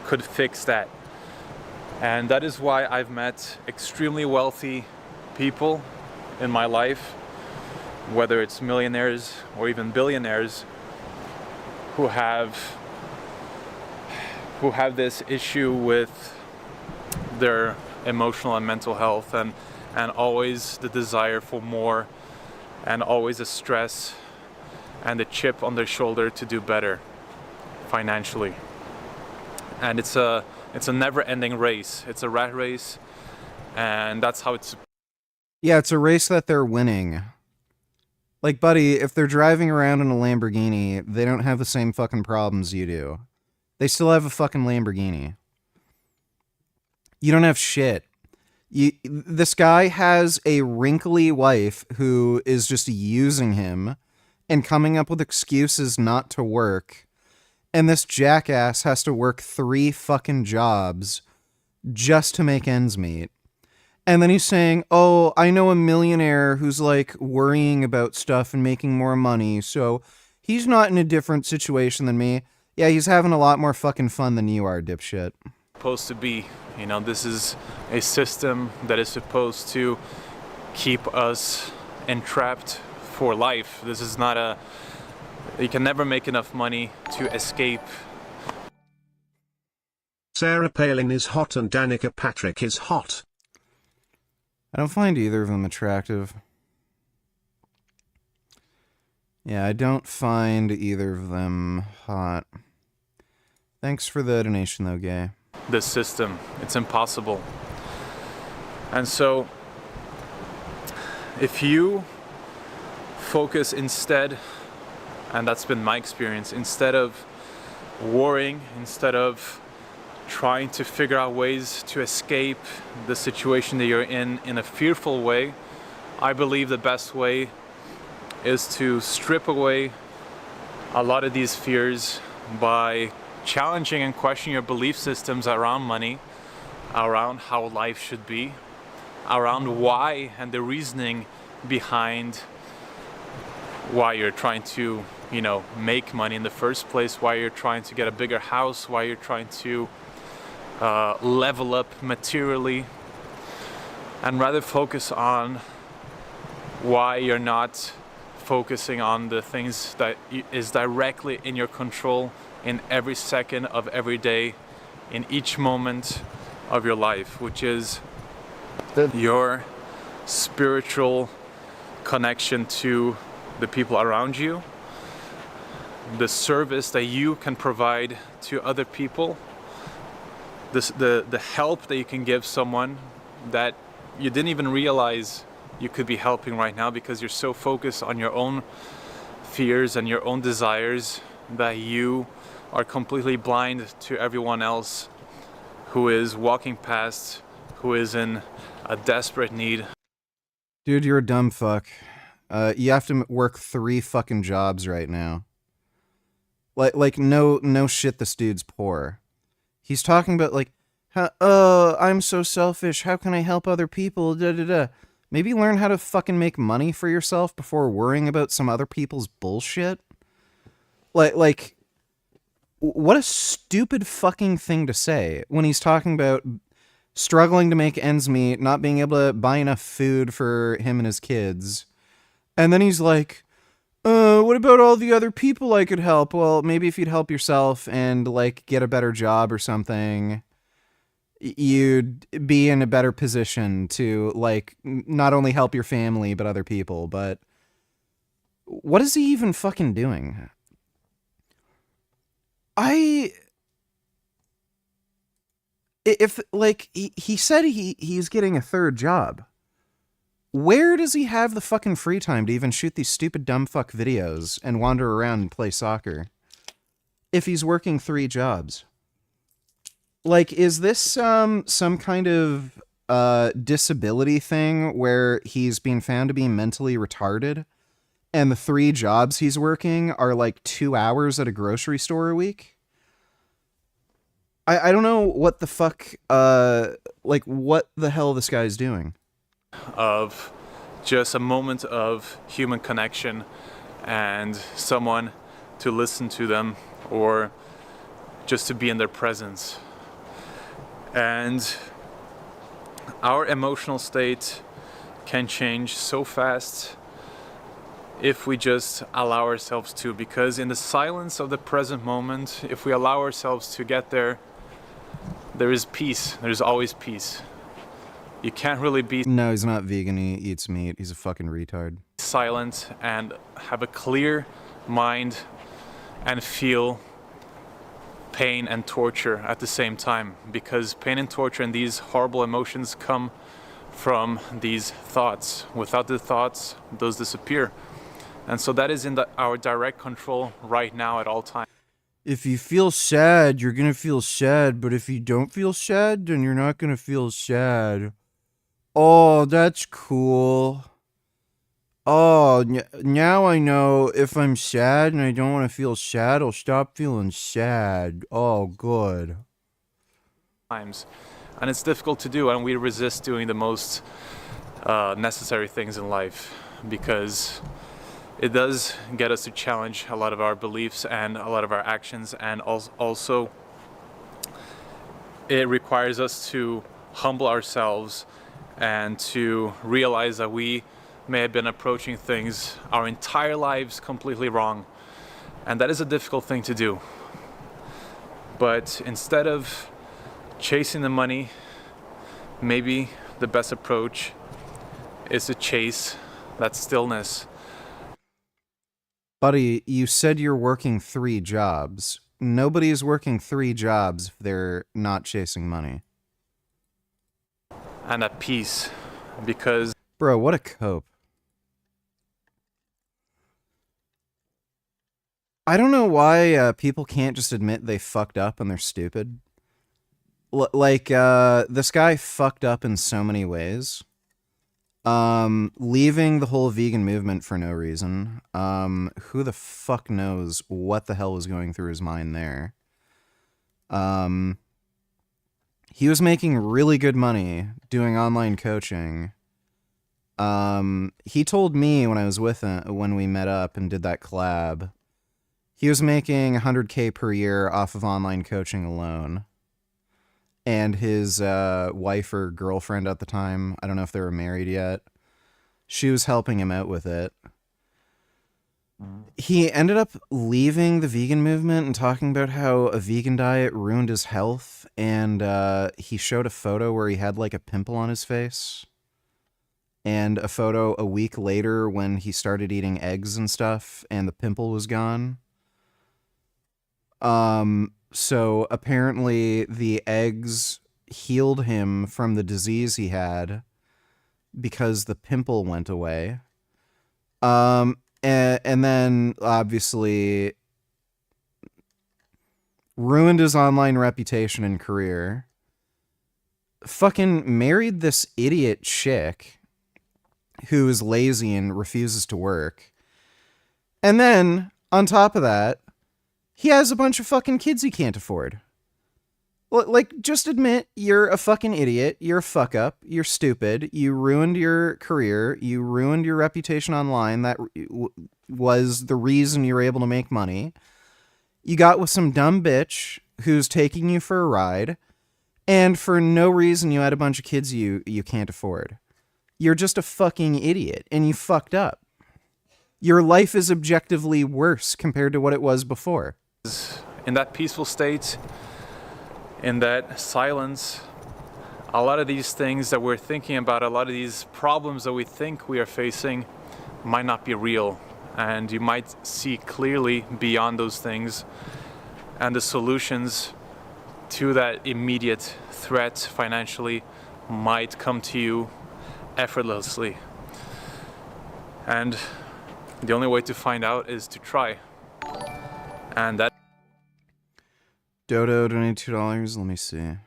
could fix that. And that is why I've met extremely wealthy people in my life, whether it's millionaires or even billionaires, who have this issue with their emotional and mental health, and always the desire for more, and always the stress and the chip on their shoulder to do better financially. And it's a never-ending race. It's a rat race, and that's how it's. Yeah, it's a race that they're winning. Like, buddy, if they're driving around in a Lamborghini, they don't have the same fucking problems you do. They still have a fucking Lamborghini. You don't have shit. This guy has a wrinkly wife who is just using him and coming up with excuses not to work. And this jackass has to work 3 fucking jobs just to make ends meet. And then he's saying, oh, I know a millionaire who's like worrying about stuff and making more money, so he's not in a different situation than me. Yeah, he's having a lot more fucking fun than you are, dipshit. Supposed to be, you know, this is a system that is supposed to keep us entrapped for life. This is not you can never make enough money to escape. Sarah Palin is hot and Danica Patrick is hot. I don't find either of them attractive. Yeah, I don't find either of them hot. Thanks for the donation though, Gay. This system, it's impossible. And so if you focus instead, and that's been my experience, instead of worrying, instead of trying to figure out ways to escape the situation that you're in a fearful way, I believe the best way is to strip away a lot of these fears by challenging and questioning your belief systems around money, around how life should be, around why and the reasoning behind why you're trying to, you know, make money in the first place, why you're trying to get a bigger house, why you're trying to level up materially, and rather focus on why you're not focusing on the things that is directly in your control in every second of every day, in each moment of your life, which is your spiritual connection to the people around you, the service that you can provide to other people, the help that you can give someone that you didn't even realize you could be helping right now because you're so focused on your own fears and your own desires that you are completely blind to everyone else who is walking past, who is in a desperate need. Dude, you're a dumb fuck. You have to work 3 fucking jobs right now. Like no shit, this dude's poor. He's talking about like, I'm so selfish. How can I help other people? Da da da. Maybe learn how to fucking make money for yourself before worrying about some other people's bullshit. Like, what a stupid fucking thing to say when he's talking about struggling to make ends meet, not being able to buy enough food for him and his kids. And then he's like, what about all the other people I could help? Well, maybe if you'd help yourself and like get a better job or something, you'd be in a better position to like not only help your family but other people. But what is he even fucking doing? If like he said he's getting a 3rd job, where does he have the fucking free time to even shoot these stupid dumb fuck videos and wander around and play soccer if he's working 3 jobs? Like, is this some kind of disability thing where he's being found to be mentally retarded and the 3 jobs he's working are like 2 hours at a grocery store a week? I don't know what the fuck, like what the hell this guy's doing. Of just a moment of human connection and someone to listen to them or just to be in their presence. And our emotional state can change so fast if we just allow ourselves to, because in the silence of the present moment, if we allow ourselves to get there, there is peace. There's always peace. You can't really be... No, he's not vegan. He eats meat. He's a fucking retard. ...silent and have a clear mind and feel pain and torture at the same time. Because pain and torture and these horrible emotions come from these thoughts. Without the thoughts, those disappear. And so that is in our direct control right now at all times. If you feel sad, you're going to feel sad. But if you don't feel sad, then you're not going to feel sad. Oh, that's cool. Oh, now I know if I'm sad and I don't want to feel sad, I'll stop feeling sad. Oh, good. And it's difficult to do, and we resist doing the most necessary things in life because it does get us to challenge a lot of our beliefs and a lot of our actions, and also it requires us to humble ourselves and to realize that we may have been approaching things our entire lives completely wrong. And that is a difficult thing to do. But instead of chasing the money, maybe the best approach is to chase that stillness. Buddy, you said you're working 3 jobs. Nobody is working 3 jobs if they're not chasing money. And at peace, because... Bro, what a cope. I don't know why people can't just admit they fucked up and they're stupid. This guy fucked up in so many ways. Leaving the whole vegan movement for no reason. Who the fuck knows what the hell was going through his mind there. He was making really good money doing online coaching. He told me when I was with him, when we met up and did that collab, he was making $100K per year off of online coaching alone. And his wife or girlfriend at the time, I don't know if they were married yet, she was helping him out with it. He ended up leaving the vegan movement and talking about how a vegan diet ruined his health. And he showed a photo where he had like a pimple on his face. And a photo a week later when he started eating eggs and stuff and the pimple was gone. So apparently the eggs healed him from the disease he had because the pimple went away. And then obviously ruined his online reputation and career. Fucking married this idiot chick who is lazy and refuses to work. And then, on top of that, he has a bunch of fucking kids he can't afford. Like, just admit you're a fucking idiot, you're a fuck up, you're stupid, you ruined your career, you ruined your reputation online that was the reason you were able to make money. You got with some dumb bitch who's taking you for a ride, and for no reason you had a bunch of kids you can't afford. You're just a fucking idiot, and you fucked up. Your life is objectively worse compared to what it was before. In that peaceful state, in that silence, a lot of these things that we're thinking about, a lot of these problems that we think we are facing might not be real. And you might see clearly beyond those things, and the solutions to that immediate threat financially might come to you effortlessly. And the only way to find out is to try. And that Dodo donated $2. Let me see.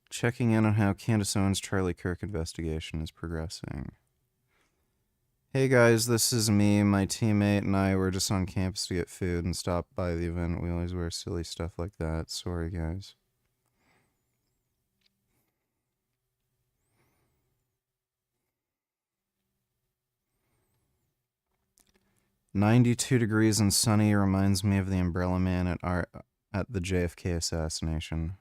Checking in on how Candace Owens' Charlie Kirk investigation is progressing. Hey guys, this is me. My teammate and I were just on campus to get food and stopped by the event. We always wear silly stuff like that. Sorry, guys. "92 degrees and sunny" reminds me of the Umbrella Man at the JFK assassination.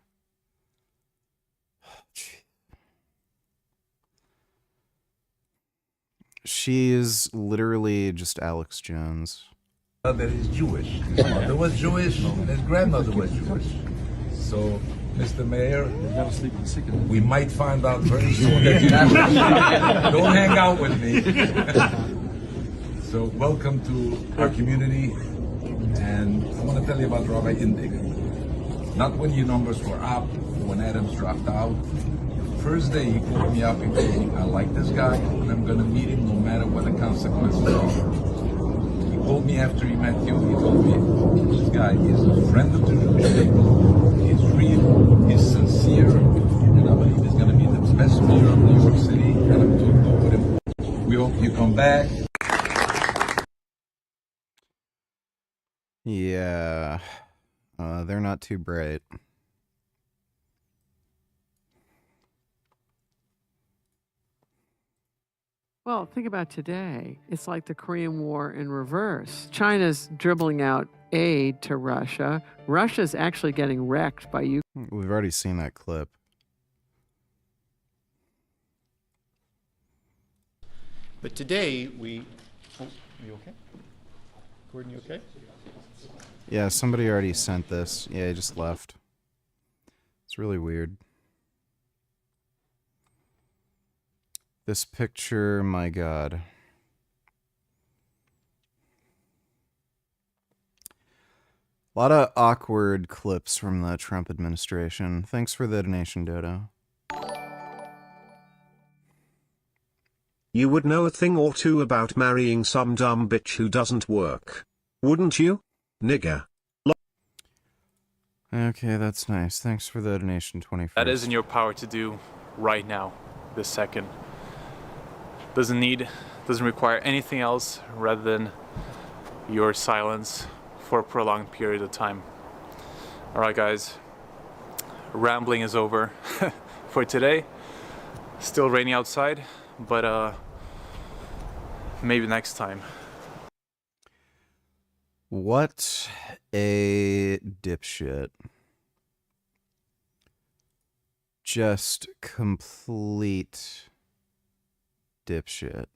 She is literally just Alex Jones. That is Jewish. His mother was Jewish, and his grandmother was Jewish. So, Mr. Mayor, we might find out very soon that you're Jewish. Don't hang out with me. So, welcome to our community, and I want to tell you about Rabbi Indig. Not when your numbers were up, when Adams dropped out. First day he called me up and told me, I like this guy and I'm going to meet him no matter what the consequences are. He called me after he met you. He told me, this guy is a friend of the Jewish people. He's real, he's sincere, and I believe he's going to be the best mayor of New York City, and I'm too good with him. We hope you come back. Yeah, they're not too bright. Well, think about today. It's like the Korean War in reverse. China's dribbling out aid to Russia. Russia's actually getting wrecked by Ukraine. We've already seen that clip. But today we... Oh, are you okay? Gordon, you okay? Yeah, somebody already sent this. Yeah, he just left. It's really weird. This picture, my God. A lot of awkward clips from the Trump administration. Thanks for the donation, Dodo. You would know a thing or two about marrying some dumb bitch who doesn't work. Wouldn't you? Nigger. Okay, that's nice. Thanks for the donation, 21st. That is in your power to do right now, this second. Doesn't require anything else rather than your silence for a prolonged period of time. All right, guys, rambling is over for today. Still raining outside, but maybe next time. What a dipshit. Just complete dipshit.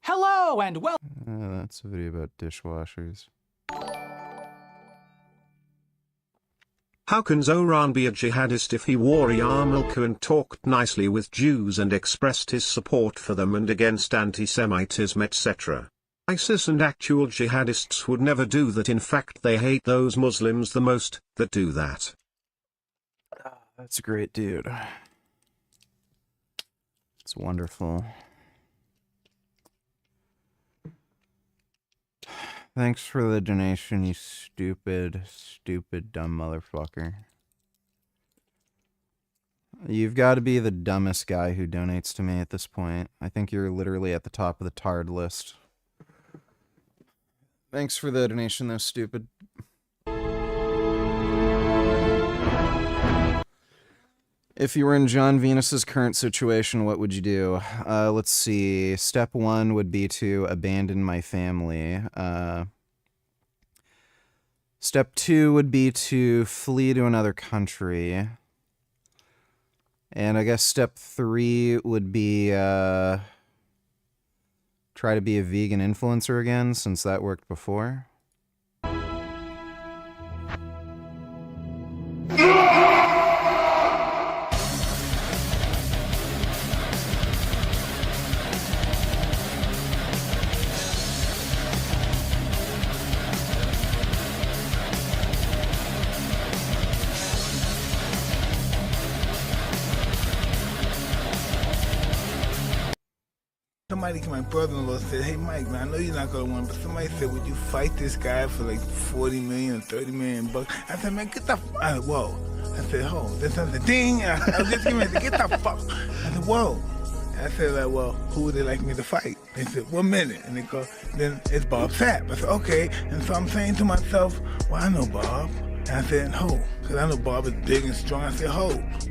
Hello and that's a video about dishwashers. How can Zoran be a jihadist if he wore a yarmulke and talked nicely with Jews and expressed his support for them and against anti-Semitism, etc.? ISIS and actual jihadists would never do that. In fact, they hate those Muslims the most that do that. That's a great dude. It's wonderful. Thanks for the donation, you stupid, dumb motherfucker. You've got to be the dumbest guy who donates to me at this point. I think you're literally at the top of the tard list. Thanks for the donation, though, stupid. If you were in Jon Venus's current situation, what would you do? Let's see. Step 1 would be to abandon my family. Step 2 would be to flee to another country. And I guess step 3 would be try to be a vegan influencer again, since that worked before. Somebody, my brother-in-law said, hey, Mike, man, I know you're not going to win, but somebody said, would you fight this guy for like 40 million or 30 million bucks? I said, man, get the whoa. I said, oh, there's something, ding. I was just getting ready to get the fuck. I said, whoa. I said, like, well, who would they like me to fight? They said, 1 minute. And they go, then it's Bob Sapp. I said, okay. And so I'm saying to myself, well, I know Bob. And I said, ho, because I know Bob is big and strong. I said, ho,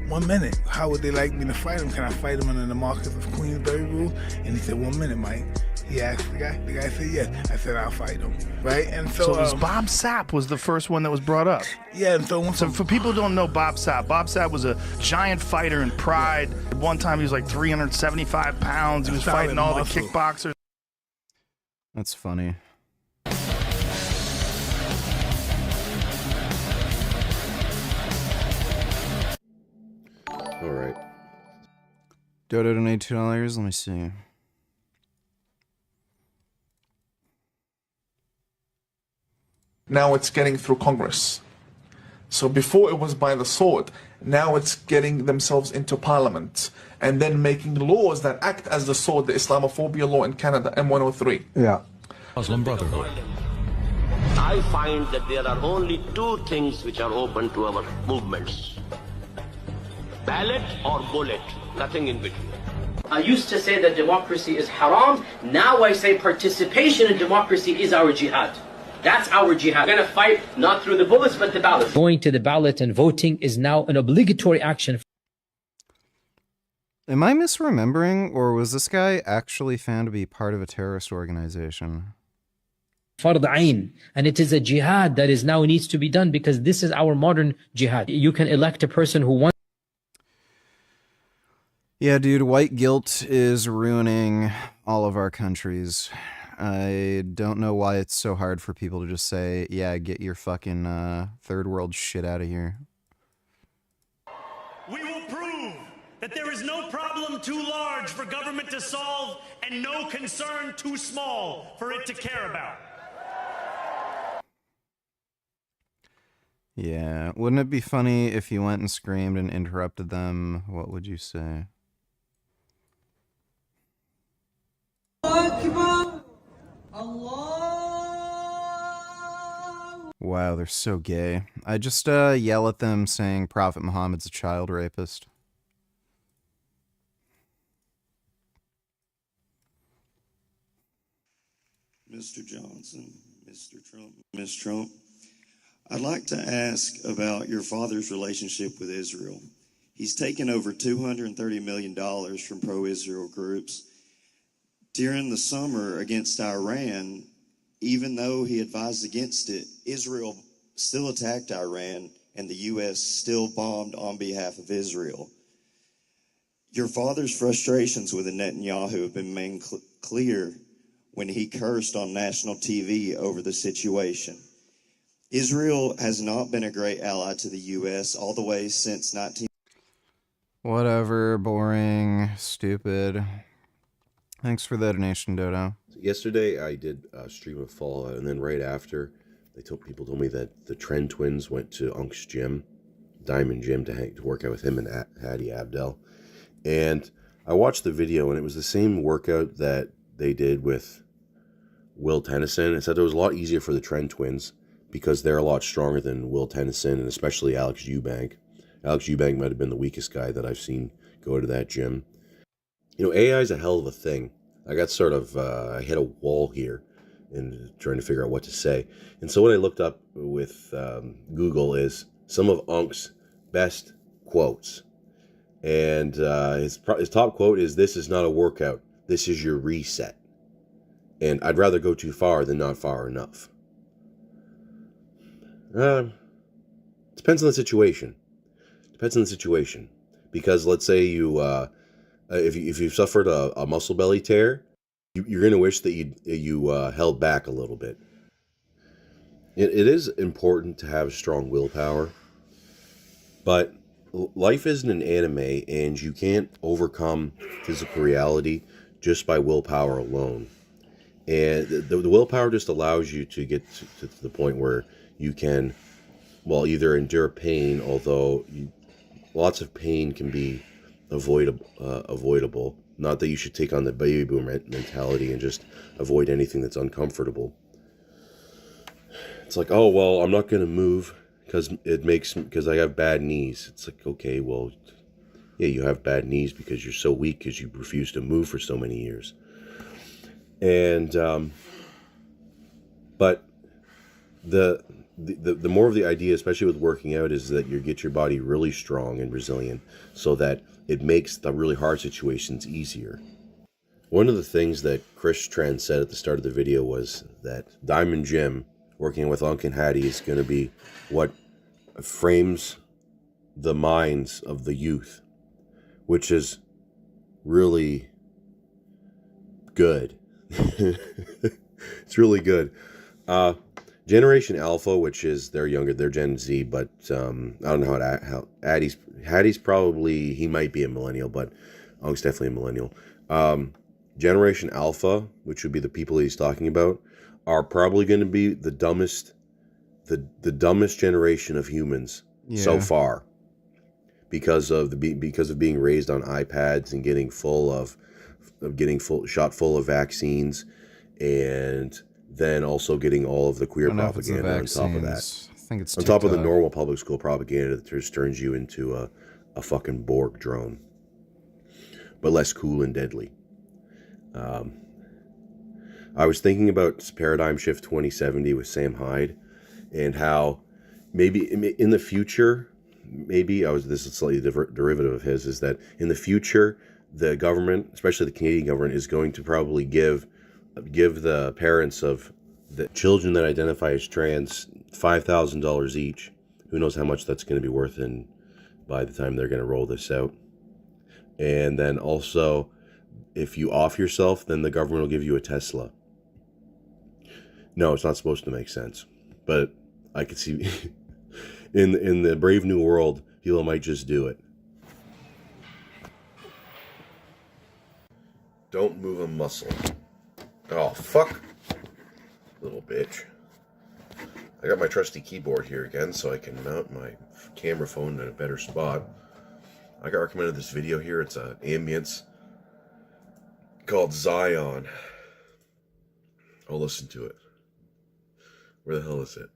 1 minute. How would they like me to fight him? Can I fight him under the Marcus of Queensberry rules? And he said, 1 minute, Mike. He asked the guy. The guy said, yes. I said, I'll fight him. Right? And so it was Bob Sapp was the first one that was brought up. Yeah, and so for people who don't know Bob Sapp was a giant fighter in Pride. At one time, he was like 375 pounds. He was fighting all the kickboxers. That's funny. All right. Dodo donate $2. Let me see. Now it's getting through Congress. So before it was by the sword, now it's getting themselves into Parliament and then making laws that act as the sword, the Islamophobia law in Canada, M103. Yeah. Muslim Brotherhood. I find that there are only two things which are open to our movements. Ballot or bullet, nothing in between. I used to say that democracy is haram. Now I say participation in democracy is our jihad. That's our jihad. We're going to fight not through the bullets, but the ballot. Going to the ballot and voting is now an obligatory action. Am I misremembering, or was this guy actually found to be part of a terrorist organization? Fard Ain, and it is a jihad that is now needs to be done because this is our modern jihad. You can elect a person who wants. Yeah, dude, white guilt is ruining all of our countries. I don't know why it's so hard for people to just say, yeah, get your fucking third world shit out of here. We will prove that there is no problem too large for government to solve and no concern too small for it to care about. Yeah, wouldn't it be funny if you went and screamed and interrupted them? What would you say? Wow, they're so gay. I just yell at them saying Prophet Muhammad's a child rapist. Mr. Johnson, Mr. Trump, Ms. Trump, I'd like to ask about your father's relationship with Israel. He's taken over $230 million from pro-Israel groups. During the summer against Iran, even though he advised against it, Israel still attacked Iran and the U.S. still bombed on behalf of Israel. Your father's frustrations with Netanyahu have been made clear when he cursed on national TV over the situation. Israel has not been a great ally to the U.S. all the way since 19... Whatever, boring, stupid. Thanks for the donation, Dodo. Yesterday, I did a stream of Fallout, and then right after, people told me that the Trend twins went to Unk's gym, Diamond Gym, to work out with him and Hattie Abdel. And I watched the video, and it was the same workout that they did with Will Tennyson. It said it was a lot easier for the Trent twins because they're a lot stronger than Will Tennyson and especially Alex Eubank. Alex Eubank might have been the weakest guy that I've seen go to that gym. You know, AI is a hell of a thing. I got sort of, I hit a wall here in trying to figure out what to say. And so what I looked up with Google is some of Unk's best quotes. And his top quote is, "This is not a workout. This is your reset. And I'd rather go too far than not far enough." Depends on the situation. Because let's say you, if you've suffered a muscle belly tear, you're going to wish that you held back a little bit. It is important to have strong willpower, but life isn't an anime, and you can't overcome physical reality just by willpower alone. And the willpower just allows you to get to the point where you can, well, either endure pain, although lots of pain can be avoidable. Not that you should take on the baby boomer mentality and just avoid anything that's uncomfortable. It's like, oh, well, I'm not going to move because I have bad knees. It's like, okay, well, yeah, you have bad knees because you're so weak because you refused to move for so many years. And but the more of the idea, especially with working out, is that you get your body really strong and resilient so that it makes the really hard situations easier. One of the things that Chris Tran said at the start of the video was that Diamond Gym, working with Unk and Hattie, is going to be what frames the minds of the youth, which is really good. It's really good. Generation Alpha, which is they're younger, they're Gen Z, but I don't know how Hattie's probably, he might be a millennial, but Unk's definitely a millennial. Generation Alpha, which would be the people he's talking about, are probably going to be the dumbest generation of humans so far, because of being raised on iPads and getting shot full of vaccines, and then also getting all of the queer propaganda on top of that. I think it's on top of the normal public school propaganda that just turns you into a fucking Borg drone, but less cool and deadly. I was thinking about Paradigm Shift 2070 with Sam Hyde, and how maybe in the future, this is a slightly derivative of his, is that in the future, the government, especially the Canadian government, is going to probably give the parents of the children that identify as trans $5,000 each. Who knows how much that's going to be worth by the time they're going to roll this out. And then also, if you off yourself, then the government will give you a Tesla. No, it's not supposed to make sense, but I could see in the brave new world, people might just do it. Don't move a muscle. Oh, fuck. Little bitch. I got my trusty keyboard here again so I can mount my camera phone in a better spot. I got recommended this video here. It's an ambience called Zion. I'll listen to it. Where the hell is it?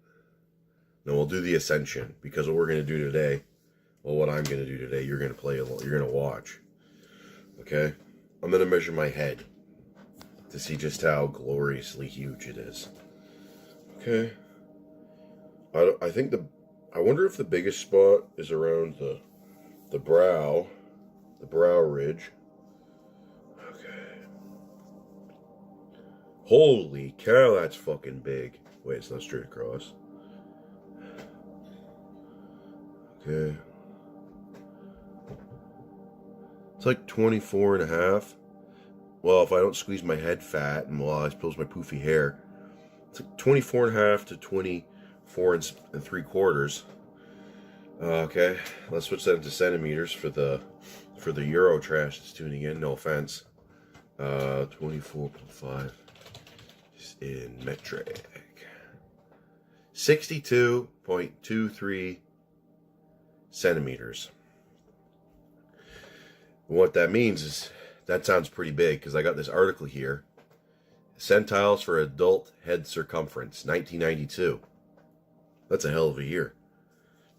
No, we'll do the Ascension, because what we're going to do today, what I'm going to do today, you're going to play along, you're going to watch. Okay? I'm going to measure my head to see just how gloriously huge it is. Okay? I wonder if the biggest spot is around the brow ridge. Okay. Holy cow, that's fucking big. Wait, it's not straight across. Okay. It's like 24 and a half. Well, if I don't squeeze my head fat and I suppose my poofy hair, it's like 24 and a half to 24 and 3/4. Okay, let's switch that into centimeters for the Euro trash that's tuning in. No offense. 24.5 is in metric. 62.23 centimeters. What that means is that sounds pretty big, because I got this article here Centiles for adult head circumference, 1992. That's a hell of a year.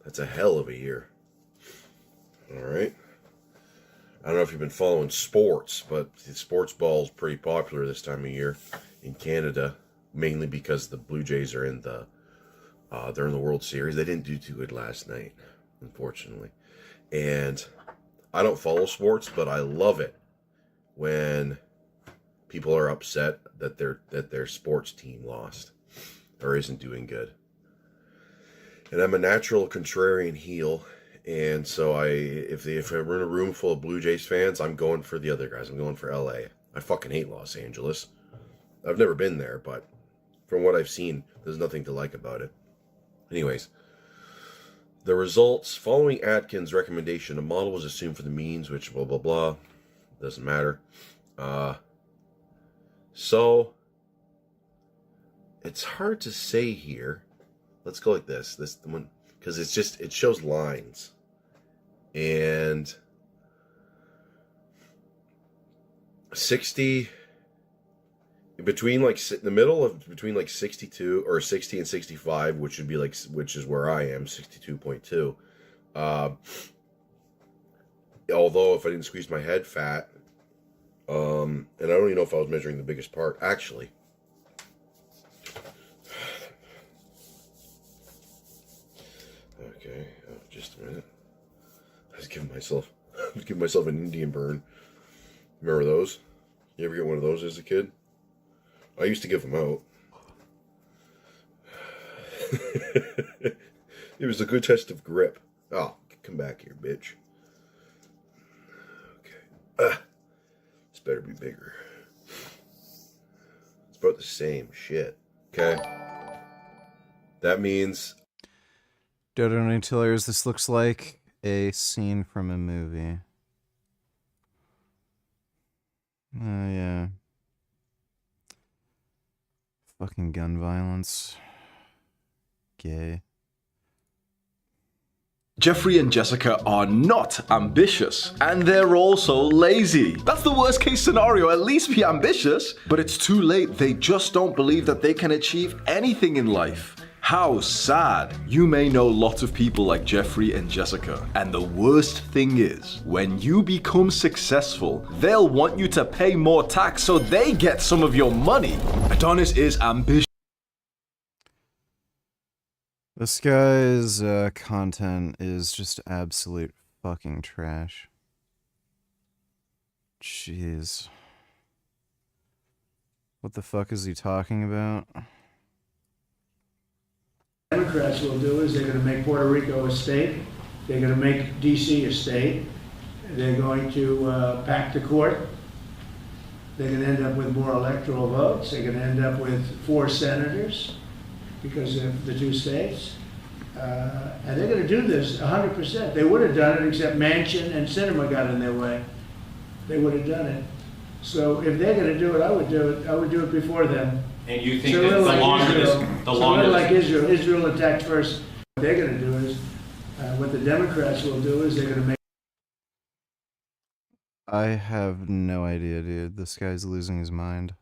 That's a hell of a year. All right. I don't know if you've been following sports, but the sports ball is pretty popular this time of year in Canada, mainly because the Blue Jays are in the they're in the World Series. They didn't do too good last night, unfortunately. And I don't follow sports, but I love it when people are upset that their sports team lost or isn't doing good. And I'm a natural contrarian heel, and so if we're in a room full of Blue Jays fans, I'm going for the other guys. I'm going for LA. I fucking hate Los Angeles. I've never been there, but from what I've seen, there's nothing to like about it. Anyways, the results following Atkins' recommendation, a model was assumed for the means, which blah blah blah, doesn't matter. So it's hard to say here. Let's go like this one, because it shows lines, and 60 between like the middle of between like 62 or 60 and 65, which is where I am, 62.2. Although if I didn't squeeze my head fat, and I don't even know if I was measuring the biggest part actually. Okay, just a minute. I was giving myself an Indian burn. Remember those? You ever get one of those as a kid? I used to give them out. It was a good test of grip. Oh, come back here, bitch. Okay. This better be bigger. It's about the same shit. Okay. That means... Dodo Nutillers, this looks like a scene from a movie. Oh, yeah. Fucking gun violence. Gay. Jeffrey and Jessica are not ambitious, and they're also lazy. That's the worst case scenario, at least be ambitious. But it's too late, they just don't believe that they can achieve anything in life. How sad. You may know lots of people like Jeffrey and Jessica, and the worst thing is, when you become successful, they'll want you to pay more tax so they get some of your money. Adonis is ambitious. This guy's content is just absolute fucking trash. Jeez. What the fuck is he talking about? Democrats will do is they're going to make Puerto Rico a state. They're going to make D.C. a state. They're going to pack the court. They're going to end up with more electoral votes. They're going to end up with 4 senators because of the 2 states. And they're going to do this 100%. They would have done it except Manchin and Sinema got in their way. They would have done it. So if they're going to do it, I would do it. I would do it before them. And you think that the longer like Israel attacked first. What they're going to do is, what the Democrats will do is they're going to make. I have no idea, dude. This guy's losing his mind.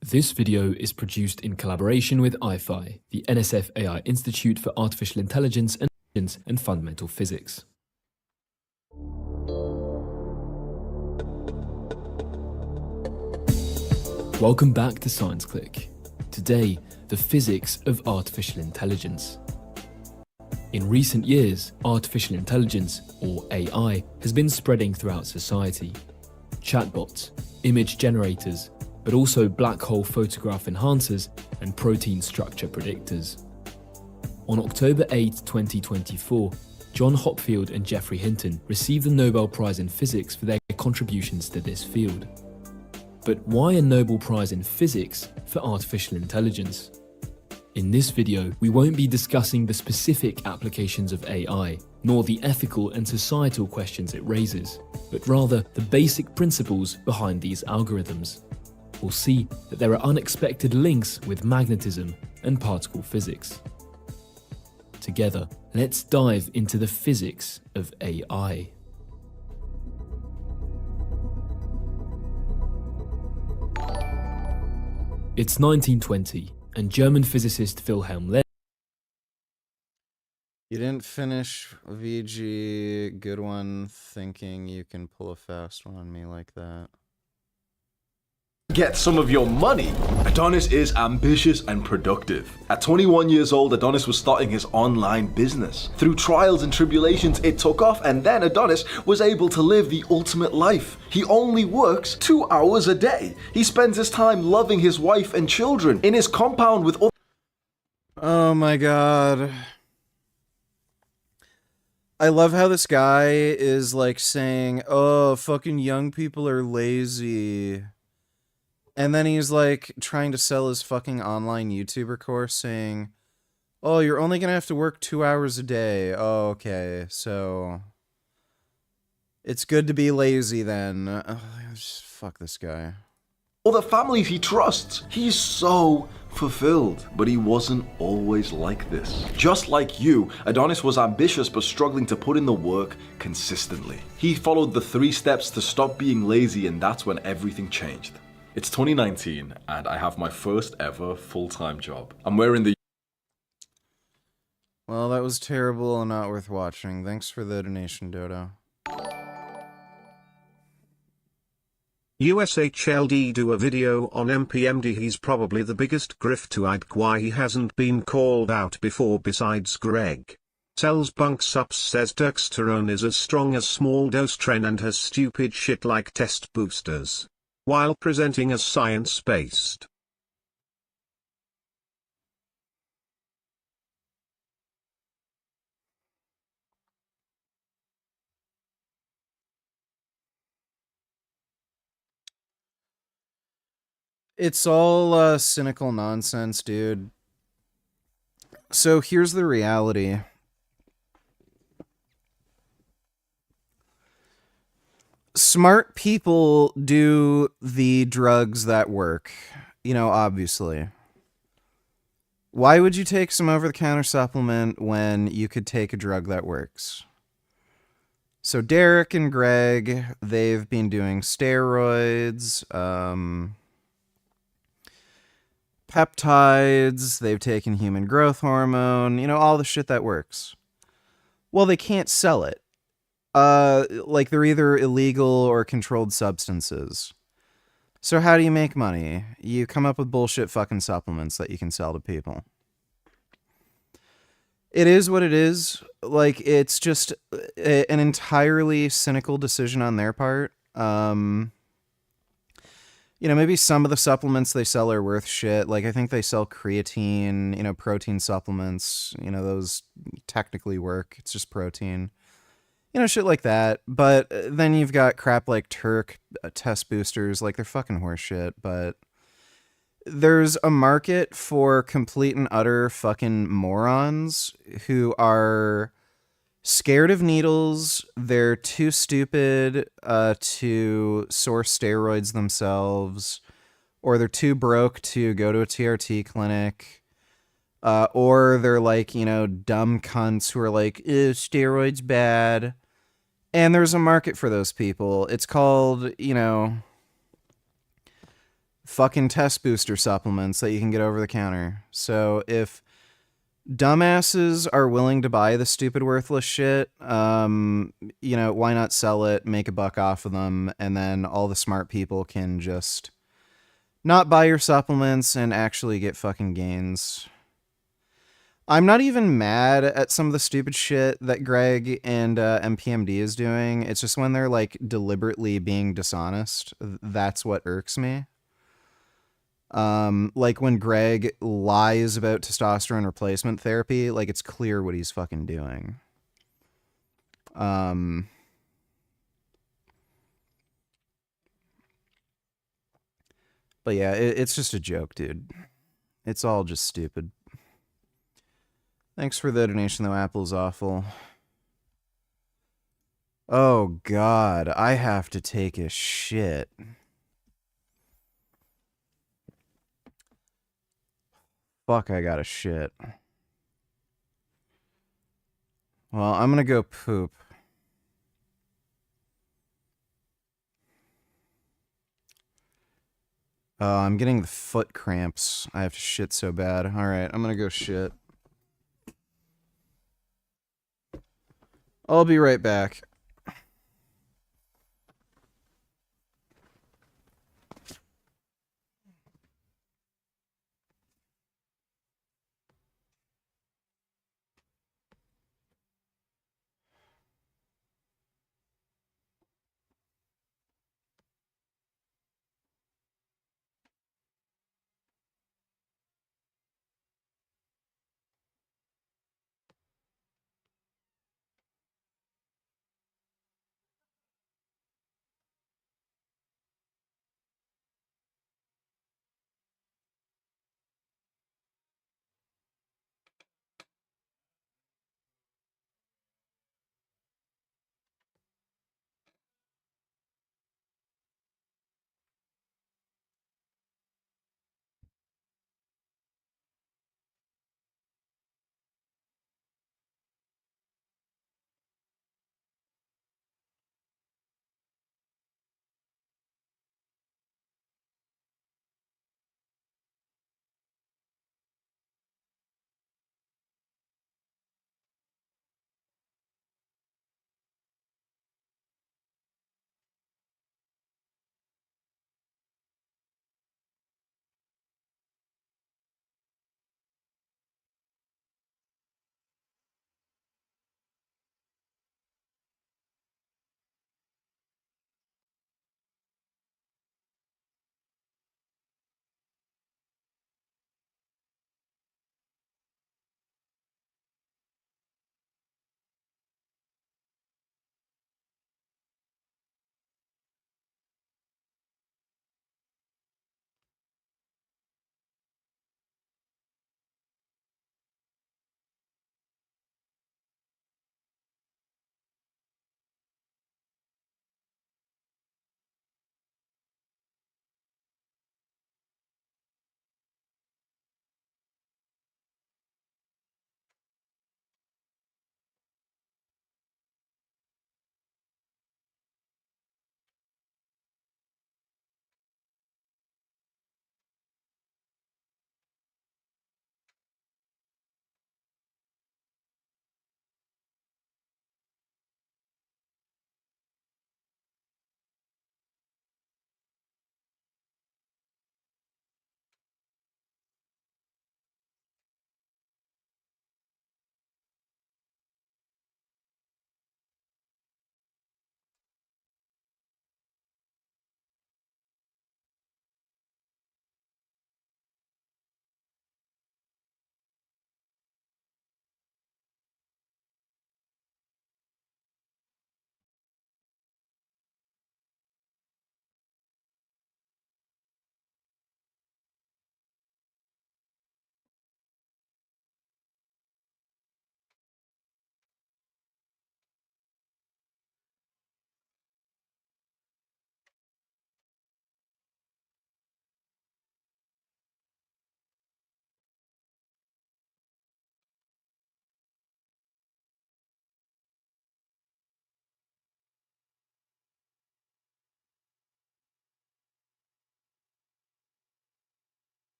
This video is produced in collaboration with IFI, the NSF AI Institute for Artificial Intelligence and Fundamental Physics. Welcome back to Science Click. Today, the physics of artificial intelligence. In recent years, artificial intelligence, or AI, has been spreading throughout society. Chatbots, image generators, but also black hole photograph enhancers and protein structure predictors. On October 8, 2024, John Hopfield and Geoffrey Hinton received the Nobel Prize in Physics for their contributions to this field. But why a Nobel Prize in Physics for artificial intelligence? In this video, we won't be discussing the specific applications of AI, nor the ethical and societal questions it raises, but rather the basic principles behind these algorithms. We'll see that there are unexpected links with magnetism and particle physics. Together, let's dive into the physics of AI. It's 1920, and German physicist Wilhelm Leonard. You didn't finish VG, good one, thinking you can pull a fast one on me like that. Get some of your money. Adonis is ambitious and productive. At 21 years old, Adonis was starting his online business. Through trials and tribulations, it took off, and then Adonis was able to live the ultimate life. He only works 2 hours a day. He spends his time loving his wife and children in his compound with other. Oh my god. I love how this guy is like saying, oh, fucking young people are lazy. And then he's like trying to sell his fucking online YouTuber course saying, oh, you're only going to have to work 2 hours a day. Oh, okay. So it's good to be lazy then. Just fuck this guy. Or the families he trusts. He's so fulfilled, but he wasn't always like this. Just like you, Adonis was ambitious but struggling to put in the work consistently. He followed the 3 steps to stop being lazy, and that's when everything changed. It's 2019 and I have my first ever full-time job. I'm wearing the... Well, that was terrible and not worth watching. Thanks for the donation, Dodo. USHLD do a video on MPMD. He's probably the biggest grift-to-ide why he hasn't been called out before besides Greg. Sells bunk sups, says testosterone is as strong as small dose tren and has stupid shit like test boosters. While presenting as science-based. It's all cynical nonsense, dude. So here's the reality. Smart people do the drugs that work, you know, obviously. Why would you take some over-the-counter supplement when you could take a drug that works? So Derek and Greg, they've been doing steroids, peptides, they've taken human growth hormone, you know, all the shit that works. Well, they can't sell it. Like they're either illegal or controlled substances. So how do you make money? You come up with bullshit fucking supplements that you can sell to people. It is what it is. Like, it's just an entirely cynical decision on their part. You know, maybe some of the supplements they sell are worth shit. Like, I think they sell creatine, you know, protein supplements. You know, those technically work. It's just protein. You know, shit like that. But then you've got crap like Turk test boosters. Like, they're fucking horse shit. But there's a market for complete and utter fucking morons who are scared of needles. They're too stupid to source steroids themselves. Or they're too broke to go to a TRT clinic. Or they're like, you know, dumb cunts who are like, ew, steroids bad. And there's a market for those people. It's called, you know, fucking test booster supplements that you can get over the counter. So if dumbasses are willing to buy the stupid worthless shit, you know, why not sell it, make a buck off of them, and then all the smart people can just not buy your supplements and actually get fucking gains. I'm not even mad at some of the stupid shit that Greg and MPMD is doing. It's just when they're like deliberately being dishonest, that's what irks me. Like when Greg lies about testosterone replacement therapy, like it's clear what he's fucking doing. But yeah, it's just a joke, dude. It's all just stupid. Thanks for the donation, though. Apple's awful. Oh, God. I have to take a shit. Fuck, I got a shit. Well, I'm gonna go poop. I'm getting the foot cramps. I have to shit so bad. All right, I'm gonna go shit. I'll be right back.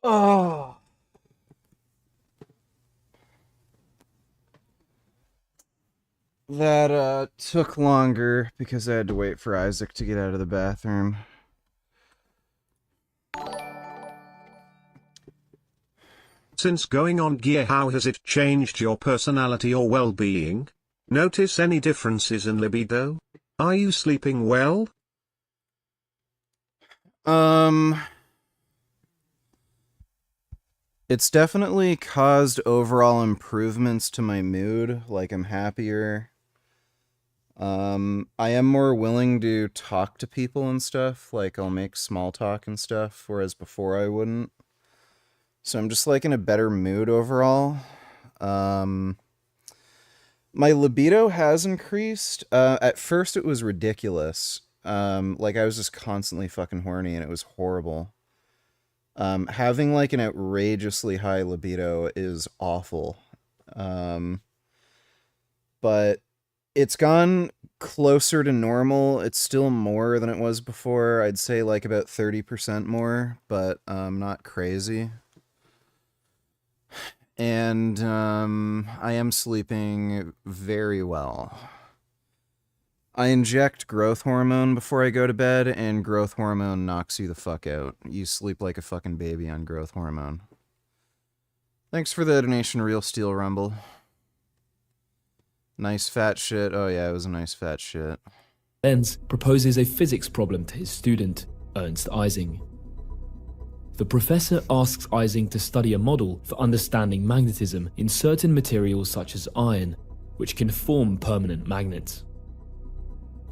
Oh. That took longer because I had to wait for Isaac to get out of the bathroom. Since going on gear, how has it changed your personality or well-being? Notice any differences in libido? Are you sleeping well? It's definitely caused overall improvements to my mood, like I'm happier. I am more willing to talk to people and stuff, like I'll make small talk and stuff, whereas before I wouldn't. So I'm just like in a better mood overall. My libido has increased. At first it was ridiculous. Like I was just constantly fucking horny and it was horrible. Having like an outrageously high libido is awful. But it's gone closer to normal. It's still more than it was before. I'd say like about 30% more, but not crazy. And I am sleeping very well. I inject growth hormone before I go to bed, and growth hormone knocks you the fuck out. You sleep like a fucking baby on growth hormone. Thanks for the donation, Real Steel Rumble. Nice fat shit. Oh yeah, it was a nice fat shit. Lenz proposes a physics problem to his student, Ernst Ising. The professor asks Ising to study a model for understanding magnetism in certain materials such as iron, which can form permanent magnets.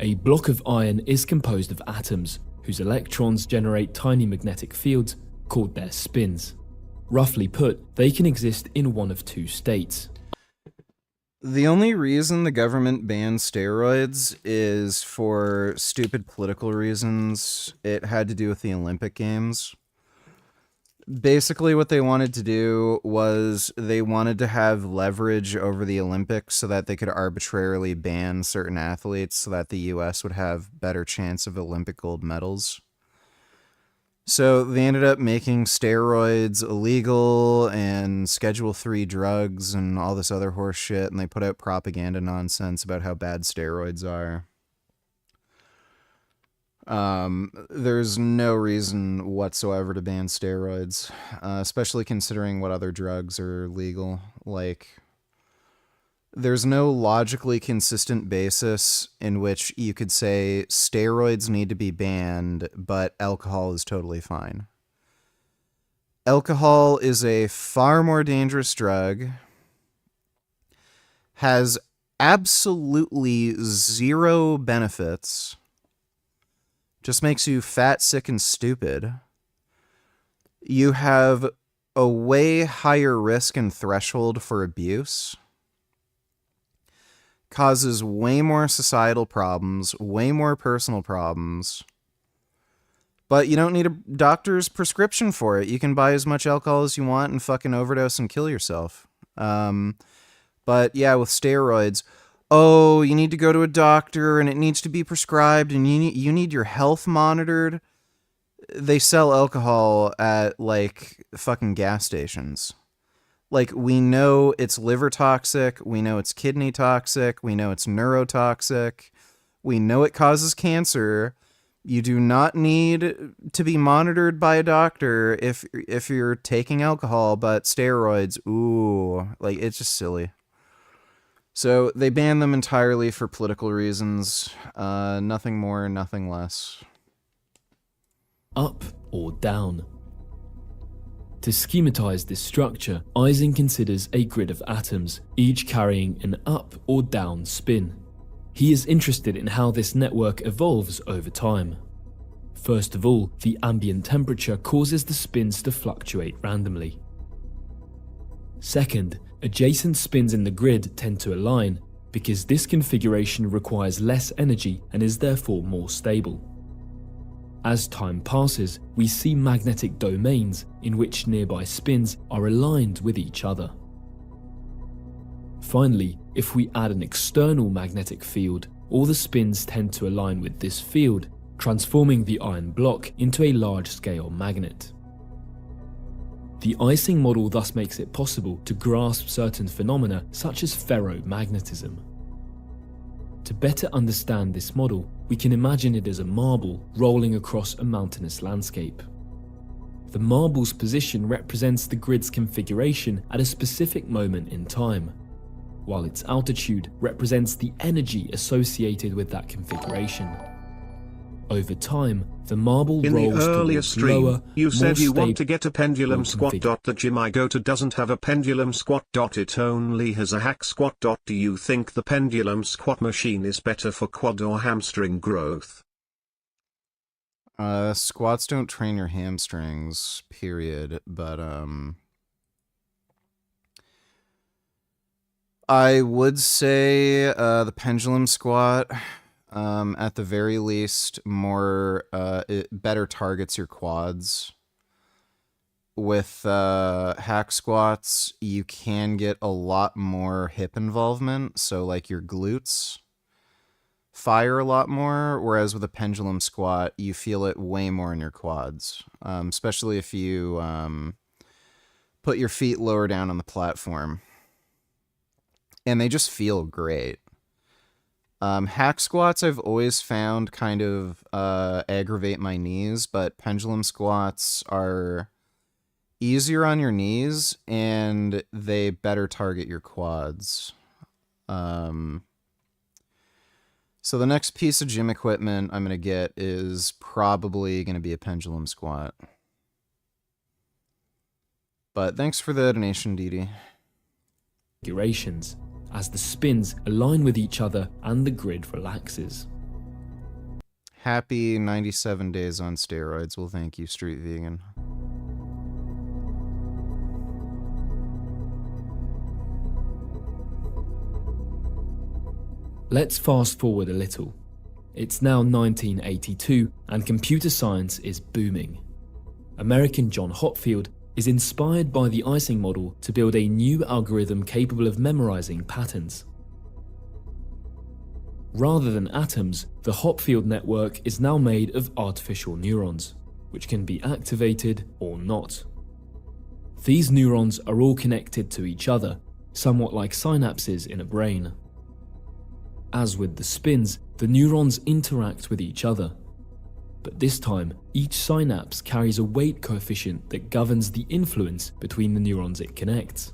A block of iron is composed of atoms whose electrons generate tiny magnetic fields called their spins. Roughly put, they can exist in one of two states. The only reason the government banned steroids is for stupid political reasons. It had to do with the Olympic Games. Basically what they wanted to do was they wanted to have leverage over the Olympics so that they could arbitrarily ban certain athletes so that the US would have better chance of Olympic gold medals. So they ended up making steroids illegal and Schedule III drugs and all this other horse shit, and they put out propaganda nonsense about how bad steroids are. There's no reason whatsoever to ban steroids, especially considering what other drugs are legal. Like, there's no logically consistent basis in which you could say steroids need to be banned, but alcohol is totally fine. Alcohol is a far more dangerous drug, has absolutely zero benefits, just makes you fat, sick, and stupid. You have a way higher risk and threshold for abuse. Causes way more societal problems, way more personal problems. But you don't need a doctor's prescription for it. You can buy as much alcohol as you want and fucking overdose and kill yourself. But yeah, with steroids, oh, you need to go to a doctor and it needs to be prescribed and you need your health monitored. They sell alcohol at like fucking gas stations. Like, we know it's liver toxic, we know it's kidney toxic, we know it's neurotoxic, we know it causes cancer. You do not need to be monitored by a doctor if you're taking alcohol, but steroids, ooh, like, it's just silly. So they banned them entirely for political reasons. Nothing more, nothing less. Up or down? To schematize this structure, Ising considers a grid of atoms, each carrying an up or down spin. He is interested in how this network evolves over time. First of all, the ambient temperature causes the spins to fluctuate randomly. Second, adjacent spins in the grid tend to align, because this configuration requires less energy and is therefore more stable. As time passes, we see magnetic domains in which nearby spins are aligned with each other. Finally, if we add an external magnetic field, all the spins tend to align with this field, transforming the iron block into a large-scale magnet. The Ising model thus makes it possible to grasp certain phenomena such as ferromagnetism. To better understand this model, we can imagine it as a marble rolling across a mountainous landscape. The marble's position represents the grid's configuration at a specific moment in time, while its altitude represents the energy associated with that configuration. Over time, the marble In the rolls earlier towards stream, lower, you said more you want stable to get a pendulum squat. config- The gym I go to doesn't have a pendulum squat. It only has a hack squat. Do you think the pendulum squat machine is better for quad or hamstring growth? Squats don't train your hamstrings, period, but I would say the pendulum squat, at the very least, it better targets your quads. With hack squats, you can get a lot more hip involvement, so like your glutes fire a lot more, whereas with a pendulum squat, you feel it way more in your quads, especially if you put your feet lower down on the platform. And they just feel great. Hack squats I've always found kind of aggravate my knees, but pendulum squats are easier on your knees and they better target your quads. So the next piece of gym equipment I'm going to get is probably going to be a pendulum squat. But thanks for the donation, Didi. configurations as the spins align with each other and the grid relaxes. Happy 97 days on steroids. Well, thank you, Street Vegan. Let's fast forward a little. It's now 1982 and computer science is booming. American John Hopfield is inspired by the Ising model to build a new algorithm capable of memorizing patterns. Rather than atoms, the Hopfield network is now made of artificial neurons, which can be activated or not. These neurons are all connected to each other, somewhat like synapses in a brain. As with the spins, the neurons interact with each other. But this time, each synapse carries a weight coefficient that governs the influence between the neurons it connects.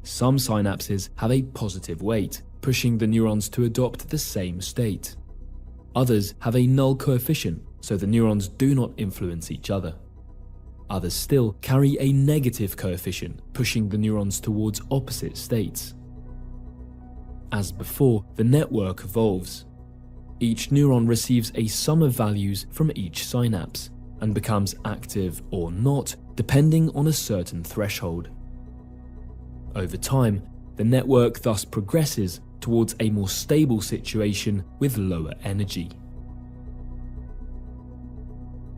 Some synapses have a positive weight, pushing the neurons to adopt the same state. Others have a null coefficient, so the neurons do not influence each other. Others still carry a negative coefficient, pushing the neurons towards opposite states. As before, the network evolves. Each neuron receives a sum of values from each synapse and becomes active or not, depending on a certain threshold. Over time, the network thus progresses towards a more stable situation with lower energy.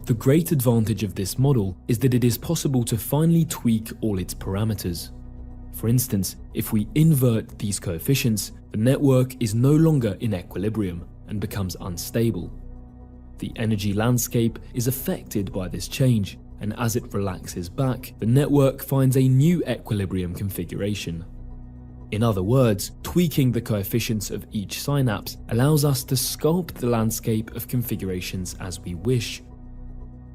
The great advantage of this model is that it is possible to finely tweak all its parameters. For instance, if we invert these coefficients, the network is no longer in equilibrium and becomes unstable. The energy landscape is affected by this change, and as it relaxes back, the network finds a new equilibrium configuration. In other words, tweaking the coefficients of each synapse allows us to sculpt the landscape of configurations as we wish.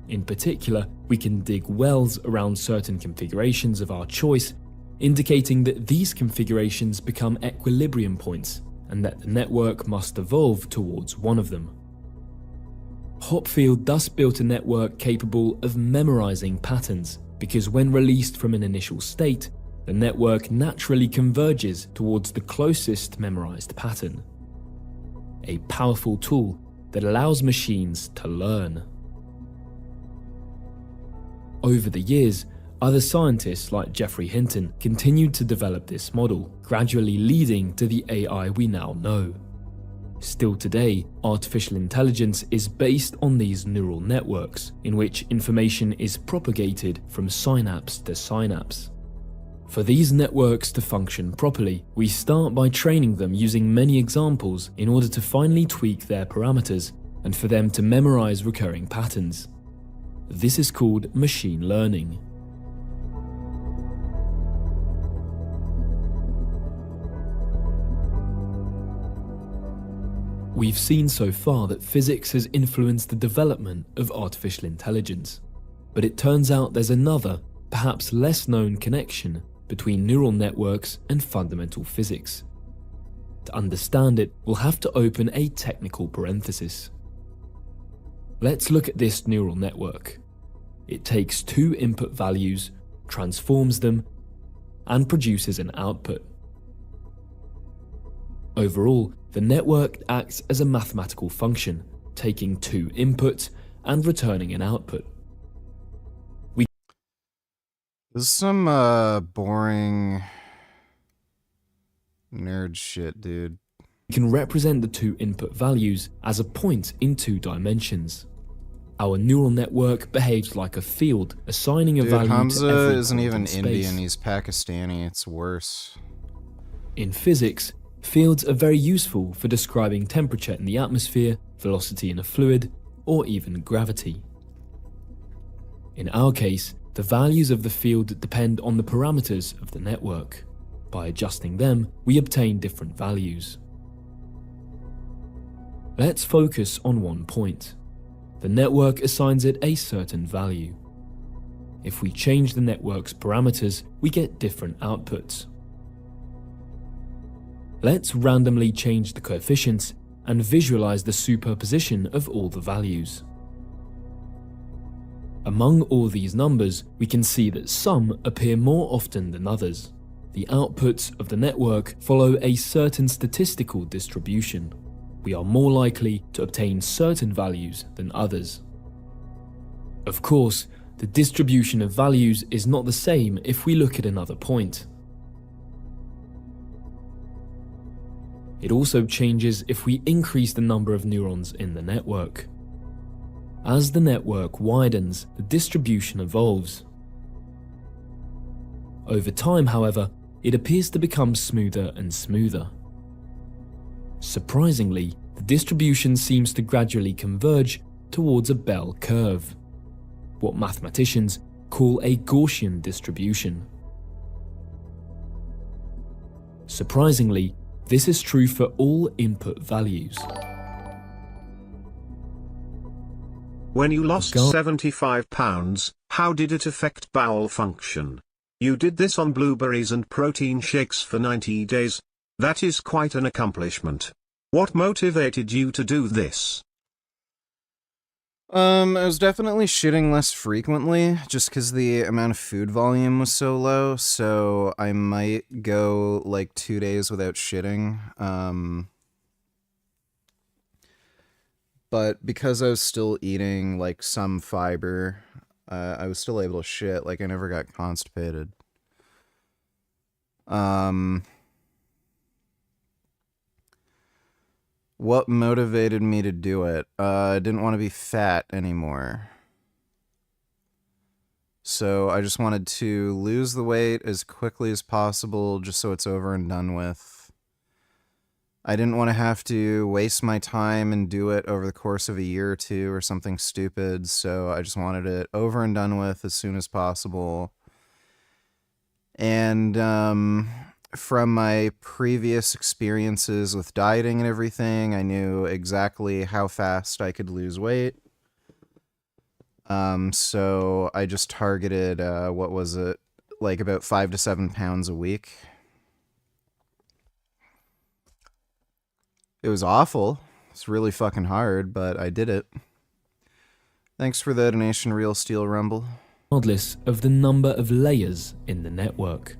In particular, we can dig wells around certain configurations of our choice, indicating that these configurations become equilibrium points and that the network must evolve towards one of them. Hopfield thus built a network capable of memorizing patterns, because when released from an initial state, the network naturally converges towards the closest memorized pattern. A powerful tool that allows machines to learn. Over the years, other scientists like Geoffrey Hinton continued to develop this model, gradually leading to the AI we now know. Still today, artificial intelligence is based on these neural networks, in which information is propagated from synapse to synapse. For these networks to function properly, we start by training them using many examples in order to finally tweak their parameters and for them to memorize recurring patterns. This is called machine learning. We've seen so far that physics has influenced the development of artificial intelligence, but it turns out there's another, perhaps less known connection between neural networks and fundamental physics. To understand it, we'll have to open a technical parenthesis. Let's look at this neural network. It takes two input values, transforms them, and produces an output. Overall, the network acts as a mathematical function, taking two inputs and returning an output. This is some boring nerd shit, dude. We can represent the two input values as a point in two dimensions. Our neural network behaves like a field, assigning a Dude, value Hamza to every isn't point even in space. Indian, he's Pakistani, it's worse. In physics, fields are very useful for describing temperature in the atmosphere, velocity in a fluid, or even gravity. In our case, the values of the field depend on the parameters of the network. By adjusting them, we obtain different values. Let's focus on one point. The network assigns it a certain value. If we change the network's parameters, we get different outputs. Let's randomly change the coefficients and visualize the superposition of all the values. Among all these numbers, we can see that some appear more often than others. The outputs of the network follow a certain statistical distribution. We are more likely to obtain certain values than others. Of course, the distribution of values is not the same if we look at another point. It also changes if we increase the number of neurons in the network. As the network widens, the distribution evolves. Over time, however, it appears to become smoother and smoother. Surprisingly, the distribution seems to gradually converge towards a bell curve, what mathematicians call a Gaussian distribution. Surprisingly, this is true for all input values. When you lost 75 pounds, how did it affect bowel function? You did this on blueberries and protein shakes for 90 days. That is quite an accomplishment. What motivated you to do this? I was definitely shitting less frequently, just because the amount of food volume was so low, so I might go like 2 days without shitting. But because I was still eating like some fiber, I was still able to shit, like I never got constipated. What motivated me to do it? I didn't want to be fat anymore. So I just wanted to lose the weight as quickly as possible, just so it's over and done with. I didn't want to have to waste my time and do it over the course of a year or two or something stupid, so I just wanted it over and done with as soon as possible. And from my previous experiences with dieting and everything, I knew exactly how fast I could lose weight. So I just targeted, what was it, like about 5 to 7 pounds a week. It was awful. It's really fucking hard, but I did it. Thanks for the donation, Real Steel Rumble. Regardless of the number of layers in the network.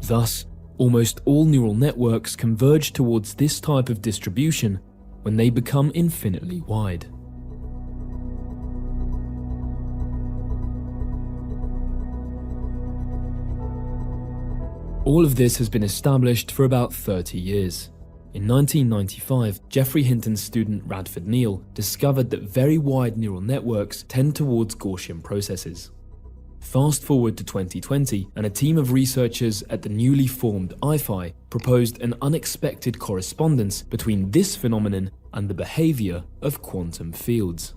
Thus, almost all neural networks converge towards this type of distribution when they become infinitely wide. All of this has been established for about 30 years. In 1995, Geoffrey Hinton's student Radford Neal discovered that very wide neural networks tend towards Gaussian processes. Fast forward to 2020, and a team of researchers at the newly formed IFI proposed an unexpected correspondence between this phenomenon and the behavior of quantum fields.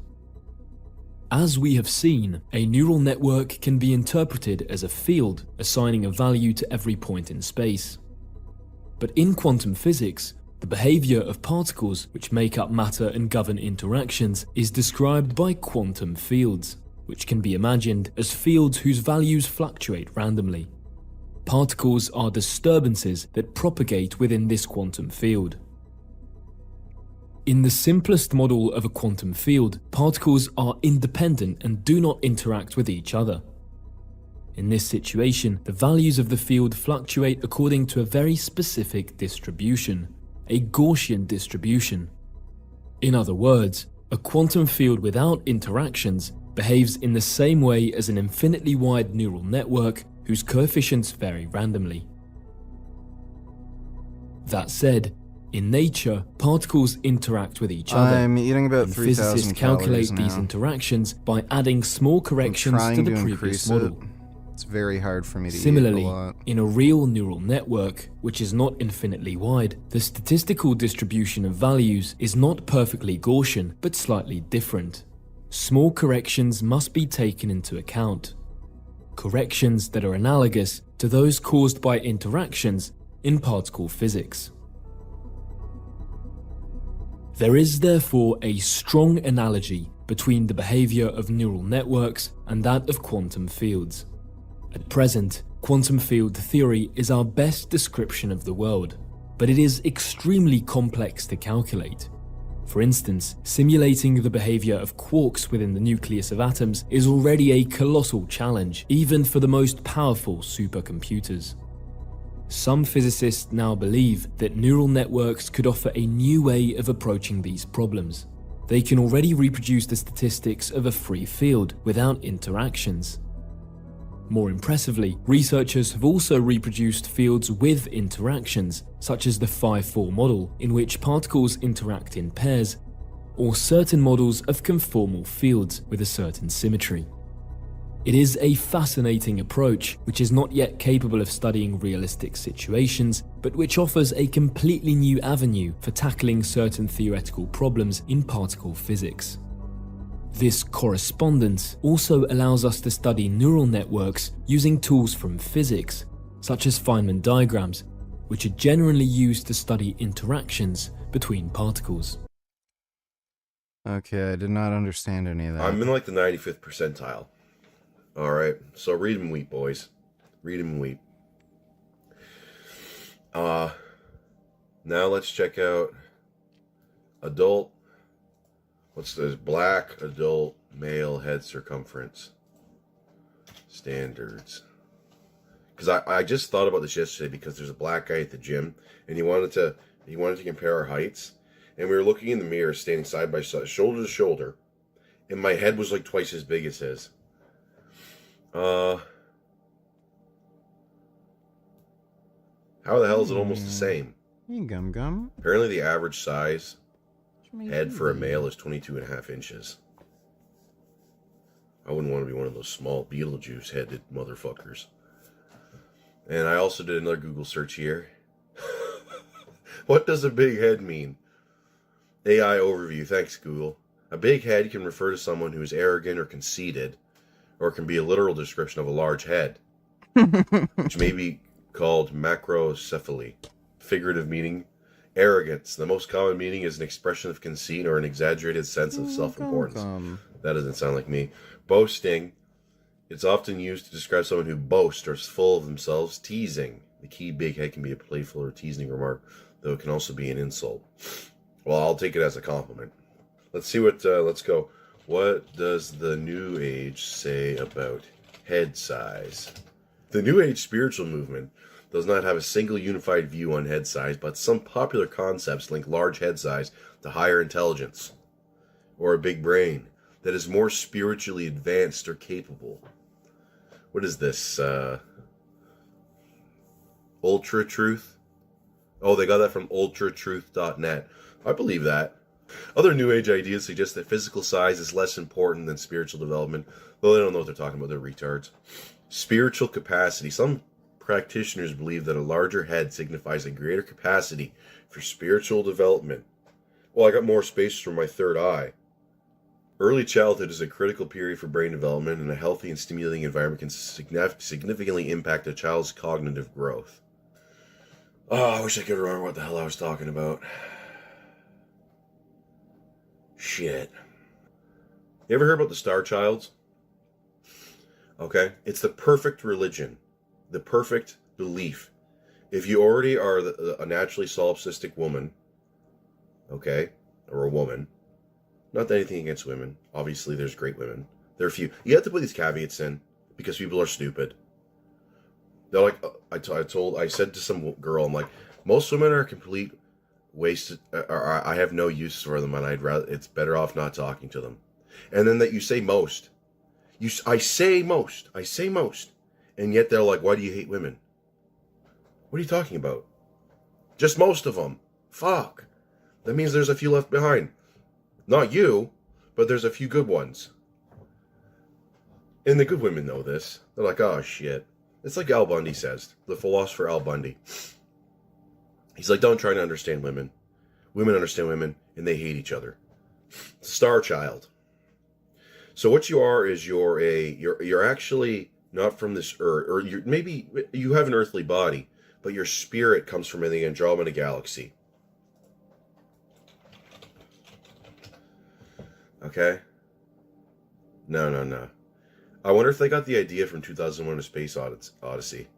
As we have seen, a neural network can be interpreted as a field, assigning a value to every point in space. But in quantum physics, the behavior of particles which make up matter and govern interactions is described by quantum fields, which can be imagined as fields whose values fluctuate randomly. Particles are disturbances that propagate within this quantum field. In the simplest model of a quantum field, particles are independent and do not interact with each other. In this situation, the values of the field fluctuate according to a very specific distribution, a Gaussian distribution. In other words, a quantum field without interactions behaves in the same way as an infinitely wide neural network whose coefficients vary randomly. That said, in nature, particles interact with each other. I'm eating about and 3,000 physicists calculate calories these now. interactions by adding small corrections to the previous increase model. it. It's very hard for me to Similarly, eat a lot. in a real neural network, which is not infinitely wide, the statistical distribution of values is not perfectly Gaussian, but slightly different. Small corrections must be taken into account. Corrections that are analogous to those caused by interactions in particle physics. There is therefore a strong analogy between the behavior of neural networks and that of quantum fields. At present, quantum field theory is our best description of the world, but it is extremely complex to calculate. For instance, simulating the behavior of quarks within the nucleus of atoms is already a colossal challenge, even for the most powerful supercomputers. Some physicists now believe that neural networks could offer a new way of approaching these problems. They can already reproduce the statistics of a free field without interactions. More impressively, researchers have also reproduced fields with interactions, such as the 5-4 model, in which particles interact in pairs, or certain models of conformal fields with a certain symmetry. It is a fascinating approach, which is not yet capable of studying realistic situations, but which offers a completely new avenue for tackling certain theoretical problems in particle physics. This correspondence also allows us to study neural networks using tools from physics, such as Feynman diagrams, which are generally used to study interactions between particles. Okay, I did not understand any of that. I'm in like the 95th percentile. Alright, so read and weep, boys. Read and weep. Now let's check out adult. What's this? Black adult male head circumference standards. Because I just thought about this yesterday because there's a black guy at the gym and he wanted to compare our heights, and we were looking in the mirror standing side by side, shoulder to shoulder, and my head was like twice as big as his. How the hell is it almost the same? Hey, Gum Gum. Apparently the average size head for a male is 22.5 inches. I wouldn't want to be one of those small Beetlejuice-headed motherfuckers. And I also did another Google search here. What does a big head mean? AI overview. Thanks, Google. A big head can refer to someone who is arrogant or conceited, or can be a literal description of a large head, which may be called macrocephaly. Figurative meaning, arrogance. The most common meaning is an expression of conceit or an exaggerated sense of self-importance. That doesn't sound like me. Boasting. It's often used to describe someone who boasts or is full of themselves. Teasing. The key big head can be a playful or teasing remark, though it can also be an insult. Well, I'll take it as a compliment. Let's see what, let's go. What does the New Age say about head size? The New Age spiritual movement does not have a single unified view on head size, but some popular concepts link large head size to higher intelligence, or a big brain that is more spiritually advanced or capable. What is this? Ultra Truth? Oh, they got that from ultratruth.net. I believe that. Other New Age ideas suggest that physical size is less important than spiritual development, though they don't know what they're talking about, they're retards. Spiritual capacity. Some practitioners believe that a larger head signifies a greater capacity for spiritual development. Well, I got more space for my third eye. Early childhood is a critical period for brain development, and a healthy and stimulating environment can significantly impact a child's cognitive growth. Oh, I wish I could remember what the hell I was talking about. Shit. You ever heard about the Star Childs? Okay? It's the perfect religion. The perfect belief. If you already are a naturally solipsistic woman, okay, or a woman, not that anything against women. Obviously, there's great women. There are few. You have to put these caveats in because people are stupid. They're like, I said to some girl, I'm like, most women are complete wasted. Or I have no use for them, and it's better off not talking to them. And then that you say most. I say most, and yet they're like, why do you hate women? What are you talking about? Just most of them. Fuck. That means there's a few left behind. Not you, but there's a few good ones. And the good women know this. They're like, oh shit. It's like Al Bundy says, the philosopher Al Bundy. He's like, don't try to understand women. Women understand women, and they hate each other. Star child. So what you are is you're actually not from this earth, or maybe you have an earthly body, but your spirit comes from the Andromeda galaxy. Okay? No. I wonder if they got the idea from 2001: A Space Odyssey.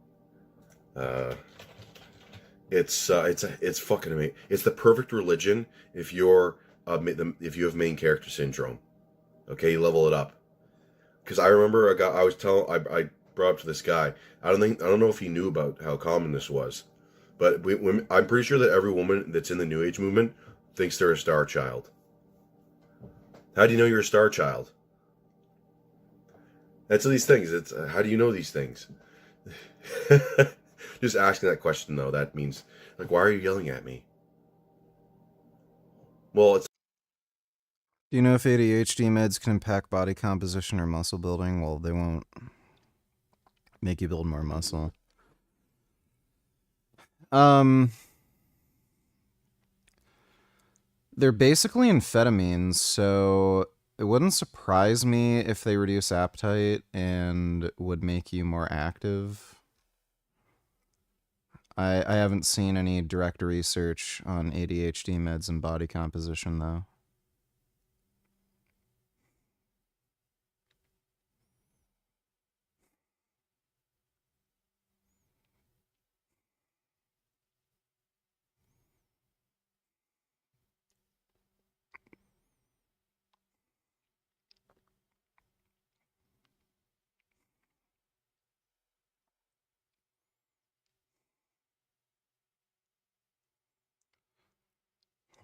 It's fucking amazing. It's the perfect religion if you have main character syndrome. Okay, you level it up. Because I remember I brought up to this guy. I don't know if he knew about how common this was, but I'm pretty sure that every woman that's in the New Age movement thinks they're a star child. How do you know you're a star child? That's these things. It's how do you know these things? Just asking that question though, that means like, why are you yelling at me? Well, it's. Do you know if ADHD meds can impact body composition or muscle building? Well, they won't make you build more muscle. They're basically amphetamines, so it wouldn't surprise me if they reduce appetite and would make you more active. I haven't seen any direct research on ADHD meds and body composition, though.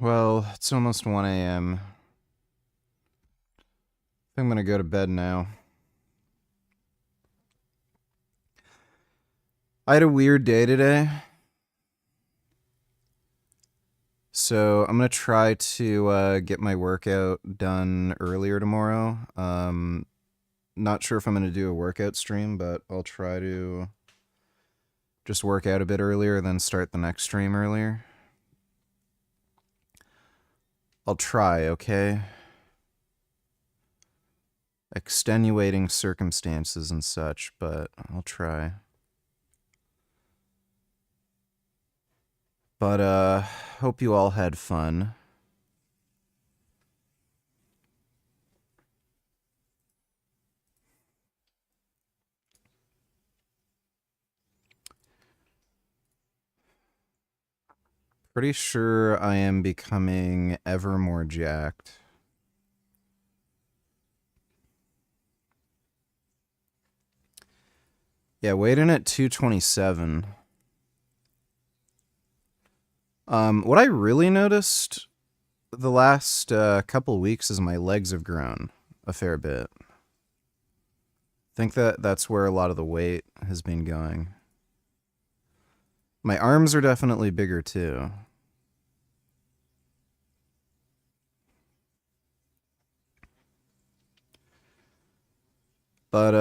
Well, it's almost 1 a.m. I think I'm gonna go to bed now. I had a weird day today. So I'm gonna try to get my workout done earlier tomorrow. Not sure if I'm gonna do a workout stream, but I'll try to just work out a bit earlier, then start the next stream earlier. I'll try, okay? Extenuating circumstances and such, but I'll try. But, hope you all had fun. Pretty sure I am becoming ever more jacked. Yeah, weighed in at 227. What I really noticed the last couple weeks is my legs have grown a fair bit. I think that's where a lot of the weight has been going. My arms are definitely bigger too. But,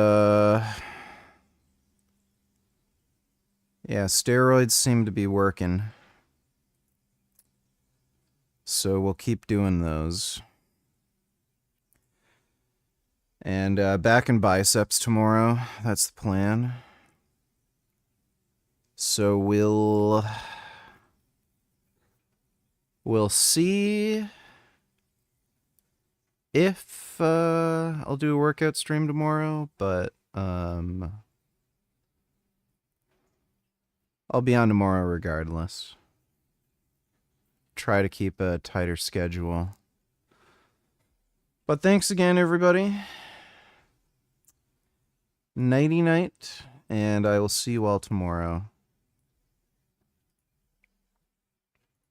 yeah, steroids seem to be working. So we'll keep doing those. And back in biceps tomorrow. That's the plan. So we'll we'll see if I'll do a workout stream tomorrow, but I'll be on tomorrow regardless. Try to keep a tighter schedule. But thanks again, everybody. Nighty night, and I will see you all tomorrow.